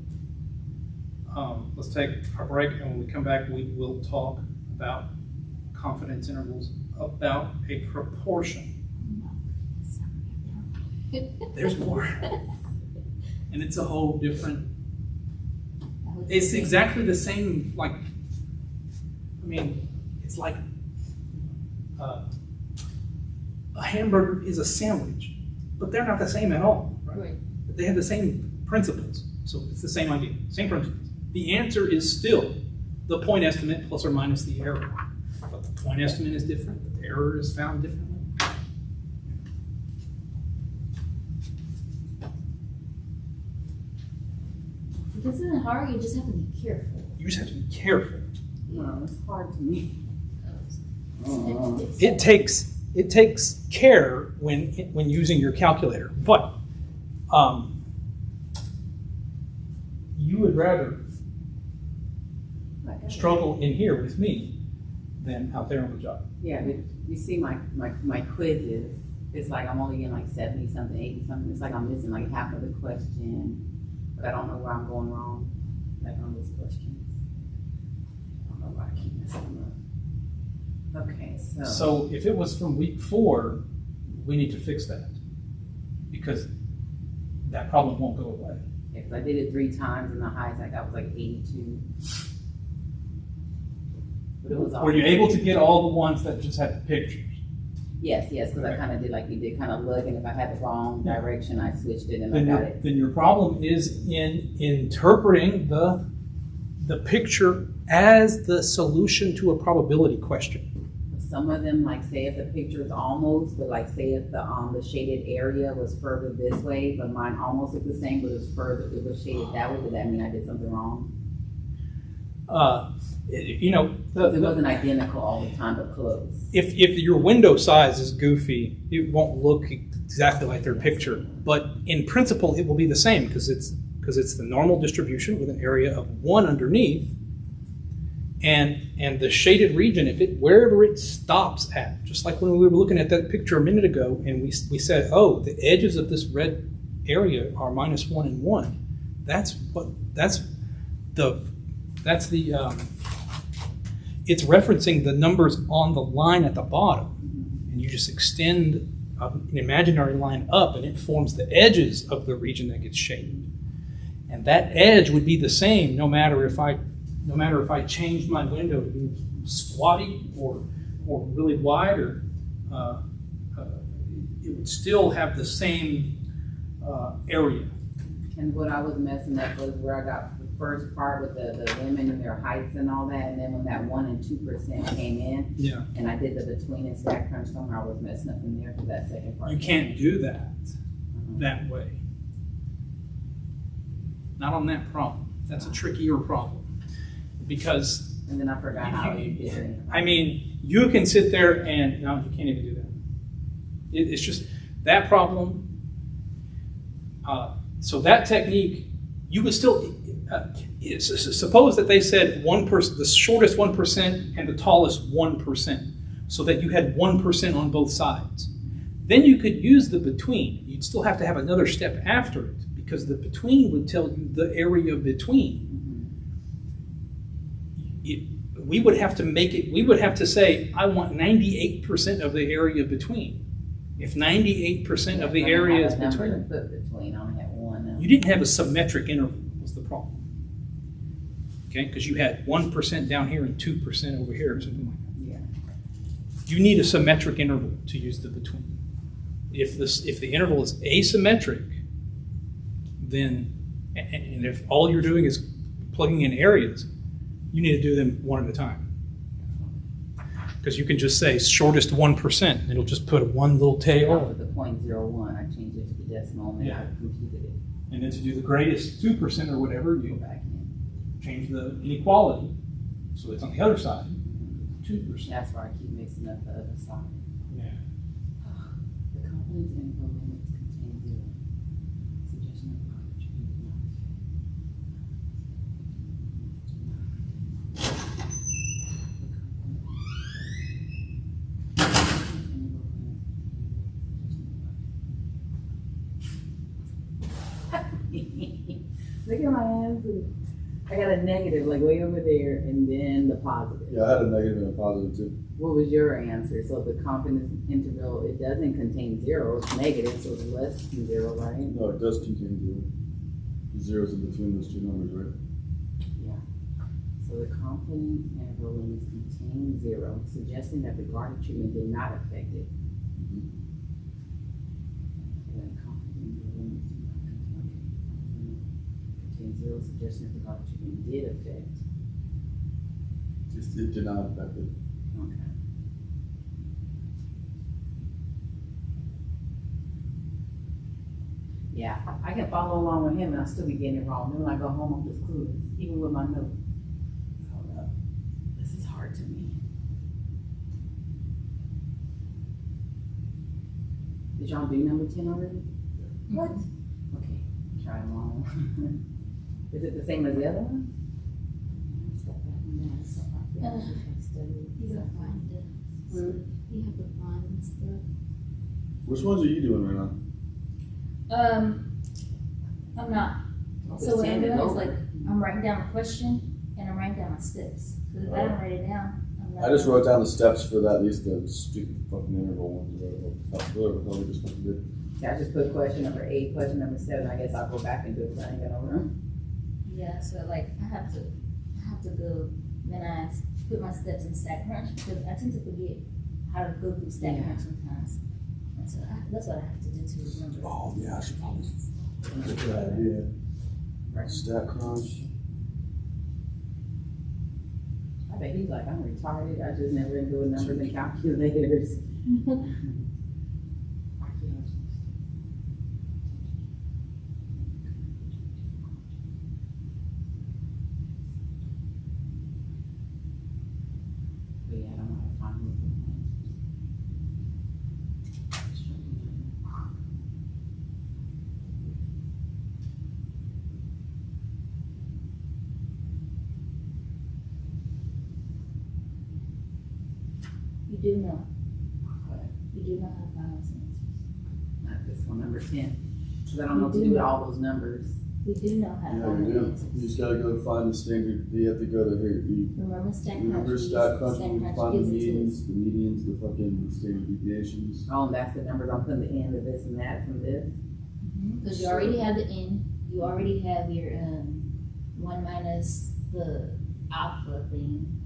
let's take our break, and when we come back, we will talk about confidence intervals, about a proportion. There's more. And it's a whole different, it's exactly the same, like, I mean, it's like a hamburger is a sandwich, but they're not the same at all, right? Right. But they have the same principles, so it's the same idea, same principles. The answer is still the point estimate plus or minus the error. But the point estimate is different, the error is found differently. Because in hard, you just have to be careful. You just have to be careful. No, it's hard to me. It takes care when using your calculator, but you would rather struggle in here with me than out there on the job. Yeah, but you see my quizzes, it's like I'm only getting like 70 something, 80 something. It's like I'm missing like half of the question, but I don't know where I'm going wrong, like on those questions. I don't know why I keep messing them up. Okay, So if it was from week 4, we need to fix that because that problem won't go away. Yeah, 'cause I did it 3 times and the highest I got was like 82. But it was all. Were you able to get all the ones that just had the pictures? Yes, because I Okay. kind of did like you did, kind of look, and if I had the wrong direction, I switched it and I Then got your, it. then your problem is in interpreting the picture as the solution to a probability question. Some of them, like say if the picture is almost, but like say if the shaded area was further this way, but mine almost looked the same, but it was further, it was shaded that way, does that mean I did something wrong? You know, It wasn't identical all the time, but close. if your window size is goofy, it won't look exactly like their picture. But in principle, it will be the same because it's the normal distribution with an area of 1 underneath. And the shaded region, wherever it stops at, just like when we were looking at that picture a minute ago, and we said, oh, the edges of this red area are -1 and 1. It's referencing the numbers on the line at the bottom, and you just extend an imaginary line up, and it forms the edges of the region that gets shaded. And that edge would be the same no matter if I changed my window to be squatty or really wide, or it would still have the same area. And what I was messing up was where I got the first part with the women and their heights and all that, and then when that 1% and 2% came in, Yeah. and I did the between and stack crunch, somewhere I was messing up in there for that second part. You can't do that that way. Not on that problem. That's a trickier problem. Because, And then I forgot how you did it. I mean, you can sit there and, no, you can't even do that. It's just that problem. So that technique, you would still, suppose that they said the shortest 1% and the tallest 1%, so that you had 1% on both sides. Then you could use the between. You'd still have to have another step after it, because the between would tell you the area between. We would have to say, I want 98% of the area between. If 98% of the area is between, I only had one. you didn't have a symmetric interval was the problem. Okay, because you had 1% down here and 2% over here or something like that. Yeah. You need a symmetric interval to use the between. If the interval is asymmetric, then, and if all you're doing is plugging in areas, you need to do them one at a time. Because you can just say shortest 1%, and it'll just put one little tail. With the 0.01, I changed it to the decimal, and Yeah. I computed it. And then to do the greatest 2% or whatever, Go you back in. change the inequality. So it's on the other side, 2%. That's why I keep mixing up the other side. Yeah. The confidence interval limits contain 0. Suggestion of arbitrary Look at my answer. I got a negative, like way over there, and then the positive. Yeah, I had a negative and a positive too. What was your answer? So the confidence interval, it doesn't contain 0, it's negative, so it's less than 0, right? No, it does contain 0. The zeros in between those two numbers, right? Yeah. So the confidence interval limits contain 0, suggesting that the guarded treatment did not affect it. And the confidence interval limits do not contain 0, suggesting that the guarded treatment did affect. It did not affect it. Okay. Yeah, I can follow along with him and I'll still be getting it wrong. Then when I go home, I'm just clueless, even with my note. Hold up. This is hard to me. Did y'all do number 10 already? What? Okay, try them all. Is it the same as the other one? Step back and Yeah, stuff like that. You gotta find the, you have to find stuff. Which ones are you doing right now? I'm not. So what I'm doing is like, I'm writing down a question and I'm writing down my steps. Cause if I don't write it down, I'm not. I just wrote down the steps for that, at least the stupid fucking interval ones, whatever the hell we just fucking did. Yeah, I just put question number 8, question number 7. I guess I'll go back and do it, 'cause I ain't got no room. Yeah, so like, I have to go, then I put my steps in StatCrunch, because I tend to forget how to go through StatCrunch sometimes. And so that's what I have to do to remember. Oh, yeah, I should probably, that's a good idea. StatCrunch. I bet he's like, I'm retarded. I just never been doing numbers and calculators. But yeah, I don't know how to find them. You do know. You do know how to find those answers. Not this one, number 10. Because I don't know what to do with all those numbers. We do know how to Yeah, find you the do. answers. You just gotta go find the standard, you have to go to here, you Remember StatCrunch? remember We use StatCrunch, when you find the gives it to us. medians, the fucking standard deviations. Oh, and that's the numbers I'm putting the end of this and that from this. Because you already have the n, you already have your 1 minus the alpha thing.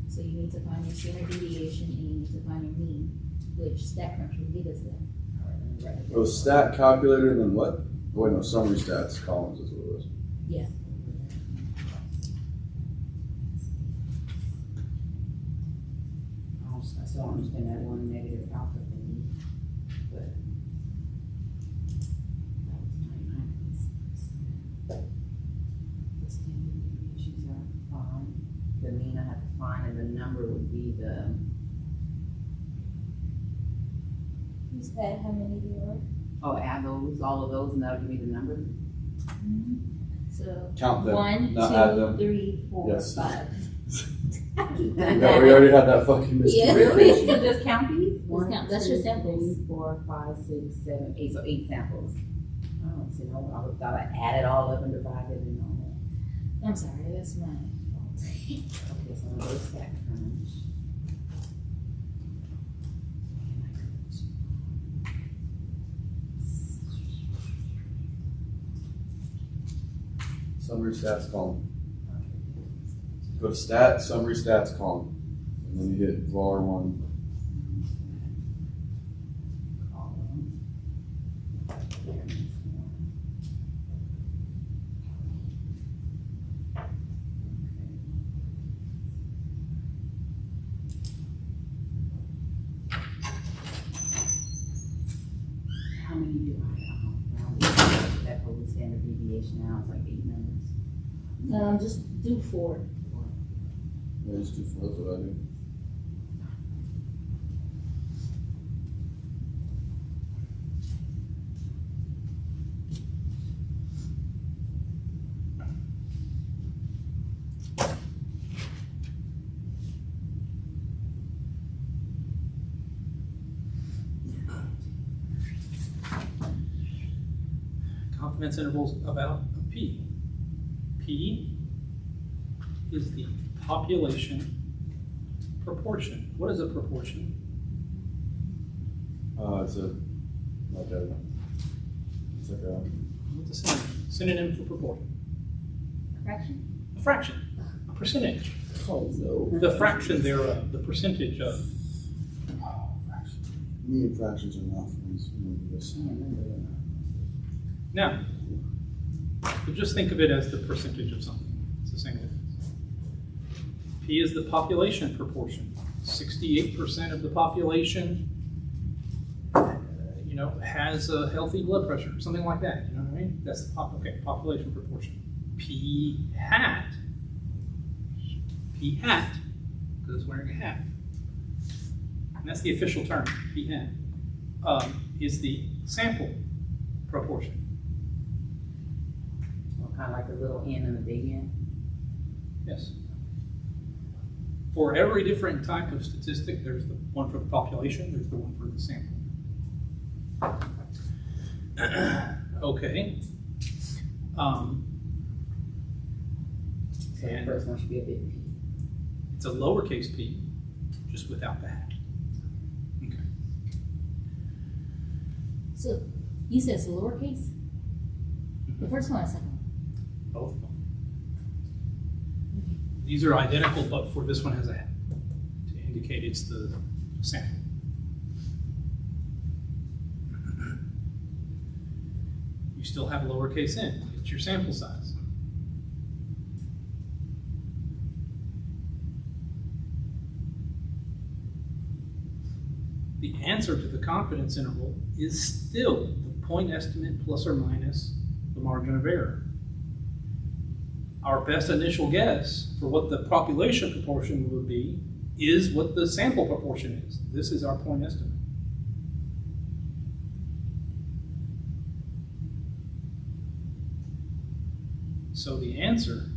So you need to find your standard deviation and you need to find your mean, which StatCrunch will give us that. It was stat calculator and then what? Oh, wait, no, summary stats columns is what it was. Yeah. I still don't understand that one negative alpha thing, but. That was my the standard deviations are fine. The mean I have to find, and the number would be the, Who's add how many there are? oh, add those, all of those, and that'll give me the number. So Count them, 1, not add them. 2, 3, 4, Yes. 5. Yeah, we already had that fucking Yeah. Really? miscommunication. So just count these? Just count, that's your samples. 3, 4, 5, 6, 7, 8, so 8 samples. Oh, so no, I would thought I added all up and divided and all that. I'm sorry, that's my fault. Okay, so I'm gonna go stack crunch. Summary stats column. Go to stat, summary stats column. And then you hit var 1. How many do I round that whole standard deviation now? It's like 8 numbers. Just do 4. Yeah, just do 4, that's what I do. Confidence intervals about a P. P is the population proportion. What is a proportion? It's like a What's a synonym for proportion? Fraction? A fraction, a percentage. oh no. The fraction thereof, the percentage of. Me and fractions are not friends. Now, so just think of it as the percentage of something. It's the same difference. P is the population proportion. 68% of the population, has a healthy blood pressure, something like that. You know what I mean? That's the population proportion. P hat, because it's wearing a hat. And that's the official term, P hat, is the sample proportion. Kind of like the little N and the big N. Yes. For every different type of statistic, there's the one for the population, there's the one for the sample. Okay. So the And first one should be a big P. it's a lowercase p, just without the hat. Okay. So you said it's a lowercase? The first one or second one? Both of them. These are identical, but for this one has a hat to indicate it's the sample. You still have lowercase n. It's your sample size. The answer to the confidence interval is still the point estimate plus or minus the margin of error. Our best initial guess for what the population proportion would be is what the sample proportion is. This is our point estimate. So the answer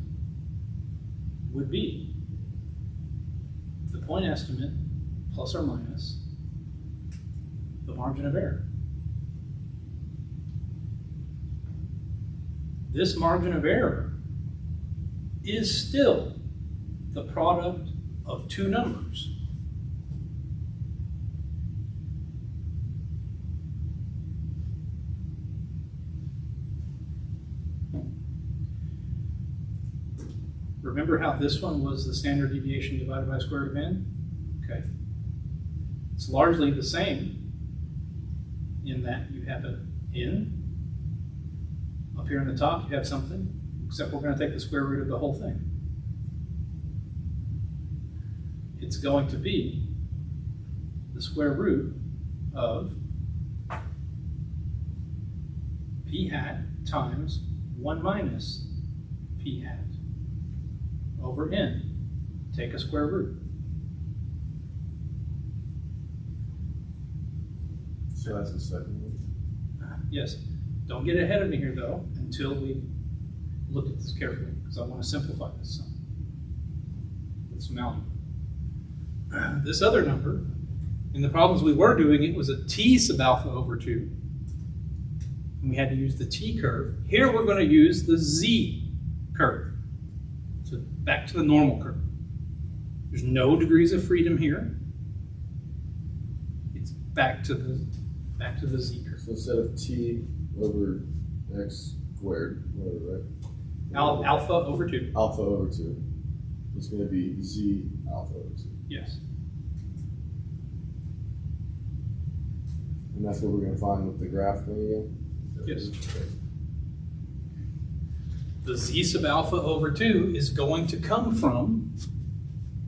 would be the point estimate plus or minus the margin of error. This margin of error is still the product of two numbers. Remember how this one was the standard deviation divided by square root of n? Okay. It's largely the same in that you have an n. Up here in the top, you have something, except we're going to take the square root of the whole thing. It's going to be the square root of p hat times 1 minus p hat over n. Take a square root. So that's the second one. Yes. Don't get ahead of me here, though, until we look at this carefully, because I want to simplify this some with some algebra. This other number, in the problems we were doing, it was a t sub alpha over 2. And we had to use the t curve. Here we're going to use the z curve. So back to the normal curve. There's no degrees of freedom here. It's back to the z curve. So instead of t over x squared, whatever, right? Alpha over 2. Alpha over 2. It's going to be z alpha over 2. Yes. And that's what we're going to find with the graph thing again? Yes. Okay. The z sub alpha over 2 is going to come from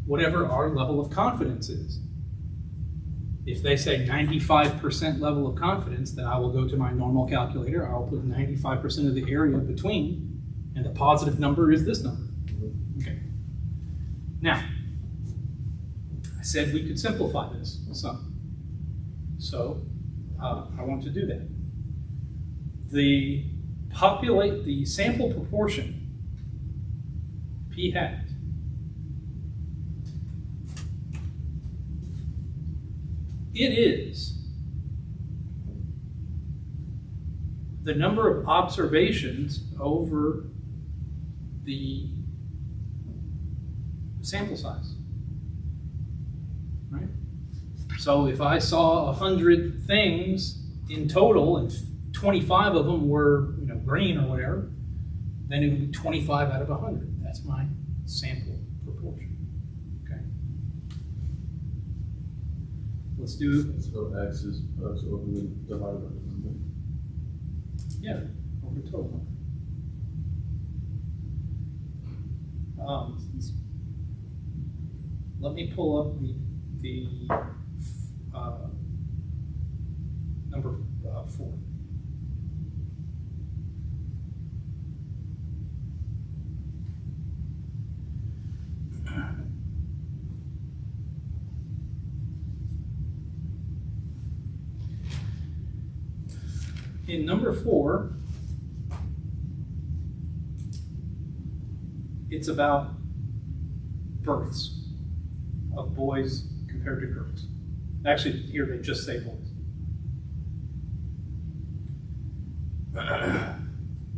whatever our level of confidence is. If they say 95% level of confidence, then I will go to my normal calculator. I'll put 95% of the area between, and the positive number is this number. Okay. Now, I said we could simplify this some. So, I want to do that. The sample proportion, p hat, it is the number of observations over the sample size, right? So if I saw 100 things in total and 25 of them were, green or whatever, then it would be 25 out of 100. That's my sample proportion. Okay. Let's do, So x is over the divided by the number. yeah, over total. Let me pull up the number 4. In number 4, it's about births of boys compared to girls. Actually, here they just say boys.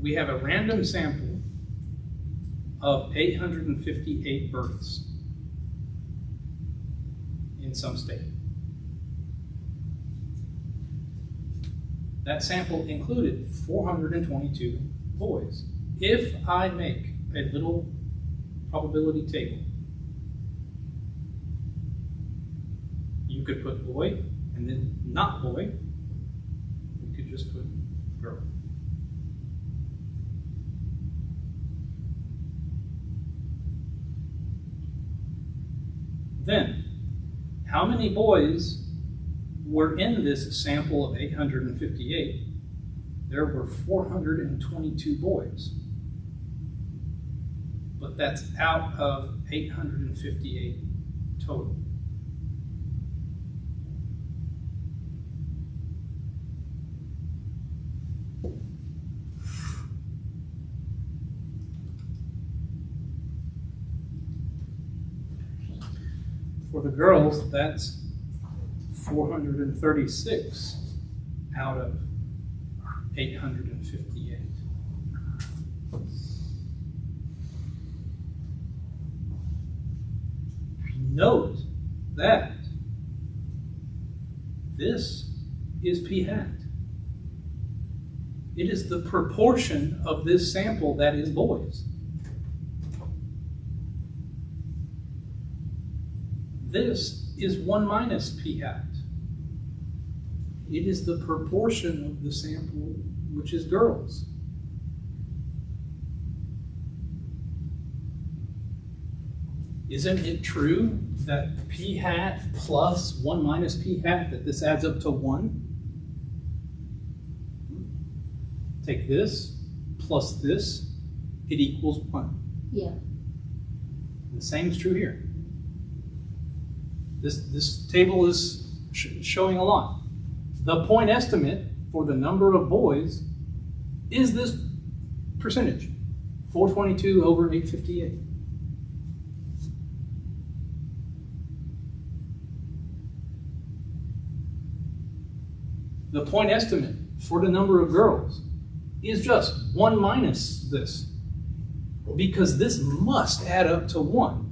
We have a random sample of 858 births in some state. That sample included 422 boys. If I make a little probability table, you could put boy and then not boy. You could just put girl. Then, how many boys were in this sample of 858? There were 422 boys. But that's out of 858 total. For the girls, that's 436 out of 858. Note that this is p hat. It is the proportion of this sample that is boys. This is 1 minus p hat. It is the proportion of the sample which is girls. Isn't it true that p hat plus 1 minus p hat, that this adds up to 1? Take this plus this, it equals 1. Yeah. The same is true here. This table is showing a lot. The point estimate for the number of boys is this percentage, 422 over 858. The point estimate for the number of girls is just 1 minus this, because this must add up to 1.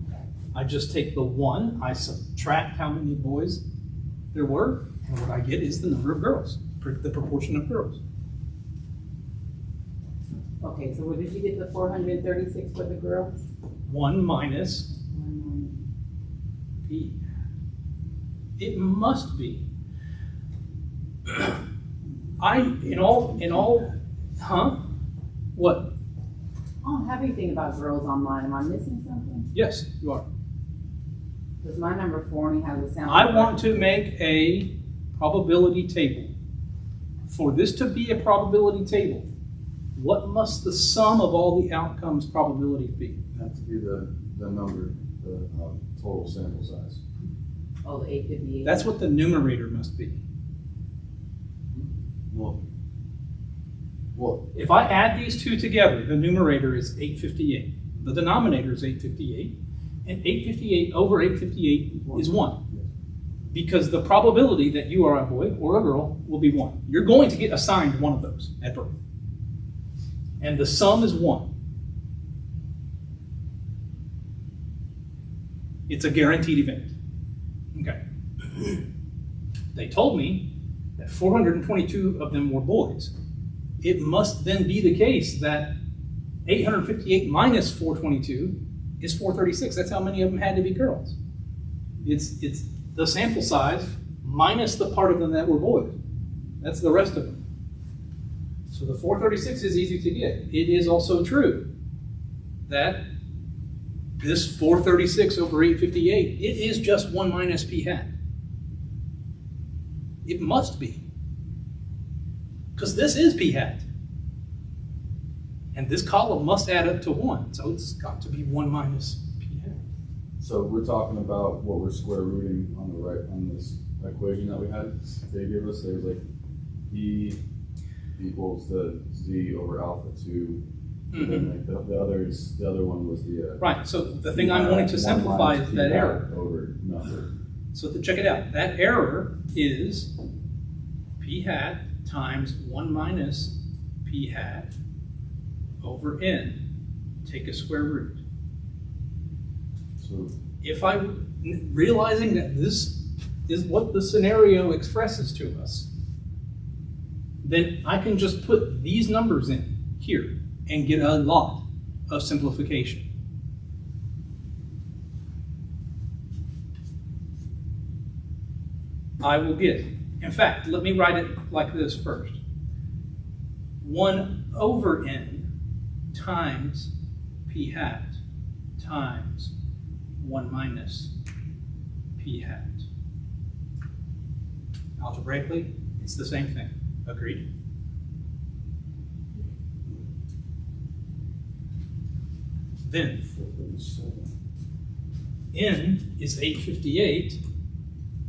I just take the 1, I subtract how many boys there were, and what I get is the number of girls, the proportion of girls. Okay, so where did you get the 436 for the girls? 1 minus p. It must be. What? I don't have anything about girls online. Am I missing something? Yes, you are. Because my number 4 only has a sound. I want to make a probability table. For this to be a probability table, what must the sum of all the outcomes probabilities be? Have to be the number, the total sample size. Oh, the 858. That's what the numerator must be. Well, If I add these two together, the numerator is 858. The denominator is 858. And 858 over 858 is 1. Because the probability that you are a boy or a girl will be 1. You're going to get assigned one of those at birth. And the sum is 1. It's a guaranteed event. Okay. They told me that 422 of them were boys. It must then be the case that 858 minus 422 is 436. That's how many of them had to be girls. It's the sample size minus the part of them that were boys. That's the rest of them. So the 436 is easy to get. It is also true that this 436 over 858, it is just 1 minus p hat. It must be. Because this is p hat. And this column must add up to 1. So it's got to be 1 minus p hat. so we're talking about what we're square rooting on the right, on this equation that we had. They give us, there's like E equals the Z over alpha 2 Mhm. Like the other one was the. Right, so the thing I'm wanting to simplify is that error. Over number. So to check it out, that error is p hat times 1 minus p hat over n. Take a square root. So, If I, realizing that this is what the scenario expresses to us, then I can just put these numbers in here and get a lot of simplification. I will get, in fact, let me write it like this first. 1 over n times p hat times 1 minus p hat. Algebraically, it's the same thing. Agreed? Then, n is 858,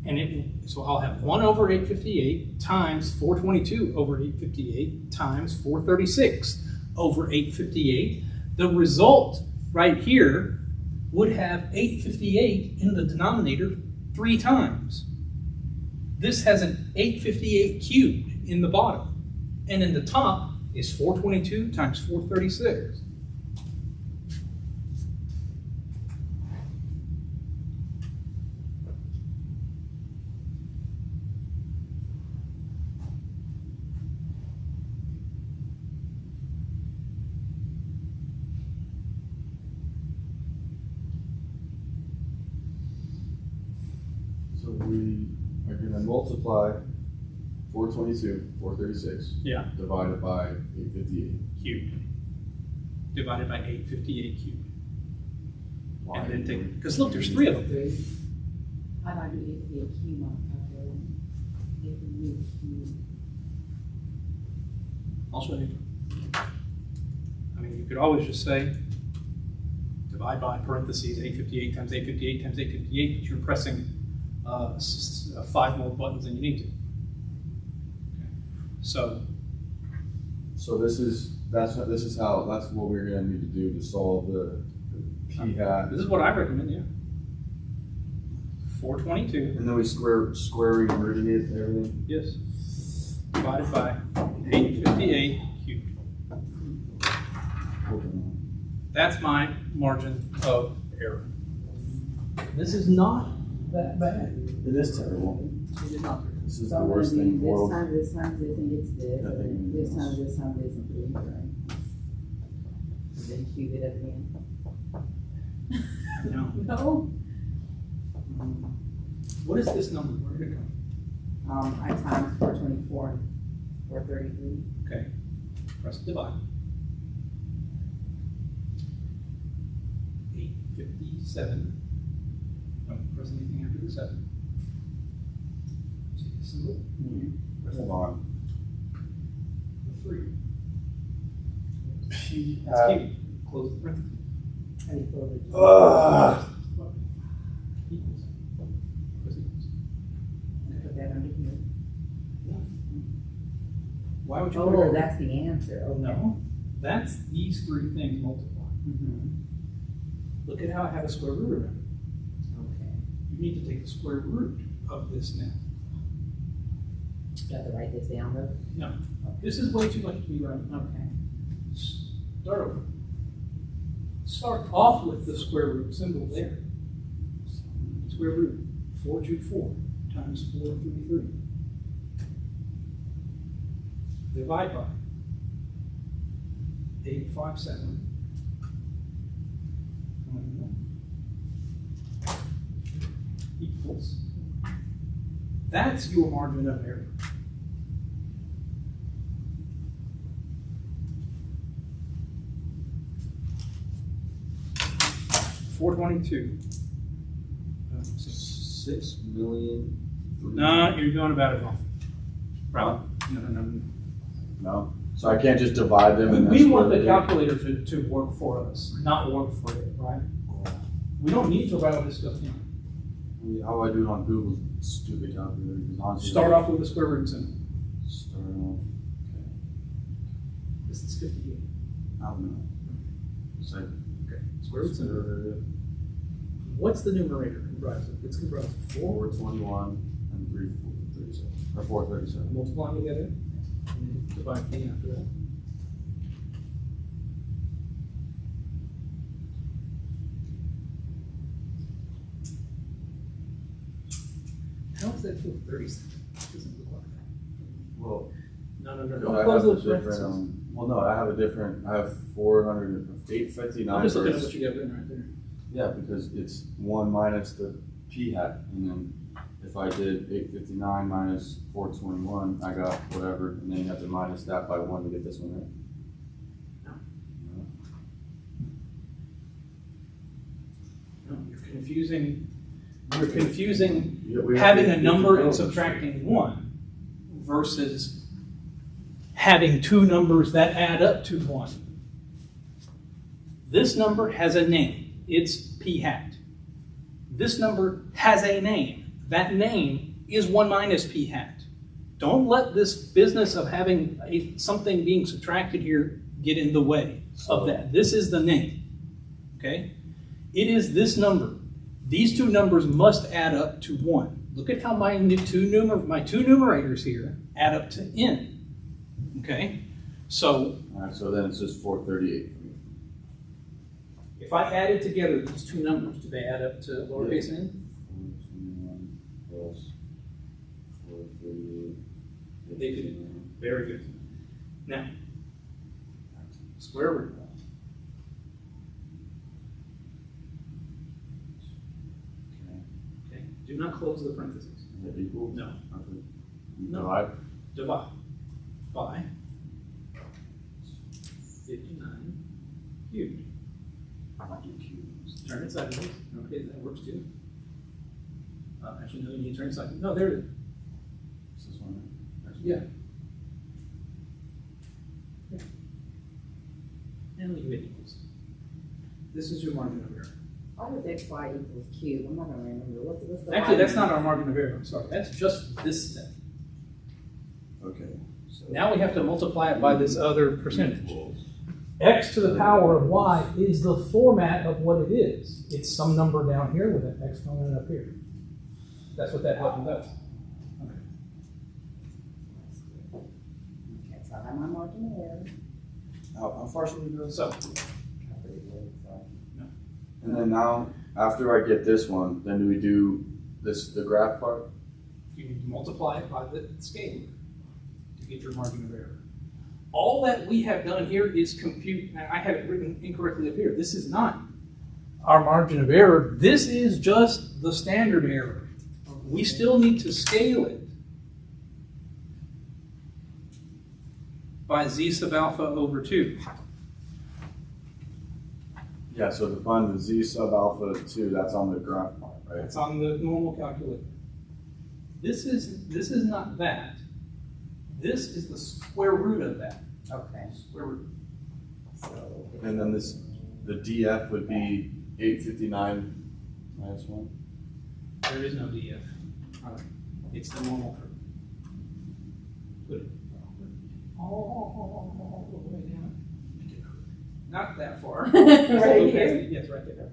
and so I'll have 1 over 858 times 422 over 858 times 436 over 858. The result right here would have 858 in the denominator 3 times. This has an 858 cubed in the bottom, and in the top is 422 times 436. so we are gonna multiply 422, 436, Yeah. divided by 858. Cubed. Divided by 858 cubed. Why? And then take, because look, there's 3 of them. How do I do it to be a cube on calculator? It would be a cube. I'll show you. I mean, you could always just say, divide by parentheses 858 times 858 times 858, but you're pressing 5 more buttons than you need to. Okay. So, So that's what we're gonna need to do to solve the p hat. this is what I recommend, yeah. 422, And then we square rooting it and everything. yes, divided by 858 cubed. That's my margin of error. This is not that bad. It is terrible. It is not. This is So the I'm worst gonna thing in do the world. this times this, and gets this, Yeah, I and think then this it's- times this, times this, and put it here, right? And then cube it up again. No. No? What is this number? Where did it go? I times 424 and 433. Okay, press divide. 857. Don't press anything after the 7. See the symbol? Press Hold on. the 3. P That's hat. cute. Close the parentheses. How do you close it? Equals. Press equals. Put that under here. Why would you? Oh, that's the answer, okay. No, that's these 3 things multiplied. Mhm. Look at how I have a square root of it. Okay. You need to take the square root of this now. Do I have to write this down though? No, this is way too much to be right. Okay. Start over. Start off with the square root symbol there. Square root 424 times 433. Divide by 857. Equals. That's your margin of error. $422. 6 million. No, you're going about it wrong. Right? No. No. So I can't just divide them and. We then want the square it. calculator to work for us, not work for it, right? We don't need to write all this stuff down. How do I do it on Google's stupid calculator? Because honestly, Start off with the square root symbol. Start off. This is 58. I don't know. It's like, Okay. Square root center. What's the numerator comprised of? It's comprised of 4. 421 and 337, or 437. Multiply them together, and then divide p after that. How does that feel 37? It doesn't look like that. Well, No, no, no, because don't I have close a those different, parentheses. well, no, I have a different, I have 400, 859 I'm just looking at versus- what you got written right there. yeah, because it's 1 minus the p hat, and then if I did 859 minus 421, I got whatever, and then you have to minus that by 1 to get this one right. No, you're confusing, you're confusing Yeah, we have having to a get number the and numbers. subtracting 1 versus having two numbers that add up to 1. This number has a name. It's p hat. This number has a name. That name is 1 minus p hat. Don't let this business of having something being subtracted here get in the way of that. This is the name. Okay? It is this number. These two numbers must add up to 1. Look at how my two numerators here add up to n. Okay? So Alright, so then it's just 438 for me. if I added together these two numbers, do they add up to lowercase n? 421 plus 438. They do. Very good. Now, square root. Okay. Do not close the parentheses. Is that equal? No. Okay. No. Divide? Divide by 59 cubed. I do cubes. Turn it sideways. Okay, that works too. Actually, no, you need to turn it sideways. No, there it is. Is this one? Yeah. And you hit equals. This is your margin of error. Why does x, y equals q? I'm not gonna remember. What's the Actually, y? that's not our margin of error. I'm sorry. That's just this step. Okay. So Now we have to multiply it by this other percentage. X to the power of y is the format of what it is. It's some number down here with an exponent up here. That's what that button does. Okay, so I have my margin of error. how far should we go? So, And then now, after I get this one, then do we do the graph part? you need to multiply it by the scalar to get your margin of error. All that we have done here is compute, and I have it written incorrectly up here. This is not our margin of error. This is just the standard error. We still need to scale it by z sub alpha over 2. Yeah, so to find the z sub alpha 2, that's on the graph part, right? That's on the normal calculator. This is not that. This is the square root of that. Okay, Square root. so. And then the df would be 859 minus 1. There is no df. All right. It's the normal curve. Put it all the way down. Not that far. Right here? Yes, right there.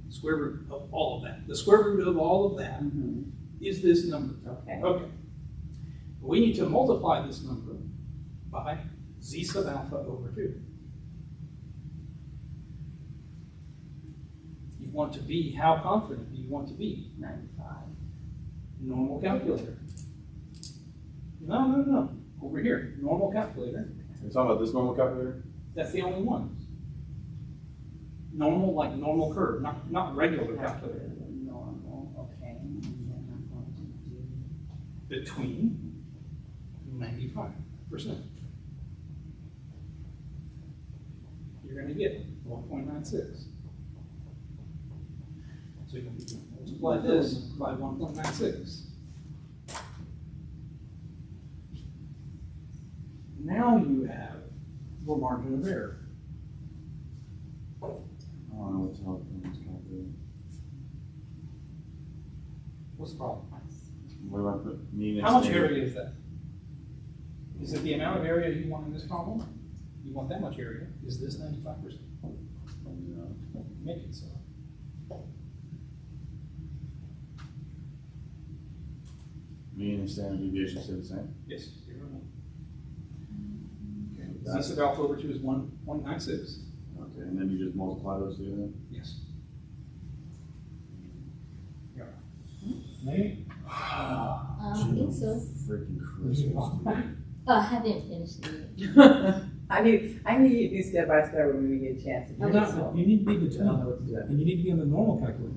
Square root of all of that. The square root of all of that Mhm. is this number. Okay. Okay. We need to multiply this number by z sub alpha over 2. You want to be, how confident do you want to be? 95. Normal calculator. No. Over here, normal calculator. You're talking about this normal calculator? That's the only one. Normal, like normal curve, not regular calculator. Normal, okay. And then I'm going to do. Between 95%. You're going to get 1.96. So you can multiply this by 1.96. Now you have your margin of error. I don't know what to help in this calculator. What's the problem? What do I put? Mean How much estimated- area is that? Is it the amount of area you want in this problem? You want that much area. Is this 95%? No. Make it so. Mean and standard deviation stay the same. Yes. 0 and 1. Okay. Z sub alpha over 2 is 1.96. Okay, and then you just multiply those two then? Yes. Yeah. I think so. Freaking Christmas. I haven't finished it. I need you to do step by step when we get a chance to do How it. about, So you need to be I don't know between, what to do. and you need to be on the normal calculator.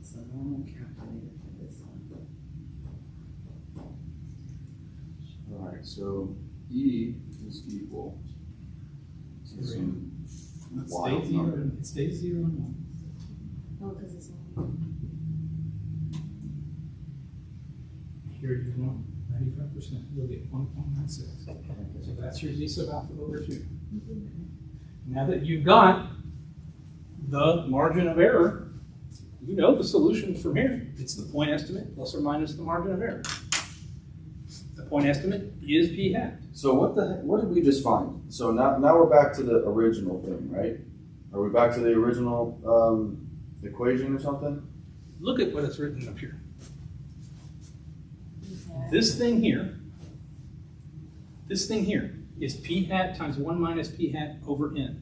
So normal calculator for this one. Alright, so E is equal to some It wild stays 0, number. it stays 0 and 1. Oh, because it's on. Here you want 95%, you'll get 1.96. So that's your Z sub alpha over 2. Now that you've got the margin of error, you know the solution from here. It's the point estimate plus or minus the margin of error. The point estimate is p hat. So what did we just find? So now we're back to the original thing, right? Are we back to the original equation or something? Look at what it's written up here. This thing here is p hat times 1 minus p hat over n.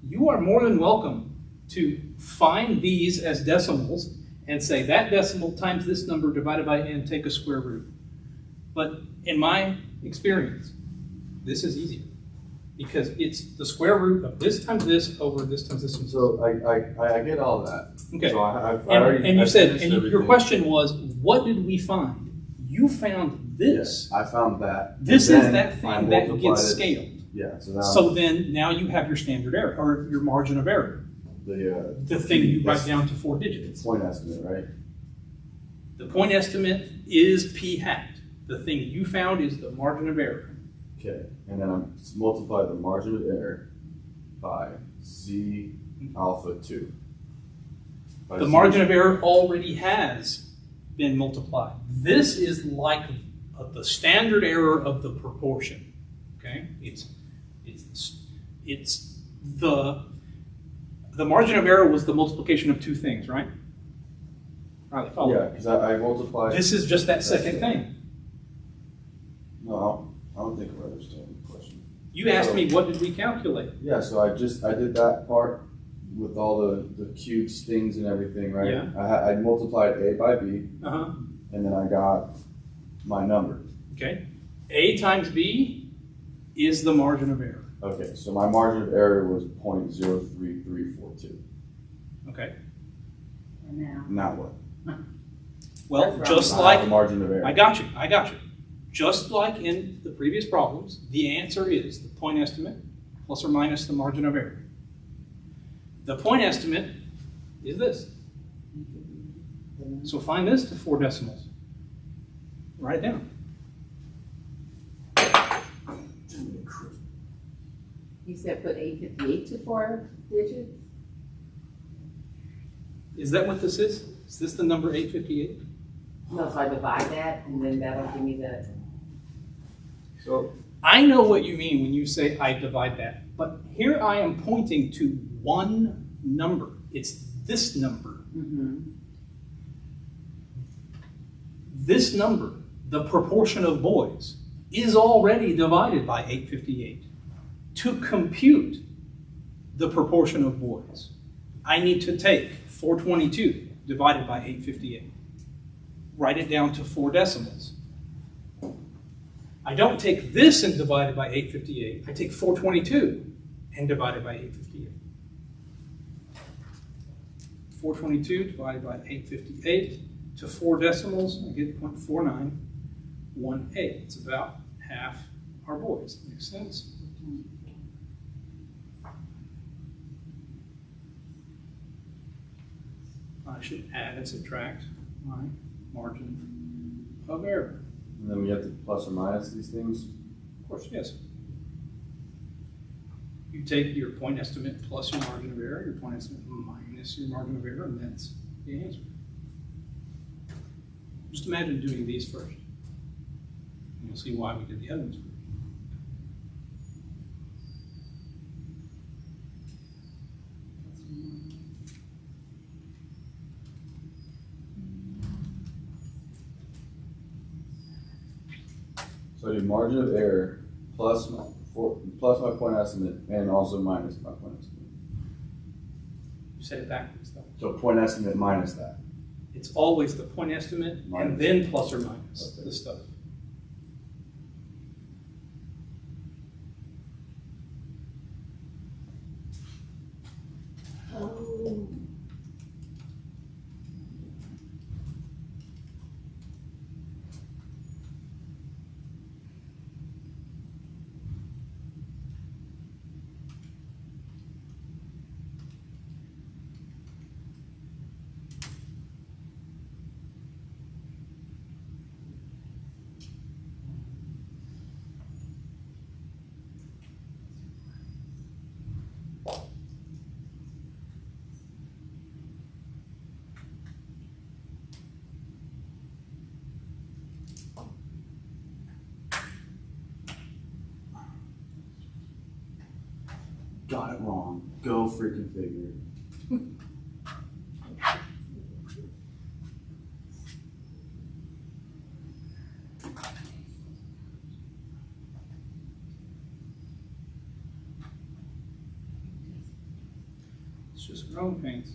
You are more than welcome to find these as decimals and say that decimal times this number divided by n, take a square root. But in my experience, this is easier because it's the square root of this times this over this times this. So I get all that. Okay. So I And already you I said, finished and your everything. question was, what did we find? You found this. Yes, I found that. This And is then that I thing that multiplied gets it. scaled. Yeah. So now So then, now you have your standard error, or your margin of error, the thing you write Yes. down to 4 digits. point estimate, right? The point estimate is p hat. The thing you found is the margin of error. Okay, and then I multiply the margin of error by Z alpha 2. By The Z- margin of error already has been multiplied. This is like the standard error of the proportion. Okay, it's the margin of error was the multiplication of two things, right? Right. Follow. Yeah, because I multiplied. This is just that second thing. No, I don't think I understand the question. You asked me, what did we calculate? Yeah, so I did that part with all the cubes, things, and everything, right? Yeah. I multiplied A by B, Uh-huh. and then I got my number. Okay. A times B is the margin of error. Okay, so my margin of error was 0.03342. Okay. And now, Now what? Well, That's just I have like a margin of error. I got you. Just like in the previous problems, the answer is the point estimate plus or minus the margin of error. The point estimate is this. So find this to 4 decimals. Write it down. you said put 858 to 4 digits? Is that what this is? Is this the number 858? No, so I divide that and then that'll give me the, So I know what you mean when you say I divide that, but here I am pointing to one number. It's this number. This number, the proportion of boys, is already divided by 858. To compute the proportion of boys, I need to take 422 divided by 858. Write it down to 4 decimals. I don't take this and divide it by 858. I take 422 and divide it by 858. 422 divided by 858 to 4 decimals, I get 0.4918. It's about half our boys. Makes sense? I should add and subtract my margin of error. and then we have to plus or minus these things. Of course, yes. You take your point estimate plus your margin of error, your point estimate minus your margin of error, and that's the answer. Just imagine doing these first. And you'll see why we did the other ones first. So I do margin of error plus plus my point estimate and also minus my point estimate. You said it backwards though. So point estimate minus that. It's always the point estimate and Minus. then plus or minus Okay. the stuff. Oh. Got it wrong. Go freaking figure. It's just growing pains.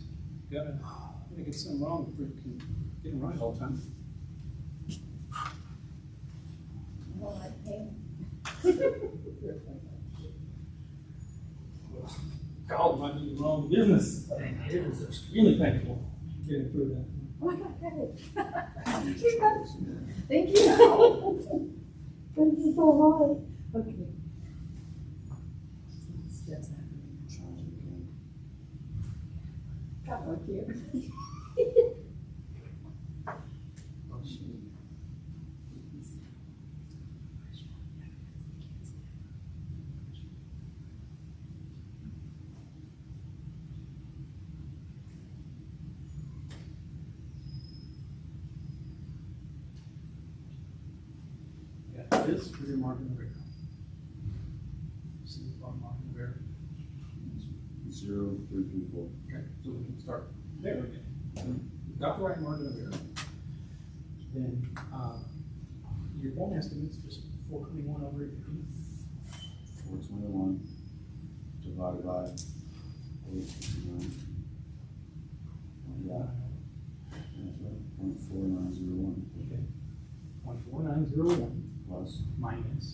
Gotta get something wrong before you can get it right all the time. God, might be the wrong business. It is extremely painful getting through that. Oh my God, got it. Thank you. Thank you so much. Okay. Steps happening. God, thank you. Oh, shoot. Yeah, this for your margin of error. See our margin of error. 0, 3, 2, 4. Okay, so we can start there again. We've got the right margin of error. Then, your point estimate's just 421 over 850. 421 divided by 859. Yeah, that's right. 0.4901 Okay. 0.4901 plus minus,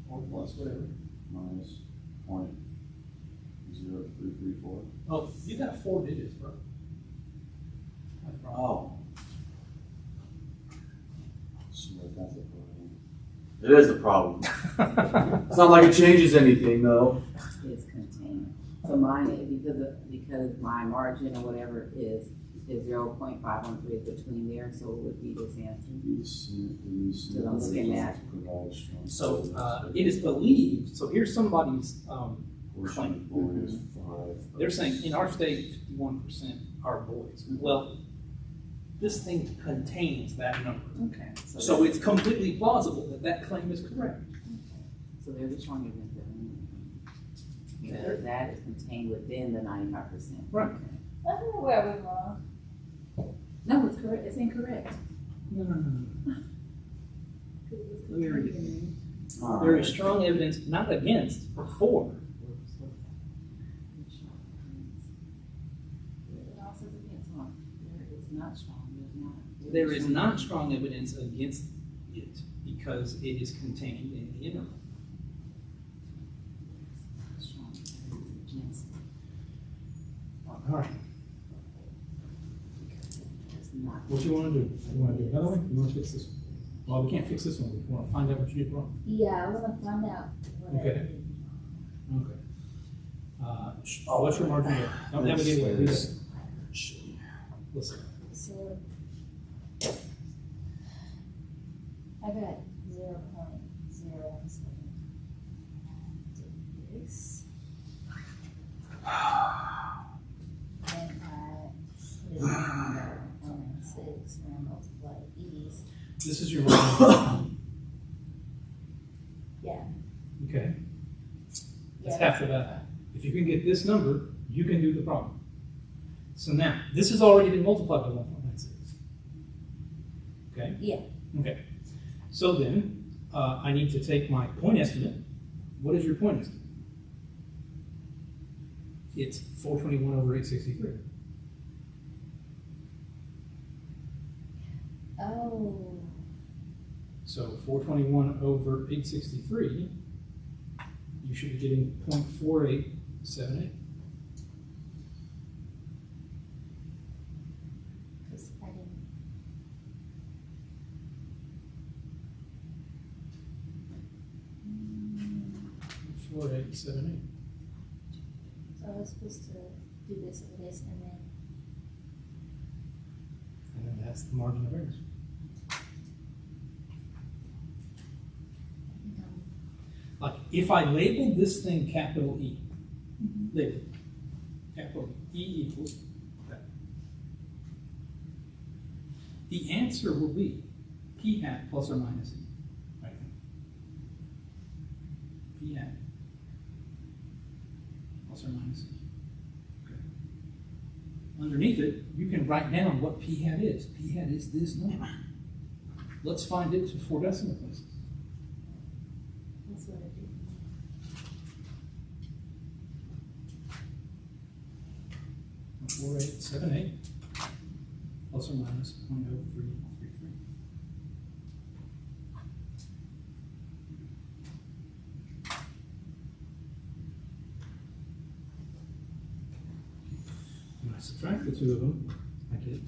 or plus whatever. minus 0.0334. Oh, you got 4 digits, bro. Not a problem. Oh. So that's the problem. It is the problem. It's not like it changes anything though. It's contained. So mine is because my margin or whatever is 0.513 between there, so it would be this answer. So I'm looking at. So, it is believed, so here's somebody's, claim. They're saying in our state, 51% are boys. Well, this thing contains that number. Okay. So it's completely plausible that that claim is correct. So they're just showing you because that is contained within the 95%. Right. Okay. I don't know where we're wrong. No, it's correct. It's incorrect. No. Let me read it. All There right. is strong evidence, not against, but for. It all says against one. There is not strong. There is not strong evidence against it because it is contained in the interval. Strong evidence against it. All right. It's not. What you wanna do? You wanna do another one? You wanna fix this one? Well, we can't fix this one. We wanna find out what you did wrong. Yeah, I wanna find out what I Okay. did. Okay. What's your margin there? Don't have it anyway. Read it. Listen. So I got 0.017. This. And I put it on 196 and I multiply these. This is your margin. Yeah. Okay. Yeah, That's half of that. If you can get this number, you can do the problem. So now, this has already been multiplied by 1.96. Okay? Yeah. Okay. So then, I need to take my point estimate. What is your point estimate? It's 421 over 863. Oh, So 421 over 863, you should be getting 0.4878. because I didn't. 0.4878. So I was supposed to do this and this, and then. And then that's the margin of error. Like, if I labeled this thing capital E, label capital E equals that. The answer will be P hat plus or minus E. Right? P hat plus or minus E. Okay. Underneath it, you can write down what P hat is. P hat is this number. Let's find it to 4 decimal places. That's what I do. 4878 plus or minus 0.0333. When I subtract the two of them, I get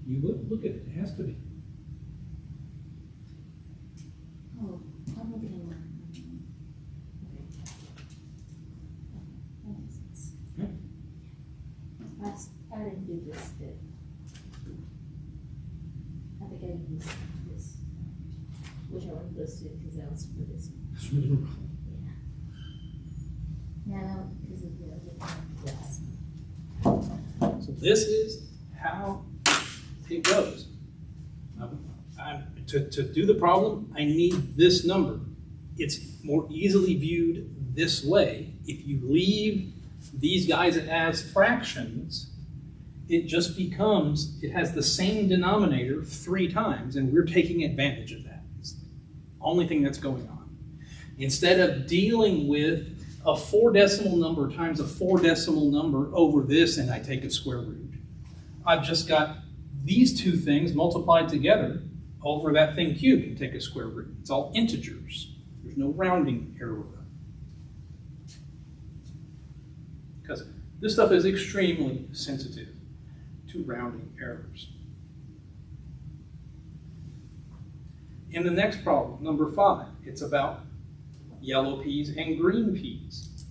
you look at it, it has to be. Oh, I'm looking at mine. Okay. That makes sense. Yeah. I didn't do this step. I think I used this, which I went close to because that was for this one. That's really wrong. Yeah. Now, because of the this. So this is how it goes. To do the problem, I need this number. It's more easily viewed this way. If you leave these guys as fractions, it just becomes, it has the same denominator 3 times, and we're taking advantage of that. It's the only thing that's going on. Instead of dealing with a 4 decimal number times a 4 decimal number over this, and I take a square root, I've just got these two things multiplied together over that thing cubed and take a square root. It's all integers. There's no rounding error. Because this stuff is extremely sensitive to rounding errors. In the next problem, number 5, it's about yellow peas and green peas.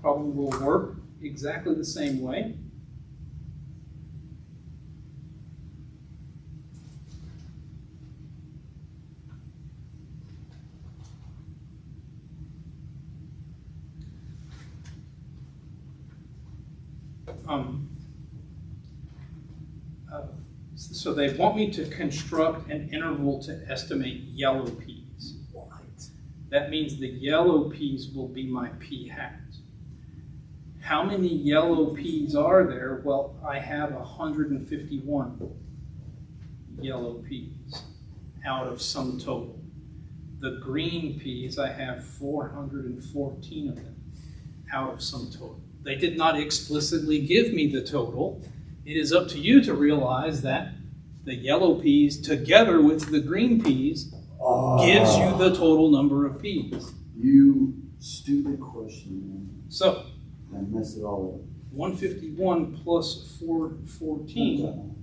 Problem will work exactly the same way. So they want me to construct an interval to estimate yellow peas. That means the yellow peas will be my p hat. How many yellow peas are there? Well, I have 151 yellow peas out of some total. The green peas, I have 414 of them out of some total. They did not explicitly give me the total. It is up to you to realize that the yellow peas together with the green peas gives you the total number of peas. You stupid question, man. So, I messed it all 151 plus 414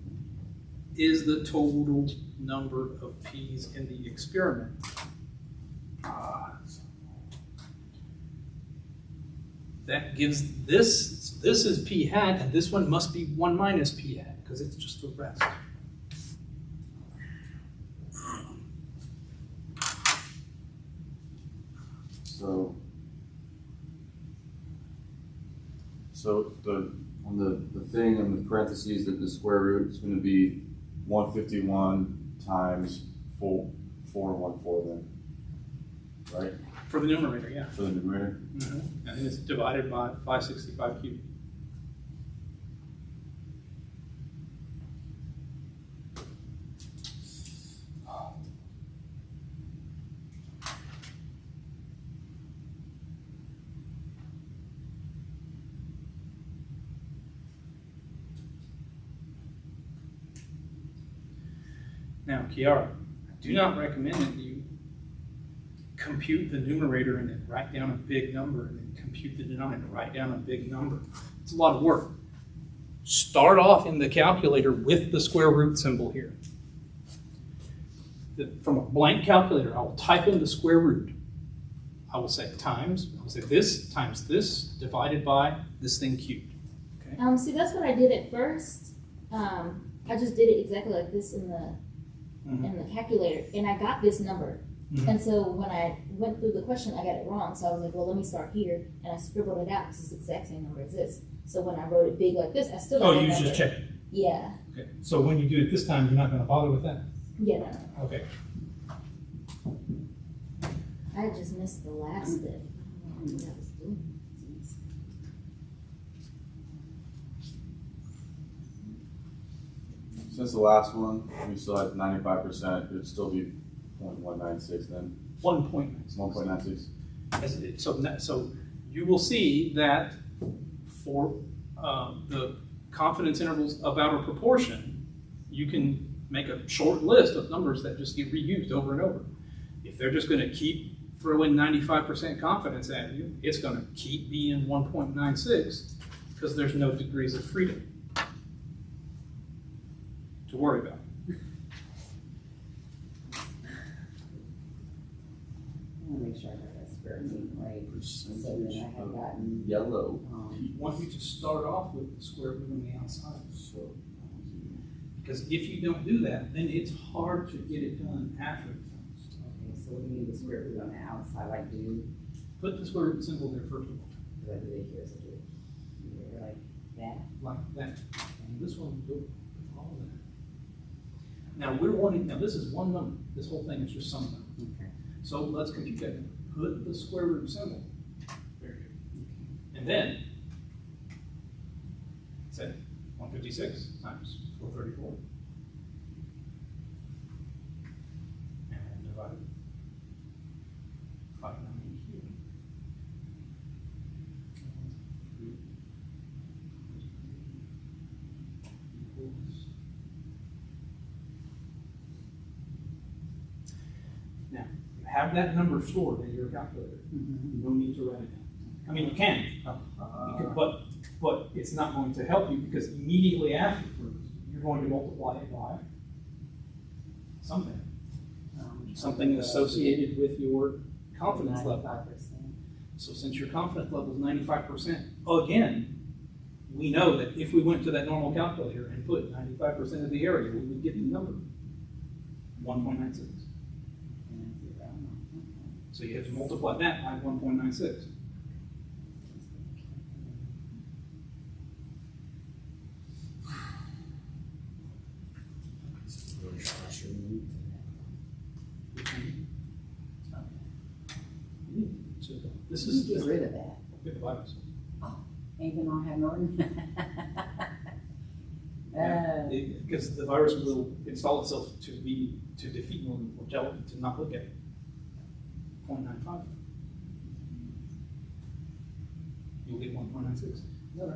is the total number of peas in the experiment. That gives this is p hat, and this one must be 1 minus p hat, because it's just the rest. So on the thing in the parentheses that the square root is going to be 151 times 414 then, right? For the numerator, yeah. for the numerator. And then it's divided by 565 cubic. Now, Kiara, I do not recommend that you compute the numerator and then write down a big number and then compute the denominator, write down a big number. It's a lot of work. Start off in the calculator with the square root symbol here. From a blank calculator, I will type in the square root. I will say times, I will say this times this divided by this thing cubed. Okay? See, that's what I did at first. I just did it exactly like this in the calculator, and I got this number. And so when I went through the question, I got it wrong. So I was like, well, let me start here, and I scribbled it out because it's the exact same number as this. So when I wrote it big like this, I still got Oh, that you number. just check it. Yeah. Okay. So when you do it this time, you're not gonna bother with that? Yeah, no. Okay. I just missed the last step. I don't know what I was doing. Jeez. Since the last one, we still had 95%, it would still be 0.196 then, 1.96. 1.96. So you will see that for the confidence intervals about a proportion, you can make a short list of numbers that just get reused over and over. If they're just going to keep throwing 95% confidence at you, it's going to keep being 1.96 because there's no degrees of freedom to worry about. I want to make sure I got that square root right. So then I had gotten, Yellow. I want you to start off with the square root on the outside. Because if you don't do that, then it's hard to get it done after the fact. okay, so what do you mean the square root on the outside, like do, Put the square root symbol there first of all, because I do it here, so do it here, like that. like that. And this one, go with all of that. Now we're wanting, now this is one number. This whole thing is just some number. Okay. So let's compute that number. Put the square root symbol. Very good. And then say 156 times 434. And divide it. 590 here. Equals. Now, you have that number stored in your calculator. No need to write it down. I mean, you can, but it's not going to help you because immediately afterwards, you're going to multiply it by something. Something associated with your confidence level. 95%. So since your confidence level is 95%, again, we know that if we went to that normal calculator and put 95% of the area, we would get the number 1.96. So you have to multiply that by 1.96. So this is Get rid of that. with the virus. Ain't gonna have Norton. Because the virus will install itself to defeat mortality, to not look at it. 0.95. You'll get 1.96. No, yeah,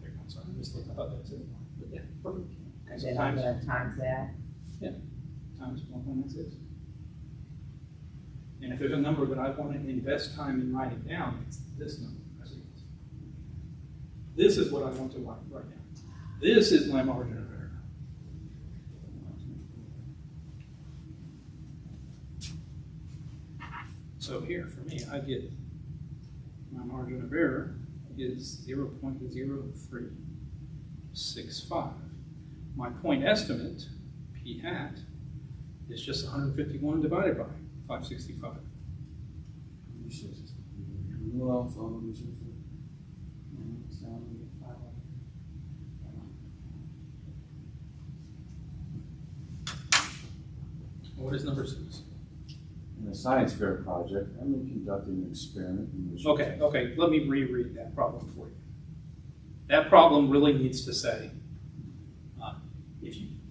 there you go. Sorry, I mislooked. I thought that was it. But yeah, perfect. Okay, so Then I'm times gonna times that. times 1.96. And if there's a number that I want to invest time in writing down, it's this number. This is what I want to write down. This is my margin of error. So here, for me, I get my margin of error is 0.0365. My point estimate, P hat, is just 151 divided by 565. Well, so let me see. What is number 6? In a science fair project, I'm conducting an experiment in which. Okay, let me reread that problem for you. That problem really needs to say,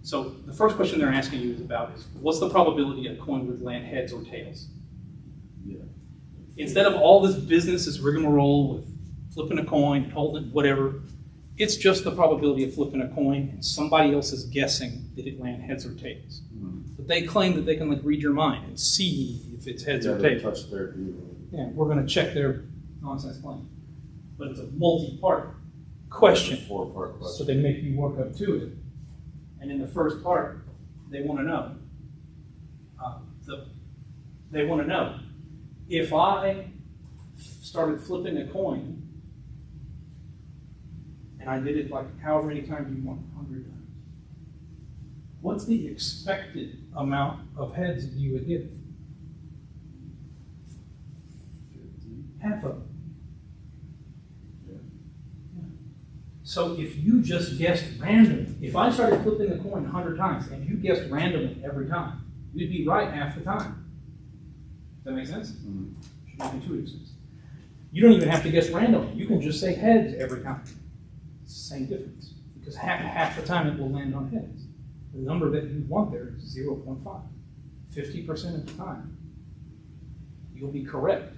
so the first question they're asking you is what's the probability a coin would land heads or tails? Yeah. Instead of all this business, this rigmarole with flipping a coin, holding whatever, it's just the probability of flipping a coin and somebody else is guessing did it land heads or tails. Mhm. But they claim that they can read your mind and see if it's heads or they tails. touch therapy. Yeah, we're going to check their nonsense claim. But it's a multi-part question. 4-part So question. they make you work up to it. And in the first part, they want to know. They want to know if I started flipping a coin and I did it however many times you want, 100 times. What's the expected amount of heads you would get? 50. Half of them. Yeah. So if you just guessed randomly, if I started flipping the coin 100 times and you guessed randomly every time, you'd be right half the time. Does that make sense? Mhm. Should make intuitive sense. You don't even have to guess randomly. You can just say heads every time. It's the same difference. Because half the time it will land on heads. The number that you want there is 0.5. 50% of the time, you'll be correct.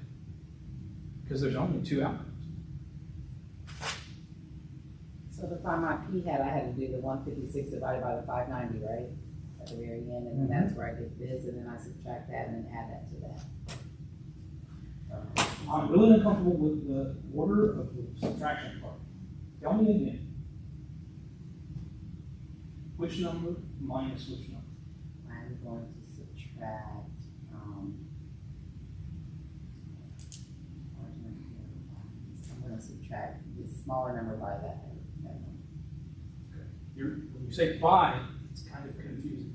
Because there's only 2 outcomes. So to find my p hat, I had to do the 156 divided by the 590, right? At the very end, and then that's where I get this, and then I subtract that and then add that to that. I'm really uncomfortable with the order of the subtraction part. Tell me again. Which number minus which number? I'm going to subtract, I'm gonna subtract the smaller number by that number. When you say by, it's kind of confusing.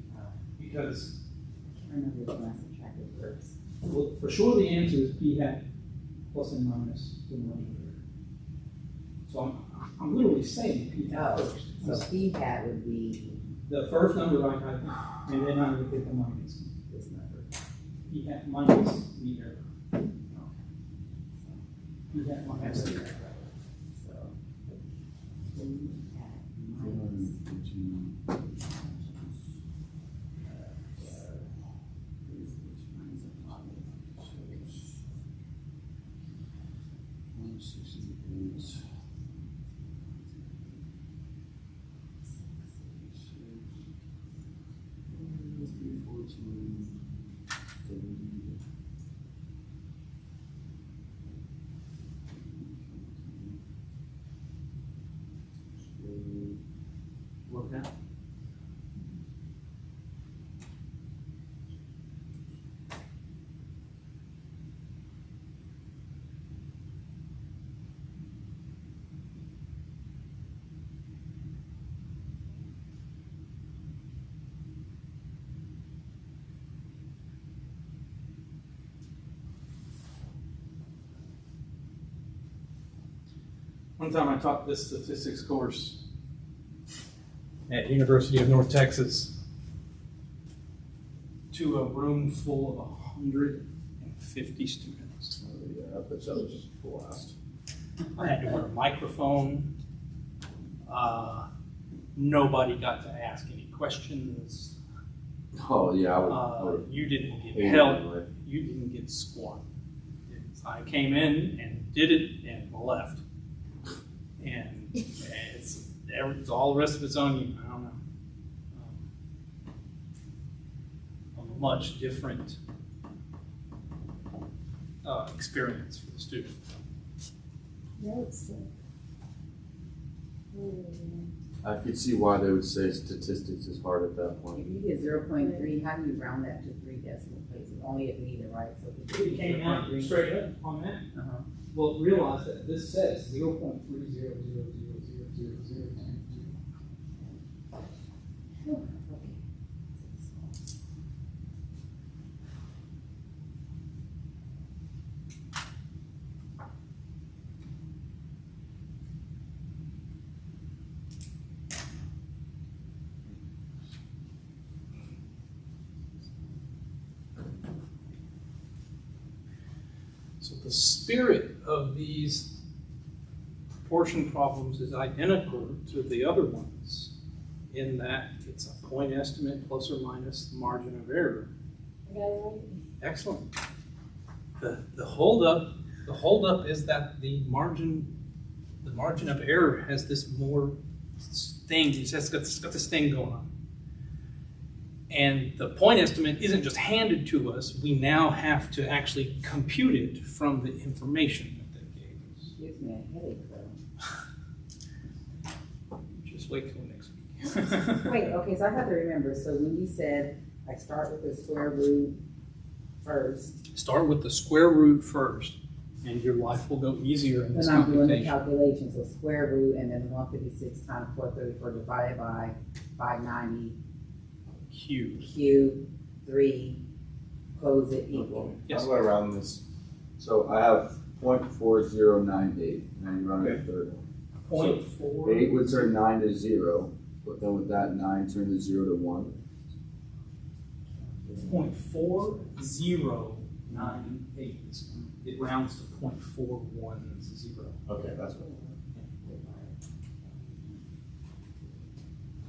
Because, I can't remember when I subtracted first. well, for sure the answer is p hat plus and minus the number. So I'm literally saying p hat Oh, first. so p hat would be The first number I type in, and then I would get the minus. this number. P hat minus the error. P hat minus the error. So, p hat minus. 415. Work that. One time I taught this statistics course at University of North Texas to a room full of 150 students. Oh, yeah, I bet that was just a blast. I had to wear a microphone. Nobody got to ask any questions. Oh, yeah, I would. You didn't get Hated help. my life. You didn't get squat. I came in and did it and left. And it's all the rest of it's on you. I don't know. A much different experience for the student. I could see why they would say statistics is hard at that If point. you get 0.3, how do you round that to 3 decimal places? Only if neither, right? So if you It came out 0.3. straight up on that. Uh-huh. Well, realize that this says 0.30000000. So the spirit of these proportion problems is identical to the other ones in that it's a point estimate plus or minus the margin of error. I got it right. Excellent. The holdup is that the margin of error has this more thing. It's got this thing going on. And the point estimate isn't just handed to us. We now have to actually compute it from the information that they gave us. Gives me a headache though. Just wait till next week. Wait, okay, so I have to remember, so when you said I start with the square root first, Start with the square root first, and your life will go easier in this then I'm doing the computation. calculation, so square root and then 156 times 434 divided by 590 Cubed. cubed, 3, close it equal. Yes. How do I round this? So I have 0.4098, and you round it a third. 0.4. 8 would turn 9 to 0, but then with that 9 turn the 0 to 1. 0.4098. It rounds to 0.410. Okay, that's what.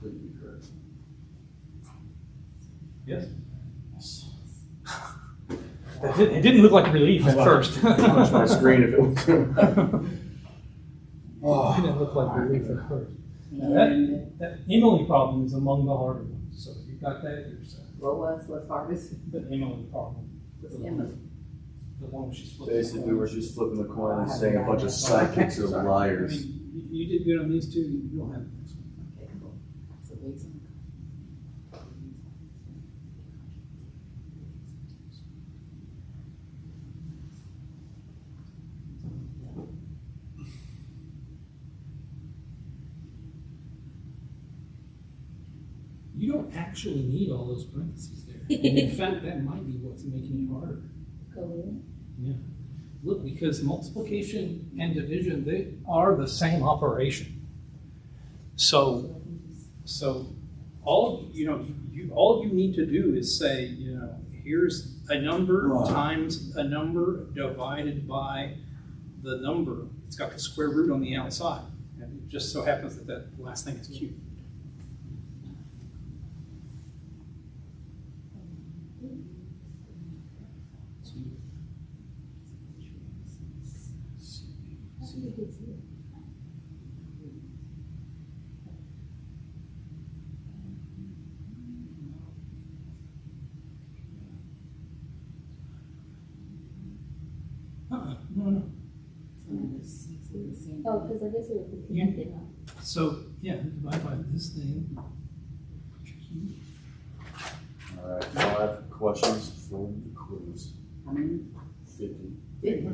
Could be correct. Yes. It didn't look like relief at first. Punch my screen if it was. It didn't look like relief at first. And That Emily problem is among the harder ones, so you got that yourself. what's hardest? The Emily problem, What's Emily? the one where she's flipping. Basically, where she's flipping the coin and I saying a haven't bunch of got it. psychics or Sorry. I liars. mean, you did good on these two, you don't have the next one. Okay, cool. So based on. You don't actually need all those parentheses there. And in fact, that might be what's making it harder. Go in. Look, because multiplication and division, they are the same operation. So all all you need to do is say, here's a number times a number divided by the number. It's got the square root on the outside, and it just so happens that that last thing is cubed. No. Oh, because I guess it would be connected, huh? So, yeah, divide by this thing. Alright, 5 questions from the quiz. How many? 50. 50.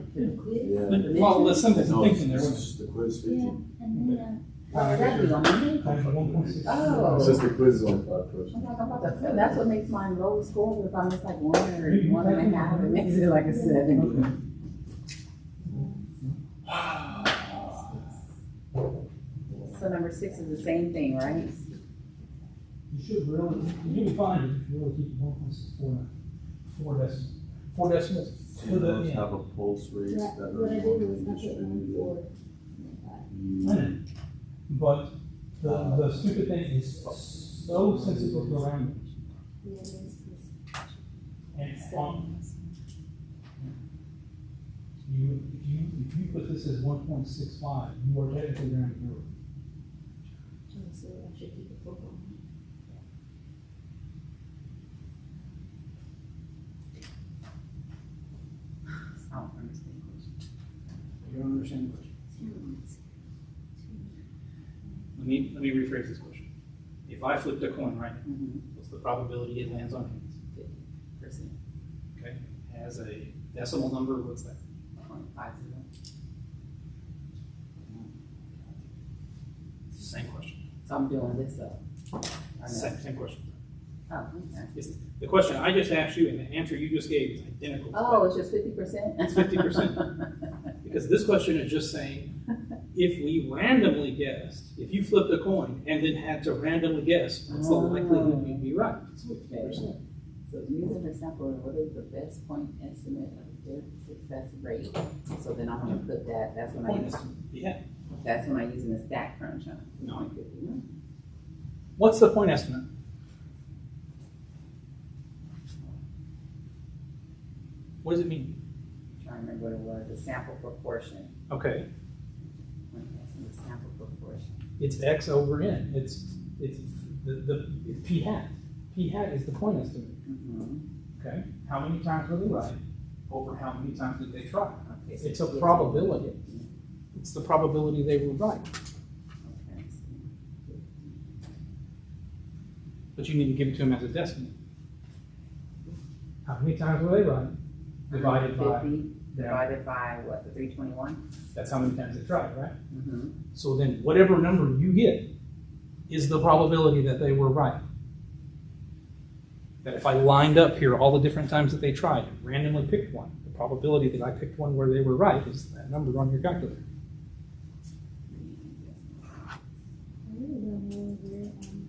Yeah. Well, the simple No, thinking there it's was. just the quiz 50. Yeah, and then, Oh, that'd be on me. Oh. It's just the quiz is only 5 questions. I'm like, I'm about to, that's what makes mine low score, if I miss like 1 or 1.5, it makes it like a 7. So number 6 is the same thing, right? You should really, you'll be fine if you really keep 1.64 decimals. 4 decimals So to the those end. have a pulse rate what that what I are did was normally I put 1, distributed. 4, and But the stupid thing is so sensitive to rounding. 5. Yeah, there's this And 7. if you put this as 1.65, you are technically rounding error. So I should keep it focal. I don't understand the question. You don't understand the question. Let me rephrase this question. If I flipped a coin right now, what's the probability it lands on hands? 50%. Okay, has a decimal number, what's that? 0.50. Same question. So I'm doing this though. I know. Same question. Oh, okay. It's the question I just asked you and the answer you just gave is identical. to Oh, that. it's just 50%? It's 50%. Because this question is just saying, if we randomly guessed, if you flipped a coin and then had to randomly guess, what's the likelihood you'd be right? It's 50%. So using the sample, what is the best point estimate of their success rate? So then I'm gonna put that, that's when I Point use, estimate, yeah. that's when I use in the stack crunch, huh? No. 150, no? What's the point estimate? What does it mean? Trying to remember what it was, the sample proportion. Okay, Point estimate, sample proportion. it's X over N. It's it's P hat. P hat is the point estimate. Okay, how many times were they right over how many times did they try? Okay, so It's a P is probability. 150. It's the probability they were right, Okay, so but you need to give it to them as a decimal. How many times were they right? Divided by, 150 divided by what, the 321? that's how many times they tried, right? Mm-hmm. So then whatever number you get is the probability that they were right. That if I lined up here all the different times that they tried and randomly picked one, the probability that I picked one where they were right is that number on your calculator. I really don't know where I'm going.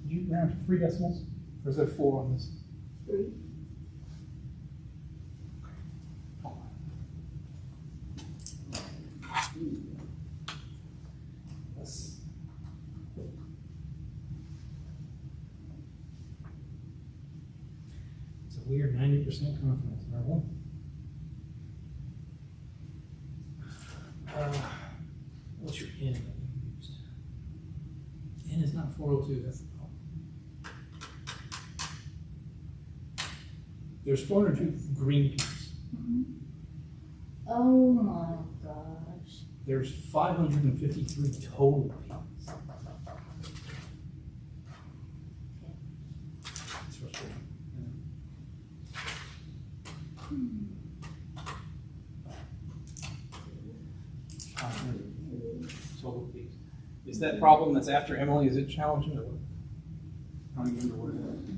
Did you round to 3 decimals? Or is there 4 on this? 3. Yes. It's a weird 90% confidence interval. What's your N that you used? N is not 402, that's the problem. There's 402 green peas. Oh my gosh. There's 553 total peas. It's frustrating. Total peas. Is that problem that's after Emily, is it challenging or what? I don't even remember what it is.